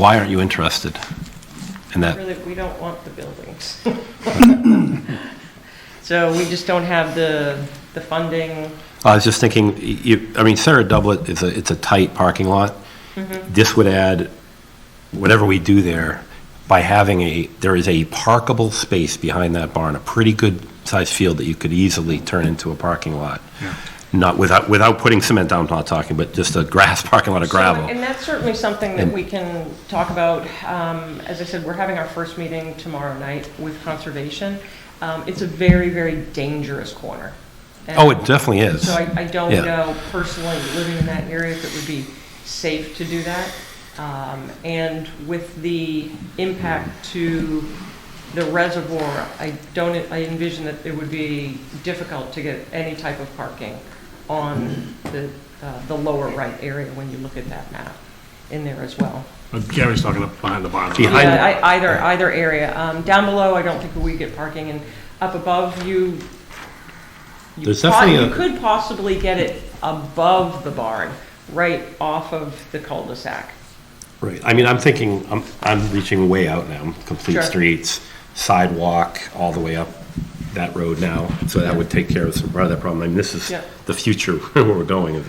aren't you interested in that? Really, we don't want the buildings. So we just don't have the funding. I was just thinking, Sarah Doublet it's a tight parking lot. Mhm. This would add, whatever we do there, by having there is a parkable space behind that barn, a pretty good sized field that you could easily turn into a parking lot. Not without putting cement down, I'm not talking, but just a grass parking lot of gravel. So, and that's certainly something that And- we can talk about. As I said, we're having our first meeting tomorrow night with Conservation. It's a very, very dangerous corner. Oh, it definitely is. So I don't Yeah. know personally, living in that area, if it would be safe to do that. And with the impact to the reservoir, I envision that it would be difficult to get any type of parking on the lower right area when you look at that map in there as well. But Gary's talking about behind the barn. Yeah, either area. Down below, I don't think we get parking, and up above, you There's definitely you could possibly get it above the barn, right off of the cul-de-sac. Right. I'm thinking, I'm reaching way out now, complete Sure. streets, sidewalk, all the way up that road now. So that would take care of some part of that problem. This is Yeah. the future where we're going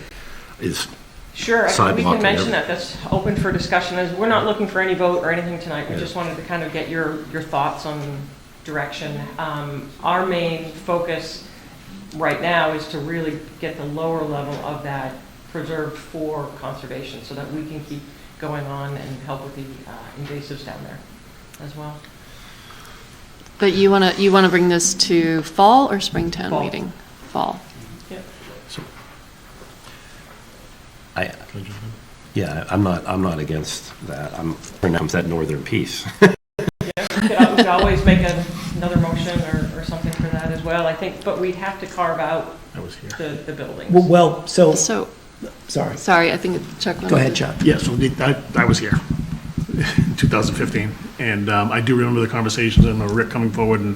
is Sure, I think we sidewalk can and mention everything. that. That's open for discussion. As we're not looking for any vote or anything tonight. We just wanted to kind of get your thoughts on direction. Our main focus right now is to really get the lower level of that preserved for conservation so that we can keep going on and help with the invasives down there as well. But you wanna bring this to fall or springtown Fall. meeting? Fall. Yeah. I'm not against that. I'm pronounced that northern piece. We could always make another motion or something for that as well, I think, but we'd have to carve out the buildings. Well, so, So, sorry. sorry, I think Chuck wanted Go ahead, to- Chuck. Yeah, so I was here in 2015, and I do remember the conversations and Rick coming forward, and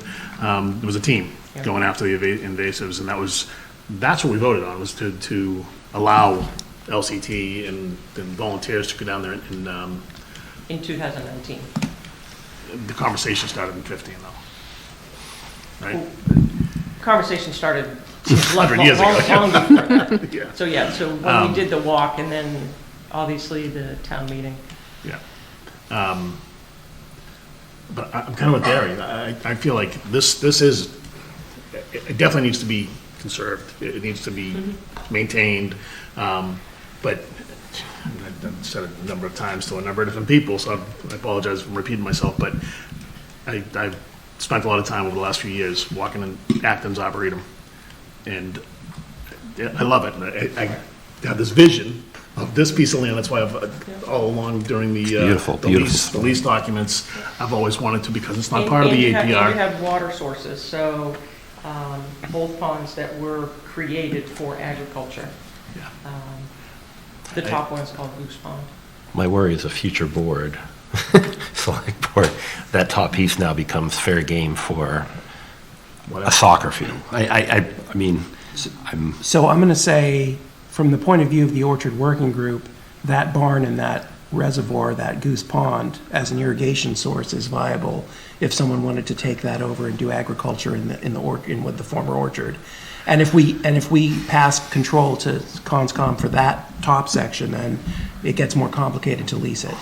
there was a team going after the invasives, and that's what we voted on, was to allow LCT and volunteers to go down there and In 2019. the conversation started in 15 though, right? Conversation started 100 years ago. long before that. Yeah. So when we did the walk and then obviously the town meeting. Yeah. But I'm kind of with Barry. I feel like this is, it definitely needs to be conserved. It needs to be maintained. But I've said it a number of times to a number of different people, so I apologize for repeating myself, but I've spent a lot of time over the last few years walking in Acton's Arboretum, and I love it. I have this vision of this piece of land. That's why I've all along during the Beautiful, beautiful. the lease documents, I've always wanted to, because it's not And- part of and the you have- APR. and you have water sources, so both ponds that were created for agriculture. The top one's called Goose Pond. My worry is a future board, select board, that top piece now becomes fair game for a soccer field. I mean, So I'm going to say, from the point of view of the Orchard Working Group, that barn and that reservoir, that Goose Pond, as an irrigation source is viable if someone wanted to take that over and do agriculture with the former orchard. And if we pass control to Conscom for that top section, then it gets more complicated to lease it.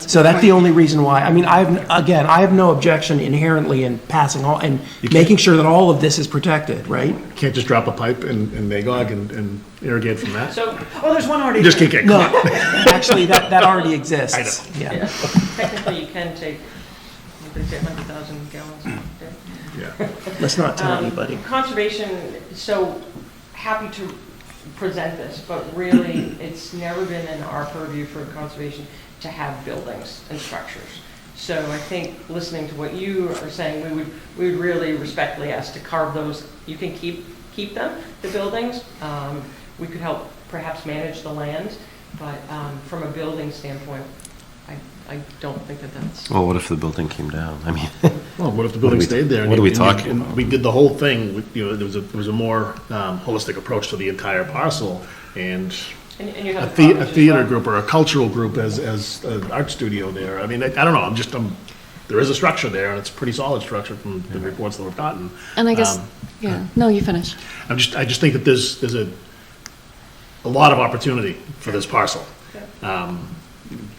So that's the only reason why. I mean, I have no objection inherently in passing all and making sure that all of this is protected, right? Can't just drop a pipe in Magog and irrigate from that. So, there's one already. You just can't get No, caught. actually, that already exists. I know. Yeah. Technically, you can take, what they say, 100,000 gallons a day. Yeah. Let's not tell anybody. Conservation, so happy to present this, but really, it's never been in our purview for conservation to have buildings and structures. So I think, listening to what you are saying, we would really respectfully ask to carve those. You can keep them, the buildings. We could help perhaps manage the land, but from a building standpoint, I don't think that's. well, what if the building came down? I mean, Well, what if the building stayed there? What are we and talking and about? We did the whole thing, there was a more holistic approach to the entire parcel, and And you have a the cottage as theater well. group or a cultural group as an art studio there. I mean, I don't know, there is a structure there, and it's a pretty solid structure from the reports that we've gotten. And I guess, no, you finish. I just think that there's a lot of opportunity for this parcel.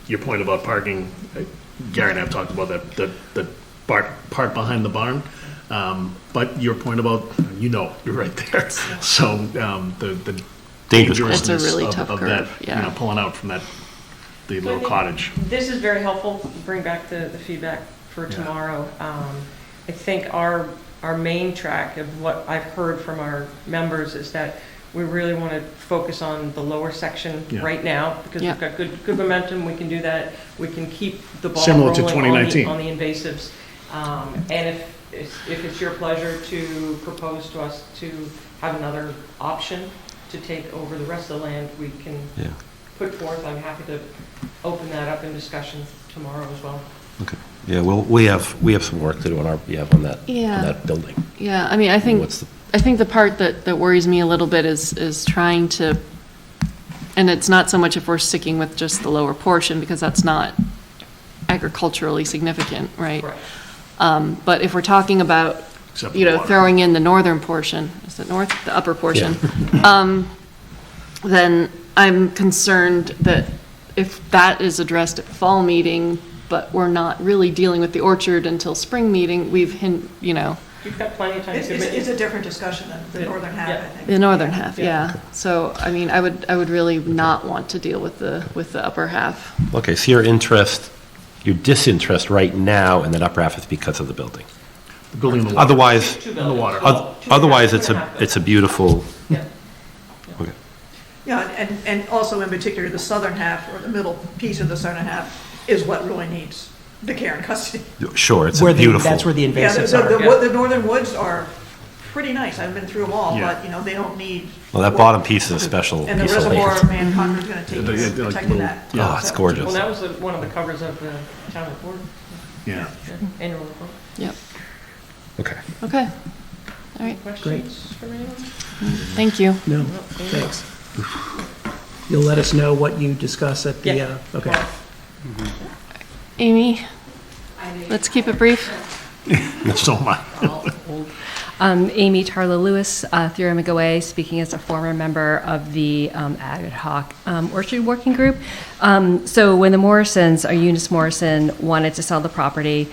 Your point about parking, Gary and I have talked about that part behind the barn. But your point about, you're right there. So the Dangerous. It's a really dangerousness tough of curve, that, yeah. pulling out from the So I little think cottage. This is very helpful, bring back the feedback for tomorrow. I think our main track of what I've heard from our members is that we really want to focus on the lower section right now, because we've got good momentum, we can do that, we can keep the ball Similar to rolling on 2019. the invasives. And if it's your pleasure to propose to us to have another option to take over the rest of the land, we can put forth. I'm happy to open that up in discussion tomorrow as well. okay. Yeah, well, we have some work to do on that building. Yeah, I mean, I think the part that worries me a little bit is trying to, and it's not so much if we're sticking with just the lower portion, because that's not agriculturally significant, right? But if we're talking about, Except the water. throwing in the northern portion, is it north, the upper portion? Then I'm concerned that if that is addressed at fall meeting, but we're not really dealing with the orchard until spring meeting, we've, You've got plenty of time to It's a different discussion than the northern half, I think. the northern half, yeah. So, I mean, I would really not want to deal with the upper half. Okay, so your disinterest right now in that upper half is because of the building. The building and the water. Otherwise, And the water. otherwise it's a beautiful. Okay. Yeah, and also in particular, the southern half, or the middle piece of the southern half, is what really needs the care and custody. Sure, it's a beautiful. That's where the Yeah, invasives are. the northern woods are pretty nice, I've been through them all, Yeah. but, they don't need. Well, that bottom piece is a special And the piece of reservoir land. man Conrad's gonna take care of protecting that. Oh, it's gorgeous. Well, that was one of the covers of the town report. Yeah. Annual report. Yep. Okay. Okay. All right. Questions from anyone? Thank you. No, thanks. You'll let us know what you discuss at the, okay. Amy, let's keep it brief. So am I. Amy Tarla Lewis, Thera McGaway, speaking as a former member of the ad hoc orchard working group. So when the Morrisons, or Eunice Morrison, wanted to sell the property,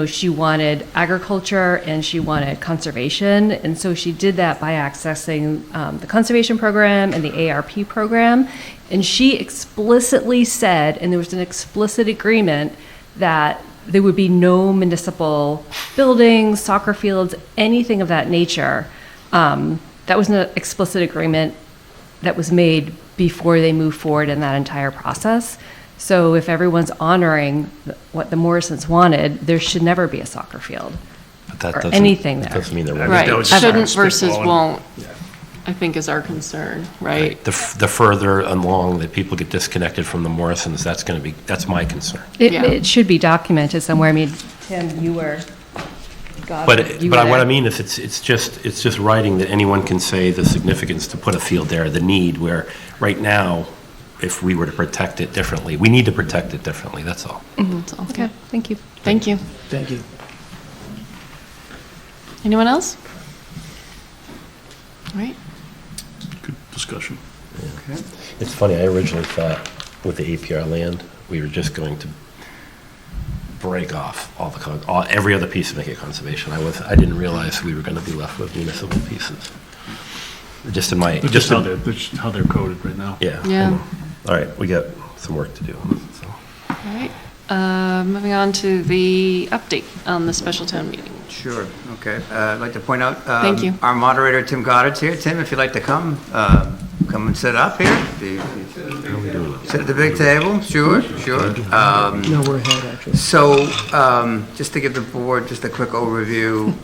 she wanted agriculture and she wanted conservation. And so she did that by accessing the conservation program and the ARP program. And she explicitly said, and there was an explicit agreement, that there would be no municipal buildings, soccer fields, anything of that nature. That was an explicit agreement that was made before they moved forward in that entire process. So if everyone's honoring what the Morrisons wanted, there should never be a soccer field or anything there. That doesn't mean there won't. Right, shouldn't versus won't, I think is our concern, right? The further along that people get disconnected from the Morrisons, that's my concern. It should be documented somewhere. I mean, Tim, you were. What I mean is it's just writing that anyone can say the significance to put a field there, the need, where right now, if we were to protect it differently, we need to protect it differently, that's all. That's all. Okay, thank you. Thank you. Thank you. Anyone else? All right. Good discussion. It's funny, I originally thought with the APR land, we were just going to break off every other piece to make it conservation. I didn't realize we were going to be left with municipal pieces. Just in my... Just how they're coded right now. Yeah. Yeah. All right, we got some work to do. So. All right. Moving on to the update on the special town meeting. Sure, okay. I'd like to point out. Thank you. Our moderator, Tim Goddard's here. Tim, if you'd like to come and sit up here. Sit at the big table, sure. No, we're ahead, actually. So, just to give the board just a quick overview,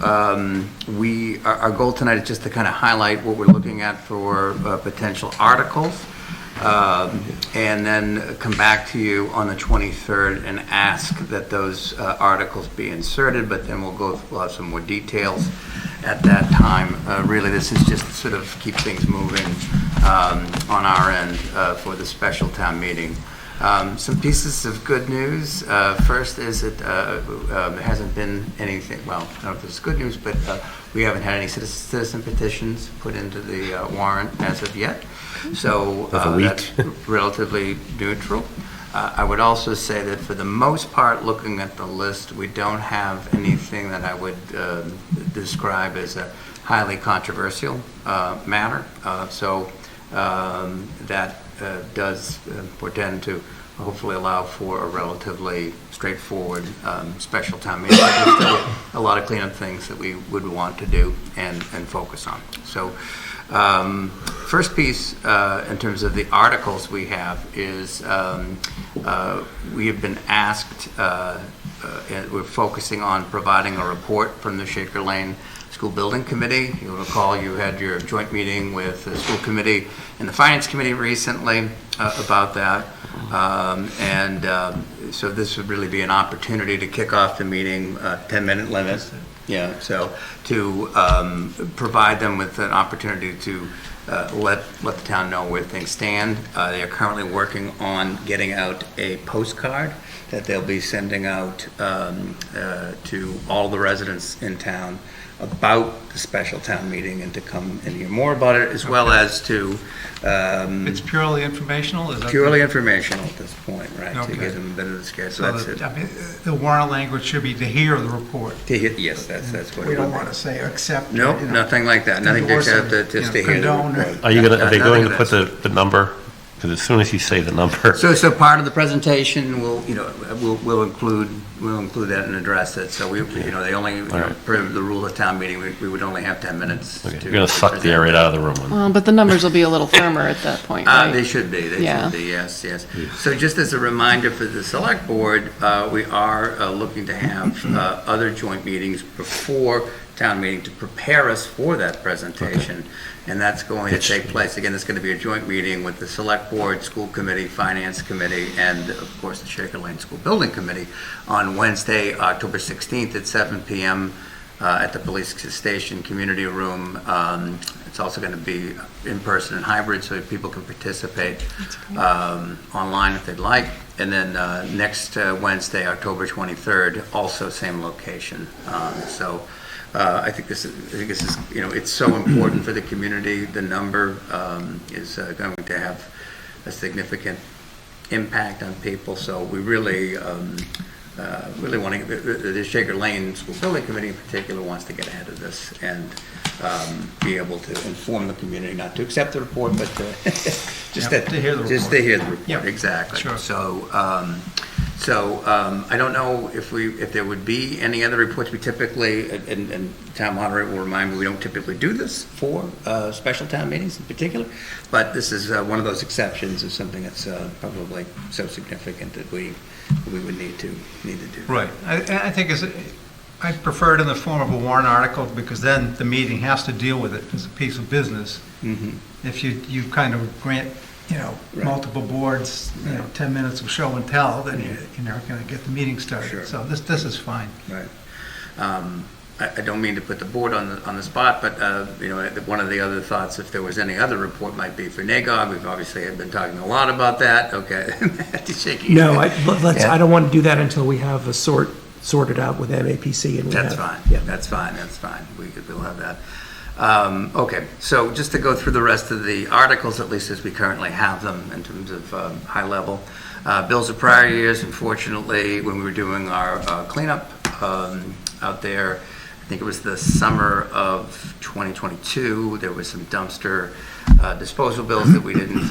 our goal tonight is just to kind of highlight what we're looking at for potential articles, and then come back to you on the 23rd and ask that those articles be inserted, but then we'll have some more details at that time. Really, this is just to sort of keep things moving on our end for the special town meeting. Some pieces of good news. First is that there hasn't been anything, well, I don't know if this is good news, but we haven't had any citizen petitions put into the warrant as of yet. So that's relatively neutral. I would also say that for the most part, looking at the list, we don't have anything that I would describe as a highly controversial matter. So that does portend to hopefully allow for a relatively straightforward special town meeting. There's still a lot of cleanup things that we would want to do and focus on. So first piece in terms of the articles we have is we have been asked, we're focusing on providing a report from the Shaker Lane School Building Committee. You'll recall you had your joint meeting with the school committee and the finance committee recently about that. So this would really be an opportunity to kick off the meeting, 10-minute limit. Yeah, so to provide them with an opportunity to let the town know where things stand. They are currently working on getting out a postcard that they'll be sending out to all the residents in town about the special town meeting and to come and hear more about it, as well as to... It's purely informational? Is that Purely informational at this point, right, to Okay. give them a bit of the schedule. So That's it. I mean, the warrant language should be to hear the report. To hear, yes, that's what We it don't would want be. to say accept. Nope, nothing like that. Nothing to endorse or, accept, just to you know, hear the condone or- report. Are they Nothing going of to that put the number? Because as soon as you say the number. So part of the presentation, we'll include that and address it. So they only, per the rule of town meeting, we would only have 10 minutes. Okay, you're going to suck the air right out of the room. Well, but the numbers will be a little firmer at that point, right? They should be, yes. So just as a reminder for the select board, we are looking to have other joint meetings before town meeting to prepare us for that presentation. And that's going to take place, again, it's going to be a joint meeting with the select board, school committee, finance committee, and of course the Shaker Lane School Building Committee on Wednesday, October 16th at 7 p.m. At the police station community room. It's also going to be in person and hybrid, so people can participate online if they'd like. And then next Wednesday, October 23rd, also same location. I think this is it's so important for the community. The number is going to have a significant impact on people. So we really want to. The Shaker Lane School Building Committee in particular wants to get ahead of this and be able to inform the community, not to accept the report, but to to hear the report. Just to hear the report. Yep. Exactly. Sure. So I don't know if there would be any other reports. We typically, and town moderator will remind me, we don't typically do this for special town meetings in particular, but this is one of those exceptions of something that's probably so significant that we would need to do. Right. I think I prefer it in the form of a warrant article because then the meeting has to deal with it as a piece of business. Mm-hmm. If you kind of grant, multiple boards, 10 minutes of show and tell, then you're not going to get the meeting started. Sure. So this is fine. Right. I don't mean to put the board on the spot, but one of the other thoughts, if there was any other report, might be for NAGOG. We've obviously been talking a lot about that. Okay, Matt's shaking. No, I don't want to do that until we have a sorted out with MAPC. And That's fine. Yeah, that's fine. We'll have that. Okay, so just to go through the rest of the articles, at least as we currently have them in terms of high level. Bills of prior years, unfortunately, when we were doing our cleanup out there, I think it was the summer of 2022, there was some dumpster disposal bills that we didn't,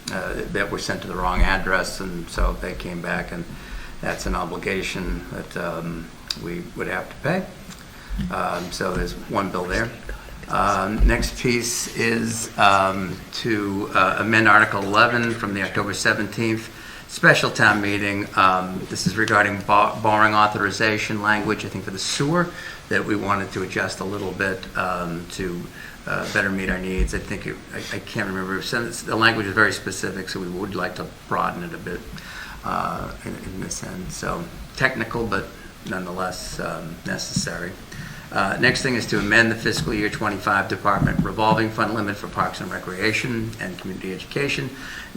that were sent to the wrong address, and so they came back, and that's an obligation that we would have to pay. So there's one bill there. Next piece is to amend Article 11 from the October 17th special town meeting. This is regarding borrowing authorization language, I think, for the sewer, that we wanted to adjust a little bit to better meet our needs. I think I can't remember. The language is very specific, so we would like to broaden it a bit in this end. So technical, but nonetheless necessary. Next thing is to amend the fiscal year 25 department revolving fund limit for Parks and Recreation and Community Education.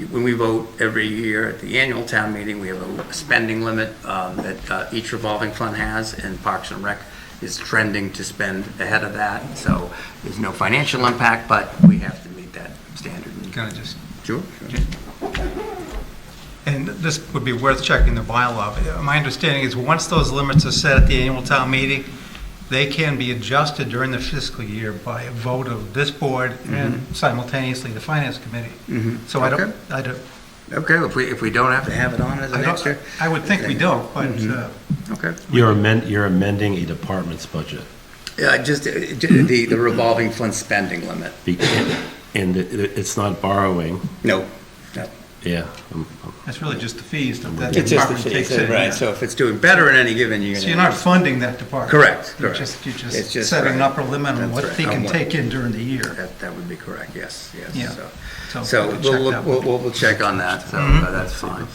When we vote every year at the annual town meeting, we have a spending limit that each revolving fund has, and Parks and Rec is trending to spend ahead of that. So there's no financial impact, but we have to meet that standard. Can I just... Sure. And this would be worth checking the bylaw. My understanding is once those limits are set at the annual town meeting, they can be adjusted during the fiscal year by a vote of this board and simultaneously the finance committee. Mm-hmm. So okay. I don't. Okay, if we don't have to have it on as an extra, I would think we don't, but okay. You're amending a department's budget. Just the revolving fund spending limit. And it's not borrowing. No. Yeah. It's really just the fees that It's just the department fees, takes in. right? Yeah. So if it's doing better in any given year, So you're not funding that department. Correct. You're just setting an upper limit on what they can take in during the year. That would be correct. Yes. Yeah. So we'll check on that. So that's fine.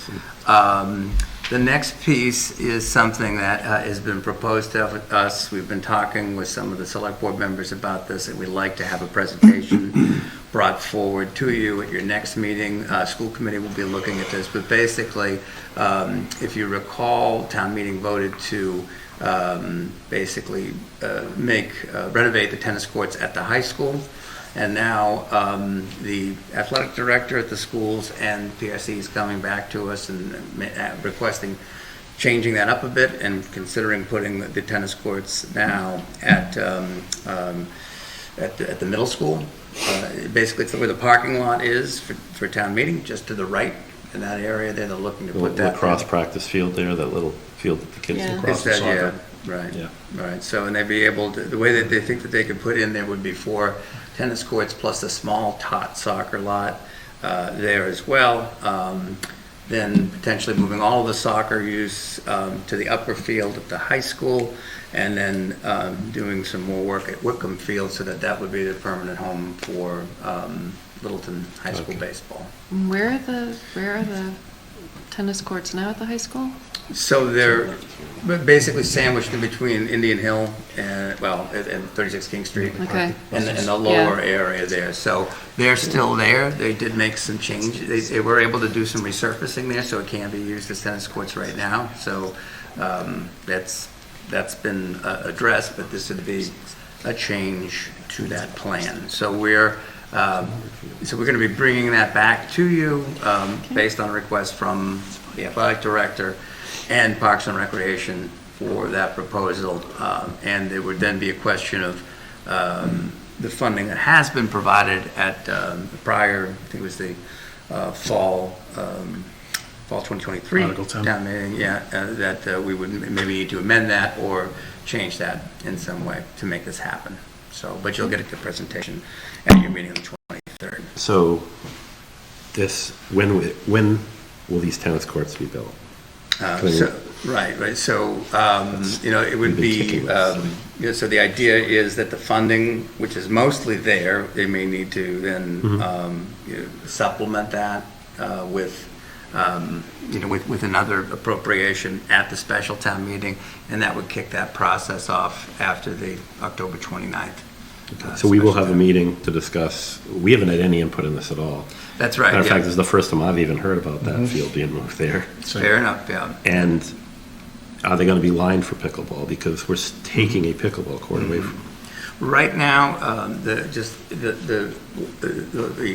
The next piece is something that has been proposed to us. We've been talking with some of the select board members about this, and we'd like to have a presentation brought forward to you at your next meeting. School committee will be looking at this, but basically, if you recall, town meeting voted to basically renovate the tennis courts at the high school. And now the athletic director at the schools and PRC is coming back to us and requesting changing that up a bit and considering putting the tennis courts now at the middle school. Basically, it's where the parking lot is for town meeting, just to the right in that area there. They're looking to put that lacrosse practice field there, that little field that the kids lacrosse. Right. So, and they'd be able to, the way that they think that they could put in there would be 4 tennis courts plus a small tot soccer lot there as well. Then potentially moving all of the soccer use to the upper field at the high school, and then doing some more work at Wickham Field so that would be the permanent home for Littleton High School baseball. Where are the tennis courts now at the high school? So they're basically sandwiched in between Indian Hill and 36 King Street. Okay. And the lower area there. So they're still there. They did make some changes. They were able to do some resurfacing there, so it can be used as tennis courts right now. So that's been addressed, but this would be a change to that plan. So we're going to be bringing that back to you based on a request from the athletic director and Parks and Recreation for that proposal. And there would then be a question of the funding that has been provided at the prior, I think it was the fall 2023 Article 10. town meeting, that we would maybe need to amend that or change that in some way to make this happen. So, but you'll get a good presentation at your meeting on the 23rd. So when will these tennis courts be built? Right. So, it would be, so the idea is that the funding, which is mostly there, they may need to then supplement that with another appropriation at the special town meeting, and that would kick that process off after the October 29th. So we will have a meeting to discuss. We haven't had any input in this at all. That's right. Matter of fact, this is the first time I've even heard about that field being moved there. Fair enough, yeah. And are they going to be lined for pickleball? Because we're taking a pickleball court away from. Right now, the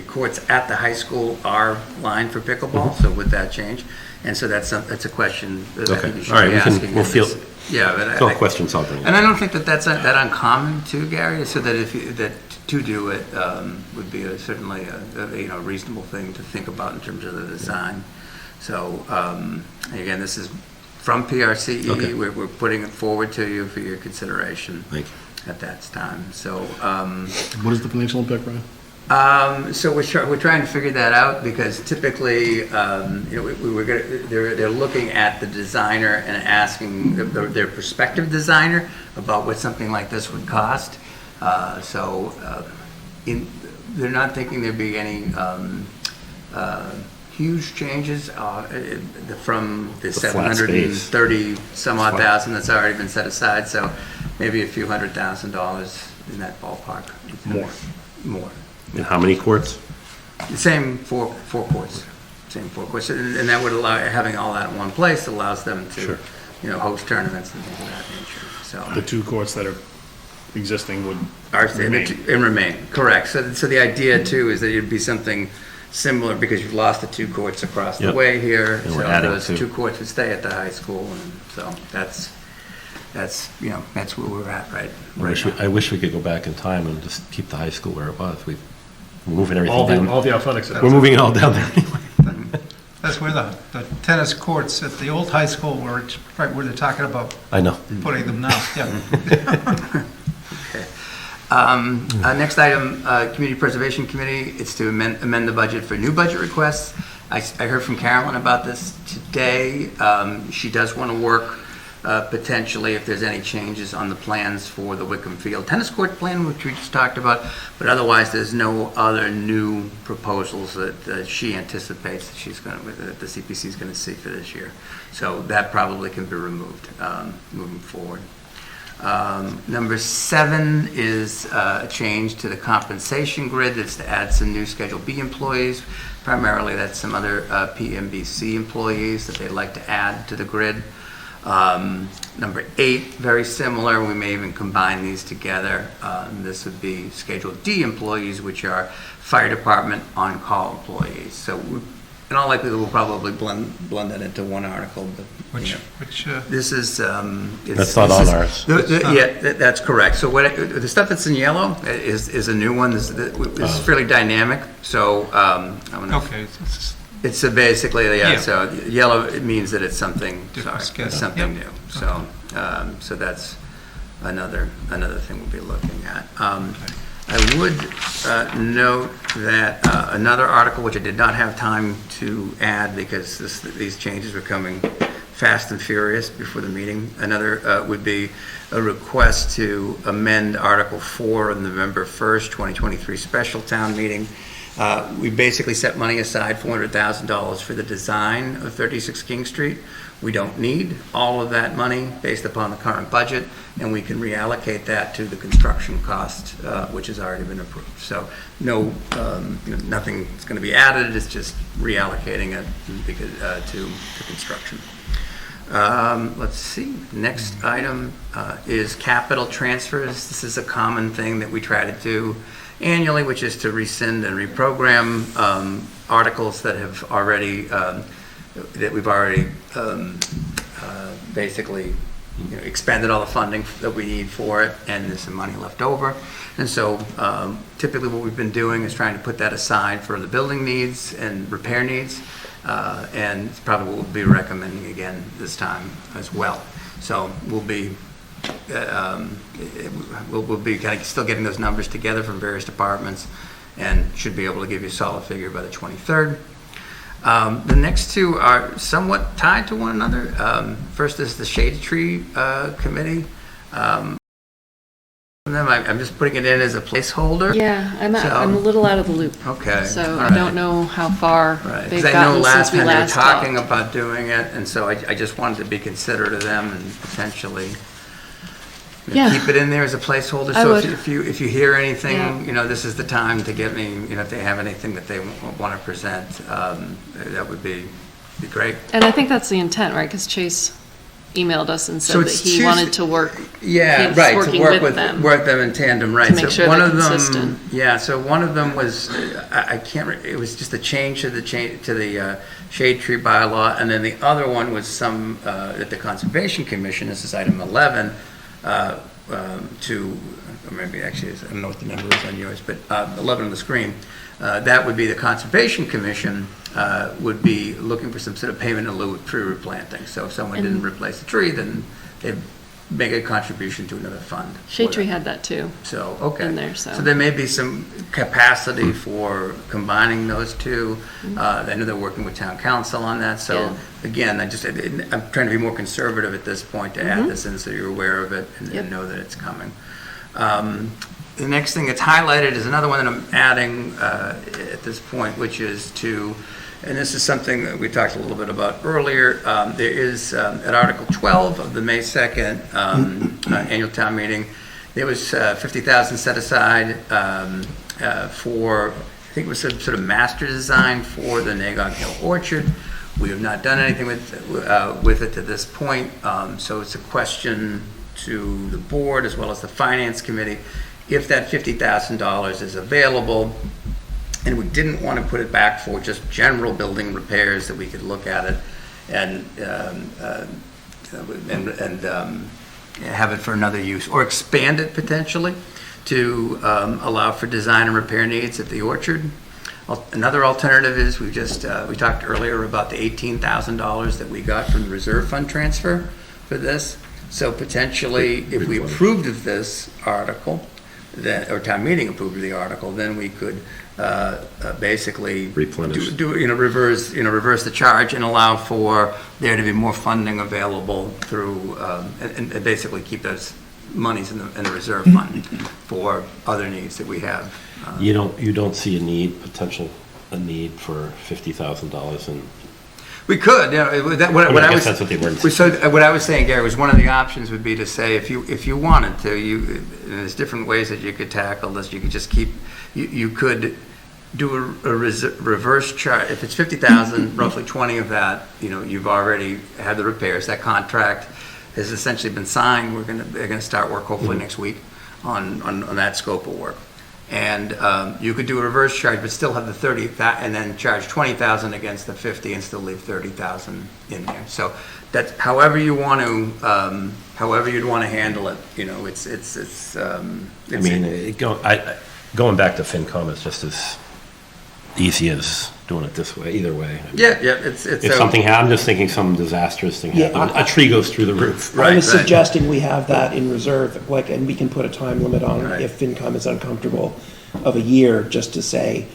courts at the high school are lined for pickleball. So would that change? And so that's a question that I think you should be asking. All questions I'll bring. And I don't think that's that uncommon too, Gary. So that to do it would be certainly a reasonable thing to think about in terms of the design. So again, this is from PRCE. Okay. We're putting it forward to you for your consideration. Thank you. At that time. So what is the financial impact, Brian? So we're trying to figure that out because typically, they're looking at the designer and asking their prospective designer about what something like this would cost. They're not thinking there'd be any huge changes from the 730 some odd thousand that's already been set aside. So maybe a few $100,000 in that ballpark. More. And how many courts? The same four courts. And that would allow, having all that in one place allows them to, host tournaments and things of that nature. So The 2 courts that are existing would remain. Correct. So the idea too is that it'd be something similar because you've lost the 2 courts across the way here. And so we're adding those 2. 2 courts would stay at the high school, and so that's where we're at right now. I wish we could go back in time and just keep the high school where it was. We're moving everything down. All the athletics. We're moving it all down there anyway. That's where the tennis courts at the old high school were, right where they're talking about I know. putting them now. Yeah. Next item, Community Preservation Committee, it's to amend the budget for new budget requests. I heard from Carolyn about this today. She does want to work potentially if there's any changes on the plans for the Wickham Field tennis court plan, which we just talked about, but otherwise there's no other new proposals that she anticipates that the CPC is going to see for this year. So that probably can be removed moving forward. Number 7 is a change to the compensation grid. It's to add some new Schedule B employees. Primarily, that's some other PMBC employees that they'd like to add to the grid. Number 8, very similar. We may even combine these together. This would be Schedule D employees, which are fire department on-call employees. So in all likelihood, we'll probably blend that into one article. But, this is That's not on ours. That's correct. So the stuff that's in yellow is a new one. This is fairly dynamic. So Okay. it's basically Yeah. So yellow, it means that it's something it's something Yep. new. So so that's another thing we'll be looking at. I would note that another article, which I did not have time to add because these changes were coming fast and furious before the meeting. Another would be a request to amend Article 4 of November 1st, 2023 special town meeting. We basically set money aside, $400,000 for the design of 36 King Street. We don't need all of that money based upon the current budget, and we can reallocate that to the construction cost, which has already been approved. So nothing's going to be added, it's just reallocating it to construction. Let's see, next item is capital transfers. This is a common thing that we try to do annually, which is to rescind and reprogram articles that have already that we've already basically expended all the funding that we need for it, and there's some money left over. And so typically what we've been doing is trying to put that aside for the building needs and repair needs, and it's probably what we'll be recommending again this time as well. So we'll be kind of still getting those numbers together from various departments, and should be able to give you a solid figure by the 23rd. The next two are somewhat tied to one another. First is the Shade Tree Committee. I'm just putting it in as a placeholder. Yeah, I'm a little out of the loop. Okay. So I don't know how far they've gotten since we last I know last time they were talking talked. about doing it, and so I just wanted to be considerate of them and potentially keep it in there as a placeholder. I So would. if you hear anything, Yeah. this is the time to get me, if they have anything that they want to present, that would be great. And I think that's the intent, right? Because Chase emailed us and So said that it's he wanted to work. Yeah, he's right, to working work with them. work them in tandem, right. To make So sure one they're of them, consistent. yeah, so one of them was, I can't, it was just a change to the shade tree bylaw, and then the other one was some, that the Conservation Commission, this is item 11, or maybe actually, I don't know what the number is on yours, but 11 on the screen, that would be the Conservation Commission would be looking for some sort of payment in lieu of tree replanting. So if someone didn't replace the tree, then they'd make a contribution to another fund. Shade Tree had that too. So, okay. In there, so. So there may be some capacity for combining those two. I know they're working with town council on that. So again, I'm trying to be more conservative at this point to add this in so you're aware of it and know that it's coming. The next thing that's highlighted is another one that I'm adding at this point, which is and this is something that we talked a little bit about earlier. There is, at Article 12 of the May 2nd annual town meeting, there was $50,000 set aside for, I think it was some sort of master design for the Nagog Hill Orchard. We have not done anything with it to this point, so it's a question to the board as well as the Finance Committee if that $50,000 is available. And we didn't want to put it back for just general building repairs, that we could look at it and have it for another use, or expand it potentially to allow for design and repair needs at the orchard. Another alternative is we talked earlier about the $18,000 that we got from the reserve fund transfer for this. So potentially, if we approved of this article, or town meeting approved of the article, then we could basically replenish, reverse the charge and allow for there to be more funding available through, and basically keep those monies in the reserve fund for other needs that we have. You don't see a need for $50,000 in. We could, what I guess was. that's what the ordinance What I was saying, Gary, was one of the options would be to say, if you wanted to, there's different ways that you could tackle this. You could just you could do a reverse charge. If it's 50,000, roughly 20 of that, you've already had the repairs. That contract has essentially been signed. They're gonna start work hopefully next week on that scope of work. And you could do a reverse charge, but still have the 30,000, and then charge 20,000 against the 50, and still leave 30,000 in there. So that's however you want to, however you'd want to handle it. Going back to FinCom is just as easy as doing it this way. Either way. Yeah. It's if something I'm just thinking some disastrous thing happened. A tree goes through the roof. I was suggesting we have that in reserve, and we can put a time limit on if FinCom is uncomfortable of a year, just to say,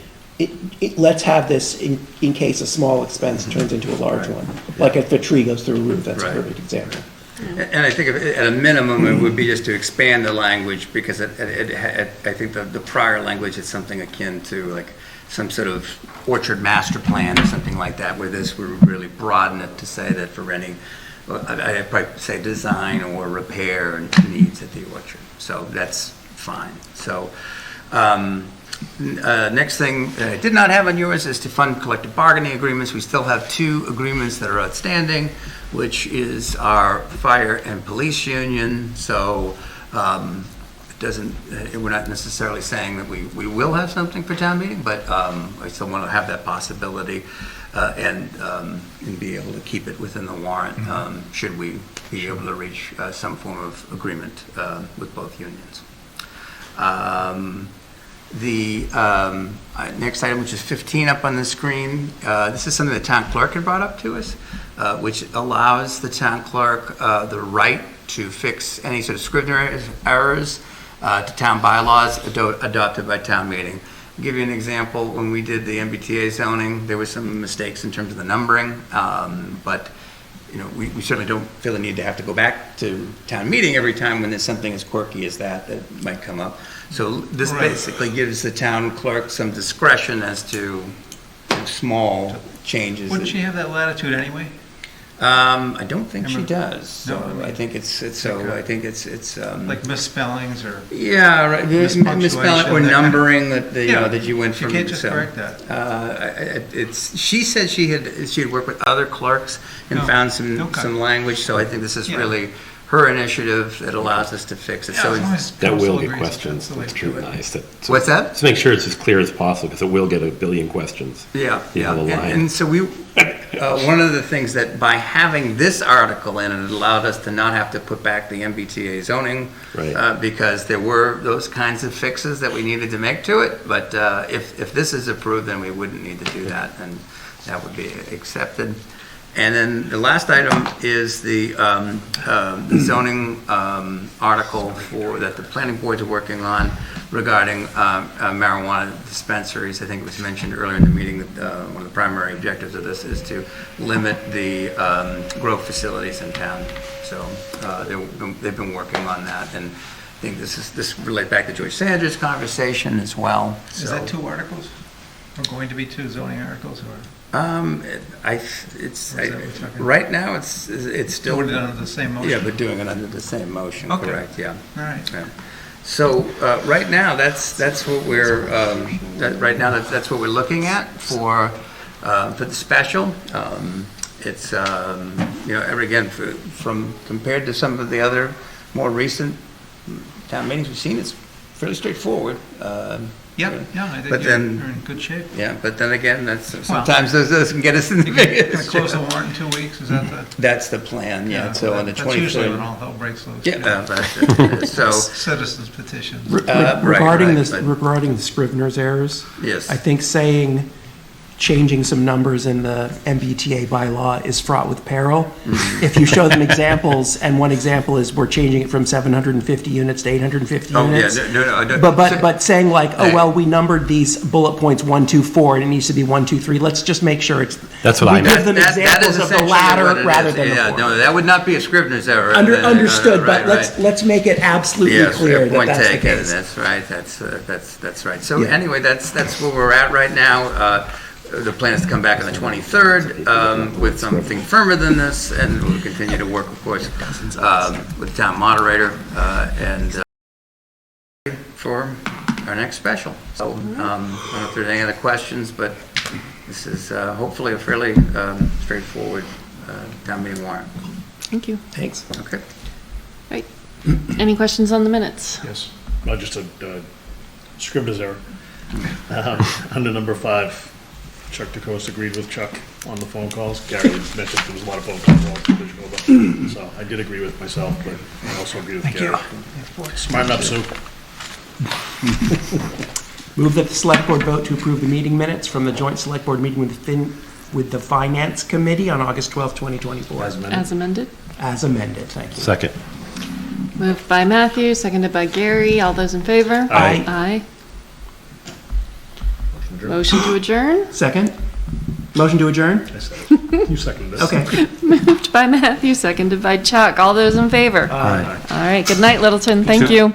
let's have this in case a small expense turns into a large one. Like if a tree goes through a roof, that's a perfect example. And I think at a minimum, it would be just to expand the language, because I think the prior language is something akin to like some sort of orchard master plan or something like that, where this would really broaden it to say that for any, I'd probably say design or repair needs at the orchard. So that's fine. So next thing I did not have on yours is to fund collective bargaining agreements. We still have 2 agreements that are outstanding, which is our fire and police union. So we're not necessarily saying that we will have something for town meeting, but I still want to have that possibility and be able to keep it within the warrant should we be able to reach some form of agreement with both unions. The next item, which is 15 up on the screen, this is something the town clerk had brought up to us, which allows the town clerk the right to fix any sort of Scrivener errors to town bylaws adopted by town meeting. I'll give you an example. When we did the MBTA zoning, there were some mistakes in terms of the numbering, but we certainly don't feel the need to have to go back to town meeting every time when there's something as quirky as that might come up. So this basically gives the town clerk some discretion as to small changes. Wouldn't she have that latitude anyway? I don't think she does. So I think it's like misspellings or right, misspelling or numbering that you went from. You can't just correct that. She said she had worked with other clerks and found some language. So I think this is really her initiative that allows us to fix it. So that will get questions. That's true. Nice. What's that? Let's make sure it's as clear as possible, because it will get a billion questions. And so one of the things that by having this article in it allowed us to not have to put back the MBTA zoning, because there were those kinds of fixes that we needed to make to it. But if this is approved, then we wouldn't need to do that, and that would be accepted. And then the last item is the zoning article that the planning boards are working on regarding marijuana dispensaries. I think it was mentioned earlier in the meeting that one of the primary objectives of this is to limit the grow facilities in town. So they've been working on that, and I think this relates back to Joyce Sanders' conversation as well. Is that 2 articles? Or going to be 2 zoning articles, or? Right now it's still doing it under the same motion. Yeah, but doing it under the same motion. Okay. Correct. Yeah. All right. Yeah. So right now that's what we're that's what we're looking at for the special. It's again from compared to some of the other more recent town meetings we've seen, it's fairly straightforward. I think but you're then, in good shape. Yeah, but then again, sometimes those can get us in the biggest. Going to close the warrant in 2 weeks, is that the? That's the plan, so on the 23rd. That's usually when all hell breaks loose. So. Citizens petitions. Regarding the Scrivener's errors, yes, I think saying changing some numbers in the MBTA bylaw is fraught with peril. If you show them examples, and one example is we're changing it from 750 units to 850 units. But saying like, we numbered these bullet points 1, 2, 4, and it needs to be 1, 2, 3. Let's just make sure it's. That's what I meant. Give them examples of the latter rather than the former. No, that would not be a Scrivener's error. Understood, but let's make it absolutely clear that that's the case. That's right. That's right. So anyway, that's where we're at right now. the plan is to come back on the 23rd with something firmer than this, and we'll continue to work, of course, with the town moderator and for our next special. So I don't know if there's any other questions, but this is hopefully a fairly straightforward town meeting warrant. Thank you. Thanks. Okay. Right. Any questions on the minutes? Yes, just a Scribner's error. Under number 5, Chuck DeCoste agreed with Chuck on the phone calls. Gary mentioned there was a lot of phone calls on the division over. So I did agree with myself, but I also agree with Gary. Smarten up, Sue. Move that the select board vote to approve the meeting minutes from the joint select board meeting with the finance committee on August 12th, 2024. As amended. As amended. As amended, thank you. Second. Moved by Matthew, seconded by Gary. All those in favor? Aye. Aye. Motion to adjourn? Second? Motion to adjourn? You seconded this. Okay. Moved by Matthew, seconded by Chuck. All those in favor? Aye. All right, good night, Littleton. Thank you.